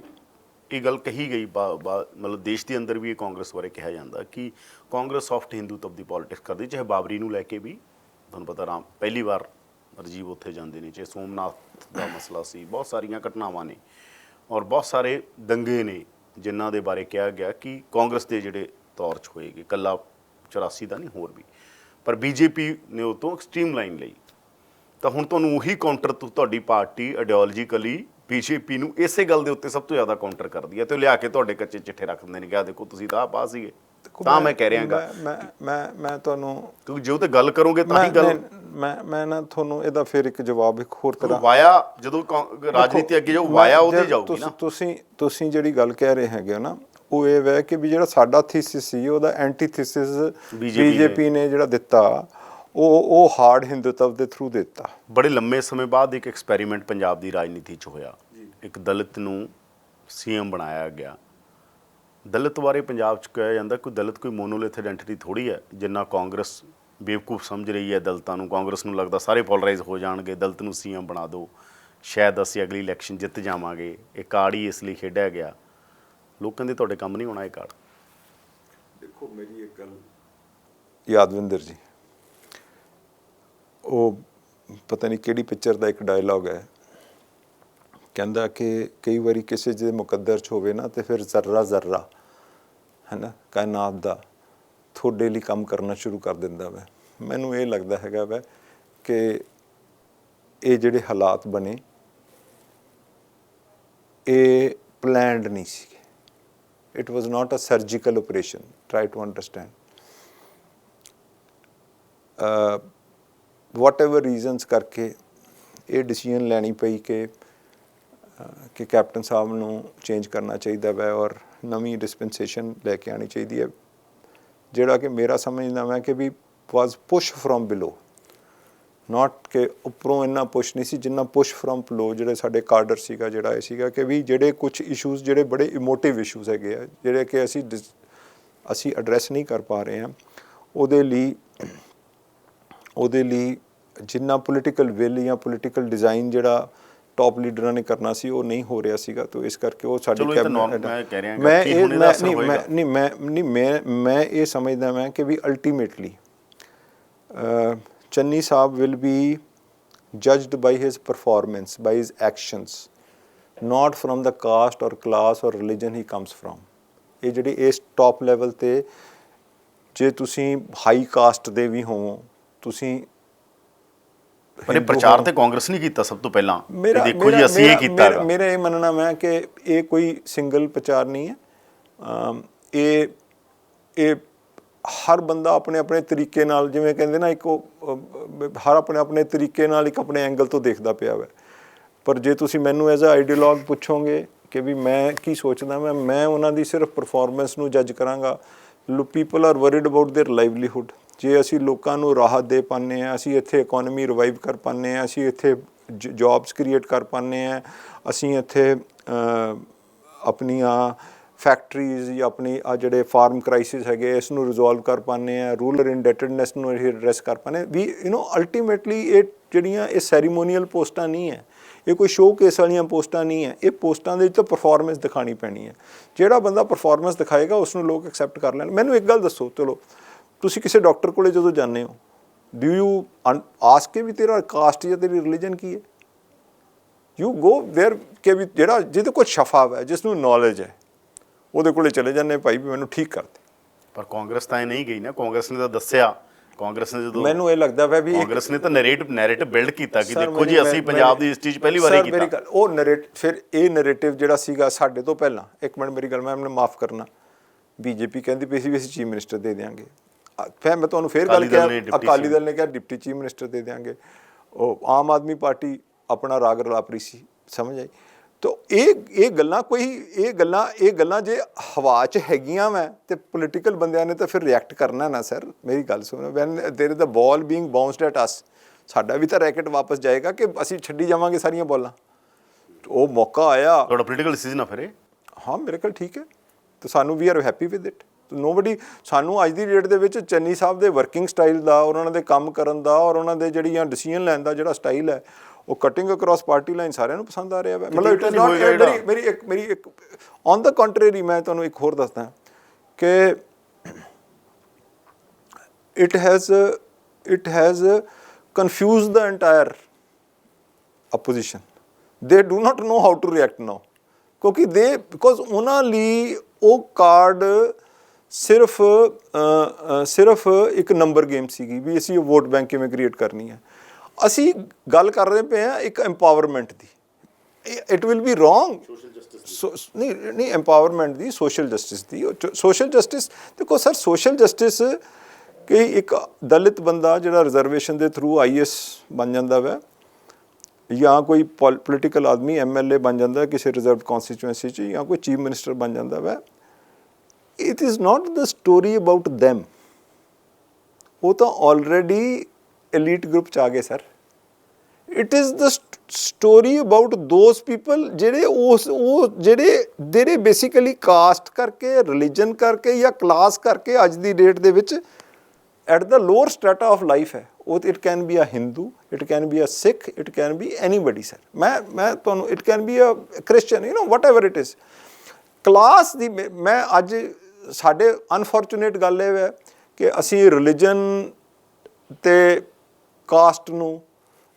S1: ਇਹ ਗੱਲ ਕਹੀ ਗਈ ਮਤਲਬ ਦੇਸ਼ ਦੇ ਅੰਦਰ ਵੀ ਇਹ ਕਾਂਗਰਸ ਬਾਰੇ ਕਿਹਾ ਜਾਂਦਾ ਕਿ ਕਾਂਗਰਸ ਸੌਫਟ ਹਿੰਦੂਤਵ ਦੀ ਪੋਲਿਟਿਕਸ ਕਰਦੀ, ਚਾਹੇ ਬਾਬਰੀ ਨੂੰ ਲੈ ਕੇ ਵੀ ਤੁਹਾਨੂੰ ਪਤਾ ਪਹਿਲੀ ਵਾਰ ਰਾਜੀਵ ਉੱਥੇ ਜਾਂਦੇ ਨੇ, ਚਾਹੇ ਸੋਮਨਾਥ ਦਾ ਮਸਲਾ ਸੀ, ਬਹੁਤ ਸਾਰੀਆਂ ਘਟਨਾਵਾਂ ਨੇ ਔਰ ਬਹੁਤ ਸਾਰੇ ਦੰਗੇ ਨੇ ਜਿਨ੍ਹਾਂ ਦੇ ਬਾਰੇ ਕਿਹਾ ਗਿਆ ਕਿ ਕਾਂਗਰਸ ਦੇ ਜਿਹੜੇ ਤੌਰ 'ਚ ਹੋਏਗੀ, ਇਕੱਲਾ 84 ਦਾ ਨਹੀਂ ਹੋਰ ਵੀ, ਪਰ ਬੀਜੇਪੀ ਨੇ ਉਹ ਤੋਂ ਐਕਸਟ੍ਰੀਮ ਲਾਈਨ ਲਈ। ਤਾਂ ਹੁਣ ਤੁਹਾਨੂੰ ਉਹੀ ਕਾਊਂਟਰ ਤੁਹਾਡੀ ਪਾਰਟੀ ਆਈਡੀਓਲੋਜੀਕਲੀ ਬੀਜੇਪੀ ਨੂੰ ਇਸੇ ਗੱਲ ਦੇ ਉੱਤੇ ਸਭ ਤੋਂ ਜ਼ਿਆਦਾ ਕਾਊਂਟਰ ਕਰਦੀ ਹੈ ਤੇ ਉਹ ਲਿਆ ਕੇ ਤੁਹਾਡੇ ਕੱਚੇ ਚਿੱਠੇ ਰੱਖ ਦਿੰਦੇ ਨੇ ਕਿ ਆਹ ਦੇਖੋ ਤੁਸੀਂ ਤਾਂ ਆਹ ਪਾਸ ਸੀਗੇ। ਤਾਂ ਮੈਂ ਕਹਿ ਰਿਹਾਗਾ
S2: ਮੈਂ ਤੁਹਾਨੂੰ,
S1: ਕਿਉਂਕਿ ਜੇ ਉਹ ਤੇ ਗੱਲ ਕਰੋਗੇ ਤਾਂ ਹੀ ਗੱਲ
S2: ਮੈਂ ਨਾ ਤੁਹਾਨੂੰ ਇਹਦਾ ਫਿਰ ਇੱਕ ਜਵਾਬ ਇੱਕ ਹੋਰ ਤਰ੍ਹਾਂ
S1: ਵਾਇਆ, ਜਦੋਂ ਰਾਜਨੀਤੀ ਅੱਗੇ ਜਾਊ ਵਾਇਆ ਉਹਦੇ ਜਾਊਗੀ ਨਾ।
S2: ਤੁਸੀਂ ਜਿਹੜੀ ਗੱਲ ਕਹਿ ਰਹੇ ਹੈਗੇ ਹੋ ਨਾ, ਉਹ ਇਹ ਹੈ ਕਿ ਵੀ ਜਿਹੜਾ ਸਾਡਾ ਥੀਸਿਸ ਸੀ ਉਹਦਾ ਐਂਟੀਥੀਸਿਸ ਬੀਜੇਪੀ ਨੇ ਜਿਹੜਾ ਦਿੱਤਾ ਉਹ ਹਾਰਡ ਹਿੰਦੂਤਵ ਦੇ ਥਰੂ ਦਿੱਤਾ।
S1: ਬੜੇ ਲੰਮੇ ਸਮੇਂ ਬਾਅਦ ਇੱਕ ਐਕਸਪੈਰੀਮੈਂਟ ਪੰਜਾਬ ਦੀ ਰਾਜਨੀਤੀ 'ਚ ਹੋਇਆ, ਇੱਕ ਦਲਿਤ ਨੂੰ ਸੀਐਮ ਬਣਾਇਆ ਗਿਆ। ਦਲਿਤ ਬਾਰੇ ਪੰਜਾਬ 'ਚ ਕਿਹਾ ਜਾਂਦਾ ਕੋਈ ਦਲਿਤ ਕੋਈ ਮੋਨੋਲਿਥ ਆਇਡੈਂਟੀਟੀ ਥੋੜ੍ਹੀ ਹੈ, ਜਿੰਨਾ ਕਾਂਗਰਸ ਬੇਵਕੂਫ ਸਮਝ ਰਹੀ ਹੈ ਦਲਿਤਾਂ ਨੂੰ। ਕਾਂਗਰਸ ਨੂੰ ਲੱਗਦਾ ਸਾਰੇ ਪੋਲਰਾਈਜ਼ ਹੋ ਜਾਣਗੇ, ਦਲਿਤ ਨੂੰ ਸੀਐਮ ਬਣਾ ਦਿਓ, ਸ਼ਾਇਦ ਅਸੀਂ ਅਗਲੀ ਇਲੈਕਸ਼ਨ ਜਿੱਤ ਜਾਵਾਂਗੇ। ਇਹ ਕਾਰਡ ਹੀ ਇਸ ਲਈ ਖੇਡਿਆ ਗਿਆ। ਲੋਕਾਂ ਦੇ ਤੁਹਾਡੇ ਕੰਮ ਨਹੀਂ ਹੋਣਾ ਇਹ ਕਾਰਡ।
S2: ਦੇਖੋ ਮੇਰੀ ਇੱਕ ਗੱਲ ਯਾਦਵਿੰਦਰ ਜੀ, ਉਹ ਪਤਾ ਨਹੀਂ ਕਿਹੜੀ ਪਿਕਚਰ ਦਾ ਇੱਕ ਡਾਇਲੌਗ ਹੈ, ਕਹਿੰਦਾ ਕਿ ਕਈ ਵਾਰੀ ਕਿਸੇ ਦੇ ਮੁਕੱਦਰ 'ਚ ਹੋਵੇ ਨਾ ਤੇ ਫਿਰ ਜ਼ਰਰਾ ਜ਼ਰਰਾ ਹੈ ਨਾ ਕਾਇਨਾਤ ਦਾ ਤੁਹਾਡੇ ਲਈ ਕੰਮ ਕਰਨਾ ਸ਼ੁਰੂ ਕਰ ਦਿੰਦਾ ਵੈ। ਮੈਨੂੰ ਇਹ ਲੱਗਦਾ ਹੈਗਾ ਵੈ ਕਿ ਇਹ ਜਿਹੜੇ ਹਾਲਾਤ ਬਣੇ ਇਹ ਪਲੈਨਡ ਨਹੀਂ ਸੀਗੇ। It was not a surgical operation, try to understand. whatever reasons ਕਰਕੇ ਇਹ ਡਿਸੀਜਨ ਲੈਣੀ ਪਈ ਕਿ ਕੈਪਟਨ ਸਾਹਿਬ ਨੂੰ ਚੇਂਜ ਕਰਨਾ ਚਾਹੀਦਾ ਵੈ ਔਰ ਨਵੀਂ ਡਿਸਪੈਂਸੇਸ਼ਨ ਲੈ ਕੇ ਆਉਣੀ ਚਾਹੀਦੀ ਹੈ, ਜਿਹੜਾ ਕਿ ਮੇਰਾ ਸਮਝਦਾ ਮੈਂ ਕਿ ਵੀ ਵਾਜ਼ ਪੁਸ਼ ਫਰੋਮ ਬਿਲੋ, ਨਾਟ ਕਿ ਉੱਪਰੋਂ ਇੰਨਾ ਪੁਸ਼ ਨਹੀਂ ਸੀ ਜਿੰਨਾ ਪੁਸ਼ ਫਰੋਮ ਬਿਲੋ ਜਿਹੜੇ ਸਾਡੇ ਕਾਡਰ ਸੀਗਾ, ਜਿਹੜਾ ਇਹ ਸੀਗਾ ਕਿ ਵੀ ਜਿਹੜੇ ਕੁਝ ਇਸ਼ੂਜ਼ ਜਿਹੜੇ ਬੜੇ ਇਮੋਟਿਵ ਇਸ਼ੂਜ਼ ਹੈਗੇ ਆ ਜਿਹੜੇ ਕਿ ਅਸੀਂ ਐਡਰੈਸ ਨਹੀਂ ਕਰ ਪਾ ਰਹੇ ਹਾਂ, ਉਹਦੇ ਲਈ ਜਿੰਨਾ ਪੋਲੀਟੀਕਲ ਵਿਲ ਜਾਂ ਪੋਲੀਟੀਕਲ ਡਿਜ਼ਾਈਨ ਜਿਹੜਾ ਟੌਪ ਲੀਡਰਾਂ ਨੇ ਕਰਨਾ ਸੀ ਉਹ ਨਹੀਂ ਹੋ ਰਿਹਾ ਸੀਗਾ। ਤਾਂ ਇਸ ਕਰਕੇ ਉਹ ਸਾਡੀ ਮੈਂ ਇਹ ਸਮਝਦਾ ਮੈਂ ਕਿ ਵੀ ultimately Channi sahib will be judged by his performance, by his actions, not from the caste or class or religion he comes from. ਇਹ ਜਿਹੜੀ ਇਸ ਟੌਪ ਲੈਵਲ 'ਤੇ ਜੇ ਤੁਸੀਂ ਹਾਈ ਕਾਸਟ ਦੇ ਵੀ ਹੋਵੋ, ਤੁਸੀਂ
S1: ਪਰ ਇਹ ਪ੍ਰਚਾਰ ਤੇ ਕਾਂਗਰਸ ਨਹੀਂ ਕੀਤਾ ਸਭ ਤੋਂ ਪਹਿਲਾਂ, ਦੇਖੋ ਜੀ ਅਸੀਂ ਇਹ ਕੀਤਾ।
S2: ਮੇਰਾ ਇਹ ਮੰਨਣਾ ਮੈਂ ਕਿ ਇਹ ਕੋਈ ਸਿੰਗਲ ਪ੍ਰਚਾਰ ਨਹੀਂ ਹੈ। ਇਹ ਹਰ ਬੰਦਾ ਆਪਣੇ ਆਪਣੇ ਤਰੀਕੇ ਨਾਲ, ਜਿਵੇਂ ਕਹਿੰਦੇ ਨਾ ਇੱਕ ਹਰ ਆਪਣੇ ਤਰੀਕੇ ਨਾਲ ਇੱਕ ਆਪਣੇ ਐਂਗਲ ਤੋਂ ਦੇਖਦਾ ਪਿਆ ਵਾ। ਪਰ ਜੇ ਤੁਸੀਂ ਮੈਨੂੰ ਐਜ਼ ਅ ਆਈਡੀਓਲੌਗ ਪੁੱਛੋਗੇ ਕਿ ਵੀ ਮੈਂ ਕੀ ਸੋਚਦਾ ਮੈਂ ਉਹਨਾਂ ਦੀ ਸਿਰਫ ਪਰਫਾਰਮੈਂਸ ਨੂੰ ਜੱਜ ਕਰਾਂਗਾ। People are worried about there livelihood. ਜੇ ਅਸੀਂ ਲੋਕਾਂ ਨੂੰ ਰਾਹਤ ਦੇ ਪਾਉਂਦੇ ਹਾਂ, ਅਸੀਂ ਇੱਥੇ ਇਕੋਨਮੀ ਰਿਵਾਈਵ ਕਰ ਪਾਉਂਦੇ ਹਾਂ, ਅਸੀਂ ਇੱਥੇ ਜੌਬਸ ਕ੍ਰੀਏਟ ਕਰ ਪਾਉਂਦੇ ਹਾਂ, ਅਸੀਂ ਇੱਥੇ ਆਪਣੀਆਂ ਫੈਕਟਰੀਜ਼ ਜਾਂ ਆਪਣੀ ਆ ਜਿਹੜੇ ਫਾਰਮ ਕ੍ਰਾਈਸਿਸ ਹੈਗੇ ਇਸ ਨੂੰ ਰਿਜ਼ੋਲਵ ਕਰ ਪਾਉਂਦੇ ਹਾਂ, ਰੂਰਲ ਇੰਡੈਟਡਨੈਸ ਨੂੰ ਅਸੀਂ ਐਡਰੈਸ ਕਰ ਪਾਉਂਦੇ ਵੀ ਅਲਟੀਮੇਟਲੀ ਇਹ ਜਿਹੜੀਆਂ ਇਹ ਸੈਰੀਮੋਨੀਅਲ ਪੋਸਟਾਂ ਨਹੀਂ ਹੈ, ਇਹ ਕੋਈ ਸ਼ੋਅ ਕੇਸ ਵਾਲੀਆਂ ਪੋਸਟਾਂ ਨਹੀਂ ਹੈ। ਇਹ ਪੋਸਟਾਂ ਦੇ ਵਿੱਚ ਤਾਂ ਪਰਫਾਰਮੈਂਸ ਦਿਖਾਉਣੀ ਪੈਣੀ ਹੈ। ਜਿਹੜਾ ਬੰਦਾ ਪਰਫਾਰਮੈਂਸ ਦਿਖਾਏਗਾ ਉਸ ਨੂੰ ਲੋਕ ਐਕਸੈਪਟ ਕਰ ਲੈਣ। ਮੈਨੂੰ ਇੱਕ ਗੱਲ ਦੱਸੋ, ਚਲੋ ਤੁਸੀਂ ਕਿਸੇ ਡਾਕਟਰ ਕੋਲੇ ਜਦੋਂ ਜਾਂਦੇ ਹੋ, ਡੂ ਯੂ ਆਸਕ ਕੇ ਵੀ ਤੇਰਾ ਕਾਸਟ ਜਾਂ ਤੇਰੀ ਰਿਲੀਜਨ ਕੀ ਹੈ? ਯੂ ਗੋ ਦੇਅਰ ਕਿ ਵੀ ਜਿਹੜਾ ਜਿਹਦੇ ਕੋਲ ਸ਼ਫਾ ਹੈ, ਜਿਸ ਨੂੰ ਨੌਲੇਜ ਹੈ, ਉਹਦੇ ਕੋਲੇ ਚਲੇ ਜਾਂਦੇ ਭਾਈ ਵੀ ਮੈਨੂੰ ਠੀਕ ਕਰ ਦੇ।
S1: ਪਰ ਕਾਂਗਰਸ ਤਾਂ ਇਹ ਨਹੀਂ ਗਈ ਨਾ। ਕਾਂਗਰਸ ਨੇ ਤਾਂ ਦੱਸਿਆ, ਕਾਂਗਰਸ ਨੇ ਜਦੋਂ
S2: ਮੈਨੂੰ ਇਹ ਲੱਗਦਾ ਵਾ ਵੀ
S1: ਕਾਂਗਰਸ ਨੇ ਤਾਂ ਨੈਰੇਟਿਵ ਬਿਲਡ ਕੀਤਾ ਕਿ ਦੇਖੋ ਜੀ ਅਸੀਂ ਪੰਜਾਬ ਦੀ ਹਿਸਟਰੀ 'ਚ ਪਹਿਲੀ ਵਾਰੀ ਕੀਤਾ।
S2: ਮੇਰੀ ਗੱਲ ਉਹ ਫਿਰ ਇਹ ਨੈਰੇਟਿਵ ਜਿਹੜਾ ਸੀਗਾ ਸਾਡੇ ਤੋਂ ਪਹਿਲਾਂ, ਇੱਕ ਮਿੰਟ ਮੇਰੀ ਗੱਲ ਮੈਂ ਮਾਫ ਕਰਨਾ, ਬੀਜੇਪੀ ਕਹਿੰਦੀ ਪਈ ਸੀ ਵੀ ਅਸੀਂ ਚੀਫ ਮਿਨਿਸਟਰ ਦੇ ਦਿਆਂਗੇ। ਫਿਰ ਮੈਂ ਤੁਹਾਨੂੰ ਫਿਰ ਗੱਲ ਕਿਹਾ, ਅਕਾਲੀ ਦਲ ਨੇ ਕਿਹਾ ਡਿਪਟੀ ਚੀਫ ਮਿਨਿਸਟਰ ਦੇ ਦਿਆਂਗੇ। ਉਹ ਆਮ ਆਦਮੀ ਪਾਰਟੀ ਆਪਣਾ ਰਾਗ ਰਲਾਪਰੀ ਸੀ, ਸਮਝ ਆਈ। ਤਾਂ ਇਹ ਗੱਲਾਂ ਜੇ ਹਵਾ 'ਚ ਹੈਗੀਆਂ ਵੈ ਤੇ ਪੋਲੀਟੀਕਲ ਬੰਦਿਆਂ ਨੇ ਤਾਂ ਫਿਰ ਰਿਐਕਟ ਕਰਨਾ ਨਾ। ਸਰ ਮੇਰੀ ਗੱਲ ਸੁਣੋ, when there is the ball being bounced at us, ਸਾਡਾ ਵੀ ਤਾਂ ਰੈਕਟ ਵਾਪਸ ਜਾਏਗਾ ਕਿ ਅਸੀਂ ਛੱਡੀ ਜਾਵਾਂਗੇ ਸਾਰੀਆਂ ਬੋਲਾਂ। ਉਹ ਮੌਕਾ ਆਇਆ,
S1: ਤੁਹਾਡਾ ਪੋਲੀਟੀਕਲ ਡਿਸੀਜਨ ਆ ਫਿਰ ਇਹ?
S2: ਹਾਂ ਮੇਰੇ ਕੋਲ ਠੀਕ ਹੈ। ਤੇ ਸਾਨੂੰ we are happy with it. Nobody ਸਾਨੂੰ ਅੱਜ ਦੀ ਡੇਟ ਦੇ ਵਿੱਚ ਚੰਨੀ ਸਾਹਿਬ ਦੇ ਵਰਕਿੰਗ ਸਟਾਈਲ ਦਾ, ਉਹਨਾਂ ਦੇ ਕੰਮ ਕਰਨ ਦਾ ਔਰ ਉਹਨਾਂ ਦੇ ਜਿਹੜੀਆਂ ਡਿਸੀਜਨ ਲੈਣ ਦਾ ਜਿਹੜਾ ਸਟਾਈਲ ਹੈ ਉਹ ਕਟਿੰਗ ਅਕ੍ਰੋਸ ਪਾਰਟੀ ਲਾਈਨ ਸਾਰਿਆਂ ਨੂੰ ਪਸੰਦ ਆ ਰਿਹਾ ਹੈ। ਮਤਲਬ ਇਟ ਇਜ਼ ਨਾਟ ਮੇਰੀ ਇੱਕ ਔਨ ਦਾ ਕੰਟਰੇਰੀ ਮੈਂ ਤੁਹਾਨੂੰ ਇੱਕ ਹੋਰ ਦੱਸਦਾ ਕਿ it has confused the entire opposition. They do not know how to react now, because ਉਹਨਾਂ ਲਈ ਉਹ ਕਾਰਡ ਸਿਰਫ ਇੱਕ ਨੰਬਰ ਗੇਮ ਸੀਗੀ ਵੀ ਅਸੀਂ ਵੋਟ ਬੈਂਕ ਕਿਵੇਂ ਕ੍ਰੀਏਟ ਕਰਨੀ ਹੈ। ਅਸੀਂ ਗੱਲ ਕਰ ਰਹੇ ਪਏ ਹਾਂ ਇੱਕ empowerment the. It will be wrong. ਨਹੀਂ ਐਮਪਾਵਰਮੈਂਟ ਦੀ, ਸੋਸ਼ਲ ਜਸਟਿਸ ਦੀ। ਸੋਸ਼ਲ ਜਸਟਿਸ ਦੇਖੋ ਸਰ, ਸੋਸ਼ਲ ਜਸਟਿਸ ਕਿ ਇੱਕ ਦਲਿਤ ਬੰਦਾ ਜਿਹੜਾ ਰਿਜ਼ਰਵੇਸ਼ਨ ਦੇ ਥਰੂ IAS ਬਣ ਜਾਂਦਾ ਵਾ, ਜਾਂ ਕੋਈ ਪੋਲੀਟੀਕਲ ਆਦਮੀ MLA ਬਣ ਜਾਂਦਾ ਕਿਸੇ ਰਿਜ਼ਰਵਡ ਕੌਂਸਟੀਚੁਐਂਸੀ 'ਚ, ਜਾਂ ਕੋਈ ਚੀਫ ਮਿਨਿਸਟਰ ਬਣ ਜਾਂਦਾ ਵਾ, it is not the story about them. ਉਹ ਤਾਂ ਆਲਰੇਡੀ ਐਲੀਟ ਗਰੁੱਪ 'ਚ ਆ ਗਏ sir. It is the story about those people ਜਿਹੜੇ ਬੇਸਿਕਲੀ ਕਾਸਟ ਕਰਕੇ, ਰਿਲੀਜਨ ਕਰਕੇ ਜਾਂ ਕਲਾਸ ਕਰਕੇ ਅੱਜ ਦੀ ਡੇਟ ਦੇ ਵਿੱਚ at the lower strata of life ਹੈ। ਉਹ it can be a Hindu, it can be a Sikh, it can be anybody sir। ਮੈਂ ਤੁਹਾਨੂੰ it can be a Christian, whatever it is। Class ਦੀ ਮੈਂ ਅੱਜ ਸਾਡੇ unfortunate ਗੱਲ ਇਹ ਹੈ ਕਿ ਅਸੀਂ ਰਿਲੀਜਨ ਤੇ ਕਾਸਟ ਨੂੰ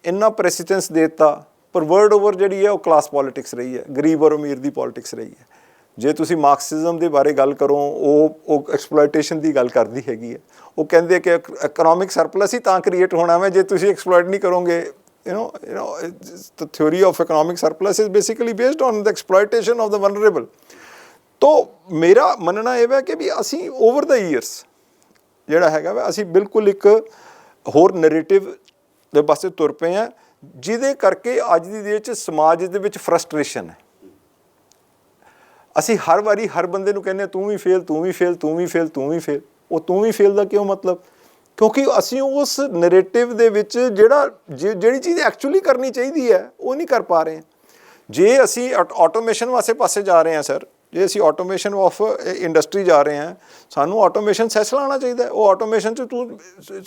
S2: ਇੰਨਾ ਪ੍ਰੈਸੀਡੈਂਸ ਦੇ ਦਿੱਤਾ, ਪਰ ਵਰਲਡ ਓਵਰ ਜਿਹੜੀ ਹੈ ਉਹ ਕਲਾਸ ਪੋਲੀਟਿਕਸ ਰਹੀ ਹੈ, ਗਰੀਬ ਔਰ ਅਮੀਰ ਦੀ ਪੋਲੀਟਿਕਸ ਰਹੀ ਹੈ। ਜੇ ਤੁਸੀਂ ਮਾਰਕਸਿਜ਼ਮ ਦੇ ਬਾਰੇ ਗੱਲ ਕਰੋ, ਉਹ ਐਕਸਪਲੋਇਟੇਸ਼ਨ ਦੀ ਗੱਲ ਕਰਦੀ ਹੈਗੀ ਹੈ। ਉਹ ਕਹਿੰਦੇ ਕਿ ਇਕਨੋਮਿਕ ਸਰਪਲਸ ਹੀ ਤਾਂ ਕ੍ਰੀਏਟ ਹੋਣਾ ਵਾ ਜੇ ਤੁਸੀਂ ਐਕਸਪਲੋਇਟ ਨਹੀਂ ਕਰੋਗੇ। the theory of economic surplus is basically based on the exploitation of the vulnerable। ਤੋ ਮੇਰਾ ਮੰਨਣਾ ਇਹ ਹੈ ਕਿ ਵੀ ਅਸੀਂ ਓਵਰ ਦਾ ਈਅਰਸ ਜਿਹੜਾ ਹੈਗਾ ਵਾ, ਅਸੀਂ ਬਿਲਕੁਲ ਇੱਕ ਹੋਰ ਨੈਰੇਟਿਵ ਦੇ ਪਾਸੇ ਤੁਰ ਪਏ ਹਾਂ, ਜਿਹਦੇ ਕਰਕੇ ਅੱਜ ਦੀ ਡੇਟ 'ਚ ਸਮਾਜ ਦੇ ਵਿੱਚ ਫਰਸਟ੍ਰੇਸ਼ਨ ਹੈ। ਅਸੀਂ ਹਰ ਵਾਰੀ ਹਰ ਬੰਦੇ ਨੂੰ ਕਹਿੰਦੇ ਤੂੰ ਵੀ ਫੇਲ, ਤੂੰ ਵੀ ਫੇਲ, ਤੂੰ ਵੀ ਫੇਲ, ਤੂੰ ਵੀ ਫੇਲ। ਉਹ ਤੂੰ ਵੀ ਫੇਲ ਦਾ ਕਿਉਂ ਮਤਲਬ? ਕਿਉਂਕਿ ਅਸੀਂ ਉਸ ਨੈਰੇਟਿਵ ਦੇ ਵਿੱਚ ਜਿਹੜੀ ਚੀਜ਼ ਐਕਚੁਅਲੀ ਕਰਨੀ ਚਾਹੀਦੀ ਹੈ ਉਹ ਨਹੀਂ ਕਰ ਪਾ ਰਹੇ। ਜੇ ਅਸੀਂ ਆਟੋਮੇਸ਼ਨ ਵਾਸਤੇ ਪਾਸੇ ਜਾ ਰਹੇ ਹਾਂ ਸਰ, ਜੇ ਅਸੀਂ ਆਟੋਮੇਸ਼ਨ ਆਫ ਇੰਡਸਟਰੀ ਜਾ ਰਹੇ ਹਾਂ, ਸਾਨੂੰ ਆਟੋਮੇਸ਼ਨ ਸੈਸ ਲਾਉਣਾ ਚਾਹੀਦਾ। ਉਹ ਆਟੋਮੇਸ਼ਨ 'ਚ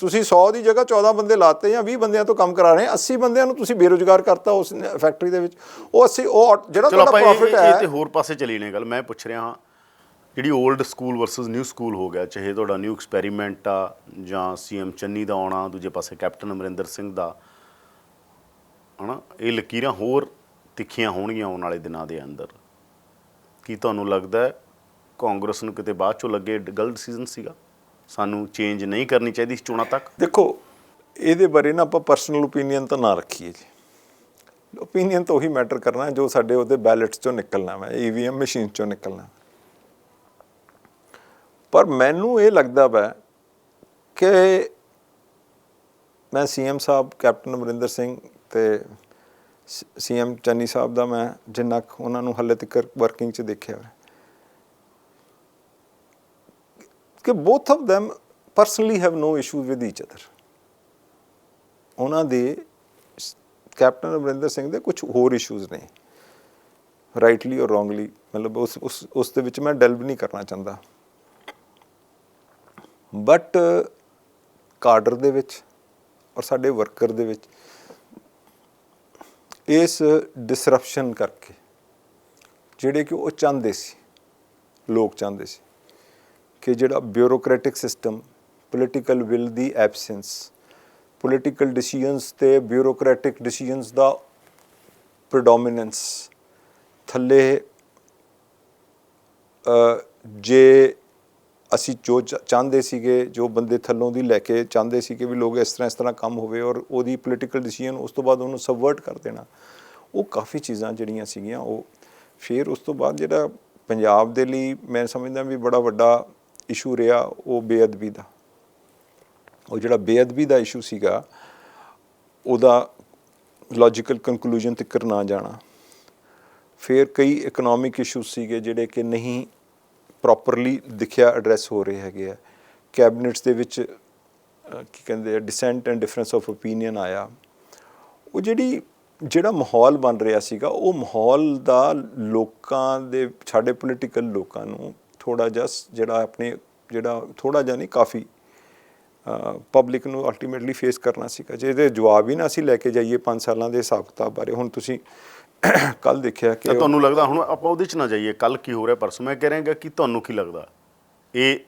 S2: ਤੁਸੀਂ 100 ਦੀ ਜਗ੍ਹਾ 14 ਬੰਦੇ ਲਾਤੇ ਜਾਂ 20 ਬੰਦਿਆਂ ਤੋਂ ਕੰਮ ਕਰਾ ਰਹੇ, 80 ਬੰਦਿਆਂ ਨੂੰ ਤੁਸੀਂ ਬੇਰੁਜ਼ਗਾਰ ਕਰਤਾ ਉਸ ਫੈਕਟਰੀ ਦੇ ਵਿੱਚ। ਉਹ ਜਿਹੜਾ ਤੁਹਾਡਾ ਪ੍ਰੋਫਿਟ ਹੈ।
S1: ਇਹ ਤੇ ਹੋਰ ਪਾਸੇ ਚਲੀ ਨੇ ਗੱਲ। ਮੈਂ ਪੁੱਛ ਰਿਹਾ ਹਾਂ, ਜਿਹੜੀ old school versus new school ਹੋ ਗਿਆ, ਚਾਹੇ ਤੁਹਾਡਾ ਨਿਊ ਐਕਸਪੈਰੀਮੈਂਟ ਆ ਜਾਂ CM ਚੰਨੀ ਦਾ ਆਉਣਾ, ਦੂਜੇ ਪਾਸੇ ਕੈਪਟਨ ਅਮਰਿੰਦਰ ਸਿੰਘ ਦਾ, ਹੈ ਨਾ, ਇਹ ਲਕੀਰਾਂ ਹੋਰ ਤਿੱਖੀਆਂ ਹੋਣਗੀਆਂ ਆਉਣ ਵਾਲੇ ਦਿਨਾਂ ਦੇ ਅੰਦਰ। ਕੀ ਤੁਹਾਨੂੰ ਲੱਗਦਾ ਹੈ ਕਾਂਗਰਸ ਨੂੰ ਕਿਤੇ ਬਾਅਦ 'ਚੋਂ ਲੱਗੇ ਗਲਤ ਡਿਸੀਜ਼ਨ ਸੀਗਾ, ਸਾਨੂੰ ਚੇਂਜ ਨਹੀਂ ਕਰਨੀ ਚਾਹੀਦੀ ਚੋਣਾਂ ਤੱਕ? ਦੇਖੋ
S2: ਇਹਦੇ ਬਾਰੇ ਨਾ ਆਪਾਂ ਪਰਸਨਲ ਓਪੀਨੀਅਨ ਤਾਂ ਨਾ ਰੱਖੀਏ ਜੀ। ਓਪੀਨੀਅਨ ਤਾਂ ਉਹੀ ਮੈਟਰ ਕਰਨਾ ਜੋ ਸਾਡੇ ਉਹਦੇ ਬੈਲਟਸ 'ਚੋਂ ਨਿਕਲਣਾ ਵਾ, EVM ਮਸ਼ੀਨ 'ਚੋਂ ਨਿਕਲਣਾ। ਪਰ ਮੈਨੂੰ ਇਹ ਲੱਗਦਾ ਵਾ ਕਿ ਮੈਂ CM ਸਾਹਿਬ, ਕੈਪਟਨ ਅਮਰਿੰਦਰ ਸਿੰਘ ਤੇ CM ਚੰਨੀ ਸਾਹਿਬ ਦਾ ਮੈਂ ਜਿੰਨਾ ਕੁ ਉਹਨਾਂ ਨੂੰ ਹਾਲੇ ਤੱਕ ਵਰਕਿੰਗ 'ਚ ਦੇਖਿਆ ਕਿ both of them personally have no issues with each other। ਉਹਨਾਂ ਦੇ, ਕੈਪਟਨ ਅਮਰਿੰਦਰ ਸਿੰਘ ਦੇ ਕੁਝ ਹੋਰ ਇਸ਼ੂਜ਼ ਨੇ, ਰਾਈਟਲੀ ਔਰ ਰੋਂਗਲੀ, ਮਤਲਬ ਉਸ ਦੇ ਵਿੱਚ ਮੈਂ ਡੈਲਵ ਨਹੀਂ ਕਰਨਾ ਚਾਹੁੰਦਾ। ਬਟ ਕਾਡਰ ਦੇ ਵਿੱਚ ਔਰ ਸਾਡੇ ਵਰਕਰ ਦੇ ਵਿੱਚ ਇਸ ਡਿਸਰਪਸ਼ਨ ਕਰਕੇ ਜਿਹੜੇ ਕਿ ਉਹ ਚਾਹੁੰਦੇ ਸੀ, ਲੋਕ ਚਾਹੁੰਦੇ ਸੀ ਕਿ ਜਿਹੜਾ ਬਿਊਰੋਕਰੈਟਿਕ system, political will the absence, political decisions ਤੇ ਬਿਊਰੋਕਰੈਟਿਕ ਡਿਸੀਜਨਸ ਦਾ ਪ੍ਰਡੋਮੀਨੈਂਸ ਥੱਲੇ, ਜੇ ਅਸੀਂ ਜੋ ਚਾਹੁੰਦੇ ਸੀਗੇ, ਜੋ ਬੰਦੇ ਥੱਲੋਂ ਦੀ ਲੈ ਕੇ ਚਾਹੁੰਦੇ ਸੀ ਕਿ ਵੀ ਲੋਕ ਇਸ ਤਰ੍ਹਾਂ ਕੰਮ ਹੋਵੇ ਔਰ ਉਹਦੀ ਪੋਲੀਟੀਕਲ ਡਿਸੀਜਨ ਉਸ ਤੋਂ ਬਾਅਦ ਉਹਨੂੰ ਸਬਵਰਟ ਕਰ ਦੇਣਾ, ਉਹ ਕਾਫੀ ਚੀਜ਼ਾਂ ਜਿਹੜੀਆਂ ਸੀਗੀਆਂ ਉਹ ਫਿਰ ਉਸ ਤੋਂ ਬਾਅਦ ਜਿਹੜਾ ਪੰਜਾਬ ਦੇ ਲਈ ਮੈਂ ਸਮਝਦਾ ਵੀ ਬੜਾ ਵੱਡਾ ਇਸ਼ੂ ਰਿਹਾ ਉਹ ਬੇਅਦਬੀ ਦਾ। ਉਹ ਜਿਹੜਾ ਬੇਅਦਬੀ ਦਾ ਇਸ਼ੂ ਸੀਗਾ ਉਹਦਾ ਲੌਜੀਕਲ ਕੰਕਲੂਜਨ ਤੱਕ ਨਾ ਜਾਣਾ। ਫਿਰ ਕਈ ਇਕਨੋਮਿਕ ਇਸ਼ੂ ਸੀਗੇ ਜਿਹੜੇ ਕਿ ਨਹੀਂ ਪ੍ਰੋਪਰਲੀ ਦਿਖਿਆ ਐਡਰੈਸ ਹੋ ਰਹੇ ਹੈਗੇ ਆ। ਕੈਬਨਿਟਸ ਦੇ ਵਿੱਚ ਕੀ ਕਹਿੰਦੇ ਆ dissent and difference of opinion ਆਇਆ। ਉਹ ਜਿਹੜਾ ਮਾਹੌਲ ਬਣ ਰਿਹਾ ਸੀਗਾ ਉਹ ਮਾਹੌਲ ਦਾ ਲੋਕਾਂ ਦੇ, ਸਾਡੇ ਪੋਲੀਟੀਕਲ ਲੋਕਾਂ ਨੂੰ ਥੋੜ੍ਹਾ ਜਿਹਾ ਜਿਹੜਾ ਆਪਣੇ ਜਿਹੜਾ ਥੋੜ੍ਹਾ ਜਿਹਾ ਨਹੀਂ ਕਾਫੀ ਪਬਲਿਕ ਨੂੰ ਅਲਟੀਮੇਟਲੀ ਫੇਸ ਕਰਨਾ ਸੀਗਾ। ਜੇ ਇਹਦੇ ਜਵਾਬ ਹੀ ਨਾ ਅਸੀਂ ਲੈ ਕੇ ਜਾਈਏ 5 ਸਾਲਾਂ ਦੇ ਹਿਸਾਬ ਕਿਤਾਬ ਬਾਰੇ, ਹੁਣ ਤੁਸੀਂ ਕੱਲ ਦੇਖਿਆ ਕਿ
S1: ਤੁਹਾਨੂੰ ਲੱਗਦਾ, ਹੁਣ ਆਪਾਂ ਉਹਦੇ 'ਚ ਨਾ ਜਾਈਏ ਕੱਲ ਕੀ ਹੋ ਰਿਹਾ ਪਰਸੋਂ, ਮੈਂ ਕਹਿ ਰਿਹਾ ਕਿ ਤੁਹਾਨੂੰ ਕੀ ਲੱਗਦਾ ਇਹ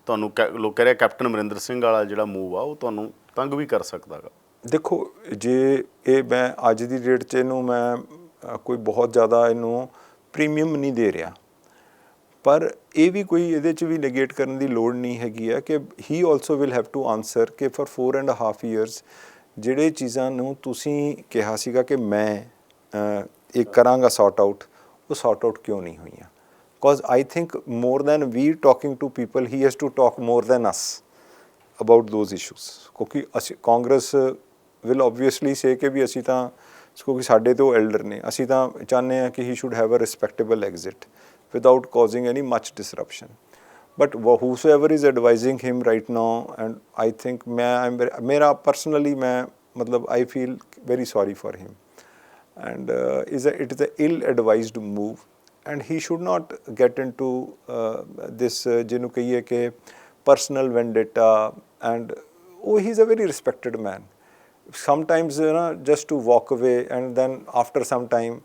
S1: ਤੁਹਾਨੂੰ ਲੋਕ ਕਹਿ ਰਹੇ ਕੈਪਟਨ ਅਮਰਿੰਦਰ ਸਿੰਘ ਵਾਲਾ ਜਿਹੜਾ ਮੂਵ ਆ ਉਹ ਤੁਹਾਨੂੰ ਤੰਗ ਵੀ ਕਰ ਸਕਦਾ ਗਾ?
S2: ਦੇਖੋ, ਜੇ ਇਹ ਮੈਂ ਅੱਜ ਦੀ ਡੇਟ 'ਚ ਇਹਨੂੰ ਮੈਂ ਕੋਈ ਬਹੁਤ ਜ਼ਿਆਦਾ ਇਹਨੂੰ ਪ੍ਰੀਮੀਅਮ ਨਹੀਂ ਦੇ ਰਿਹਾ, ਪਰ ਇਹ ਵੀ ਕੋਈ ਇਹਦੇ 'ਚ ਵੀ ਨੈਗੇਟ ਕਰਨ ਦੀ ਲੋੜ ਨਹੀਂ ਹੈਗੀ ਹੈ ਕਿ he also will have to answer ਕਿ ਫॉर 4.5 years ਜਿਹੜੇ ਚੀਜ਼ਾਂ ਨੂੰ ਤੁਸੀਂ ਕਿਹਾ ਸੀਗਾ ਕਿ ਮੈਂ ਇਹ ਕਰਾਂਗਾ ਸੌਟ ਆਊਟ, ਉਹ ਸੌਟ ਆਊਟ ਕਿਉਂ ਨਹੀਂ ਹੋਈਆਂ? Because I think more than we talking to people he has to talk more than us about those issues. ਕਿਉਂਕਿ ਅਸੀਂ ਕਾਂਗਰਸ ਵਿਲ ਓਬਵੀਅਸਲੀ ਸੇ ਕਿ ਵੀ ਅਸੀਂ ਤਾਂ ਕਿਉਂਕਿ ਸਾਡੇ ਤੋਂ ਐਲਡਰ ਨੇ, ਅਸੀਂ ਤਾਂ ਚਾਹੁੰਦੇ ਹਾਂ ਕਿ he should have a respectable exit without causing any much disruption. But whosoever is advising him right now, and I think मेरा personally I feel very sorry for him, and it is a ill-advised move, and he should not get into this ਜਿਹਨੂੰ ਕਹੀਏ ਕਿ personal vendetta, and he's a very respected man. Sometimes just to walk away and then after some time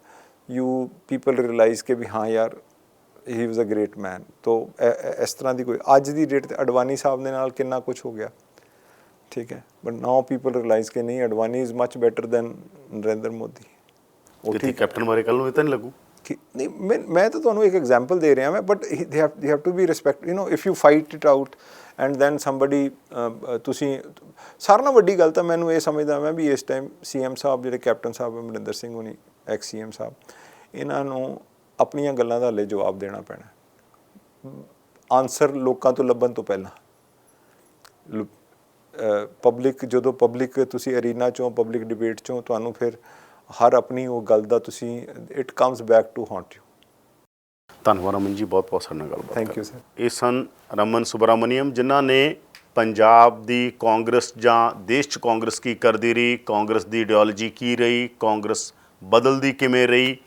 S2: people realize कि भी हाँ यार ਹੀ ਵਾਜ਼ a great ਮੈਨ। ਤੋ ਇਸ ਤਰ੍ਹਾਂ ਦੀ ਕੋਈ ਅੱਜ ਦੀ ਡੇਟ 'ਤੇ ਅਡਵਾਨੀ ਸਾਹਿਬ ਦੇ ਨਾਲ ਕਿੰਨਾ ਕੁਛ ਹੋ ਗਿਆ, ਠੀਕ ਹੈ, ਬਟ ਨਾਓ ਪੀਪਲ ਰਿਅਲਾਈਜ਼ ਕਿ ਨਹੀਂ, Advani is much better than Narendra Modi.
S1: ਉਹ ਠੀਕ ਕੈਪਟਨ ਬਾਰੇ ਕੱਲ੍ਹ ਨੂੰ ਇਹ ਤਾਂ ਨਹੀਂ ਲੱਗੂ
S2: ਕਿ ਨਹੀਂ, ਮੈਂ ਤਾਂ ਤੁਹਾਨੂੰ ਇੱਕ ਐਗਜ਼ਾਮਪਲ ਦੇ ਰਿਹਾ ਮੈਂ, but they have to be respect, if you fight it out and then somebody ਤੁਸੀਂ ਸਾਰਿਆਂ ਨਾਲੋਂ ਵੱਡੀ ਗੱਲ ਤਾਂ ਮੈਨੂੰ ਇਹ ਸਮਝਦਾ ਮੈਂ ਵੀ ਇਸ ਟਾਈਮ CM ਸਾਹਿਬ ਜਿਹੜੇ ਕੈਪਟਨ ਸਾਹਿਬ ਅਮਰਿੰਦਰ ਸਿੰਘ ਹੋਣੀ ਐਕਸ CM ਸਾਹਿਬ, ਇਹਨਾਂ ਨੂੰ ਆਪਣੀਆਂ ਗੱਲਾਂ ਦਾ ਹਲੇ ਜਵਾਬ ਦੇਣਾ ਪੈਣਾ, ਆਨਸਰ ਲੋਕਾਂ ਤੋਂ ਲੱਭਣ ਤੋਂ ਪਹਿਲਾਂ। ਪਬਲਿਕ ਜਦੋਂ ਪਬਲਿਕ ਤੁਸੀਂ ਅਰੀਨਾ 'ਚੋਂ ਪਬਲਿਕ ਡਿਬੇਟ 'ਚੋਂ ਤੁਹਾਨੂੰ ਫਿਰ ਹਰ ਆਪਣੀ ਉਹ ਗੱਲ ਦਾ ਤੁਸੀਂ it comes back to haunt you.
S1: ਧੰਨਵਾਦ ਰਮਨ ਜੀ, ਬਹੁਤ ਬਹੁਤ ਸਾਡੇ ਨਾਲ ਗੱਲਬਾਤ।
S2: Thank you sir.
S1: ਇਹ ਸਨ ਰਮਨ ਸੁਬਰਾਮਨੀਅਮ, ਜਿਨ੍ਹਾਂ ਨੇ ਪੰਜਾਬ ਦੀ ਕਾਂਗਰਸ ਜਾਂ ਦੇਸ਼ 'ਚ ਕਾਂਗਰਸ ਕੀ ਕਰਦੀ ਰਹੀ, ਕਾਂਗਰਸ ਦੀ ਆਈਡੀਓਲੋਜੀ ਕੀ ਰਹੀ, ਕਾਂਗਰਸ ਬਦਲਦੀ ਕਿਵੇਂ ਰਹੀ,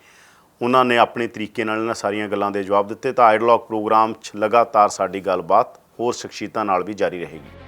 S1: ਉਹਨਾਂ ਨੇ ਆਪਣੇ ਤਰੀਕੇ ਨਾਲ ਇਹਨਾਂ ਸਾਰੀਆਂ ਗੱਲਾਂ ਦੇ ਜਵਾਬ ਦਿੱਤੇ। ਤਾਂ ਆਈਡਲੌਗ ਪ੍ਰੋਗਰਾਮ 'ਚ ਲਗਾਤਾਰ ਸਾਡੀ ਗੱਲਬਾਤ ਹੋਰ ਸ਼ਖਸੀਅਤਾਂ ਨਾਲ ਵੀ ਜਾਰੀ ਰਹੇਗੀ।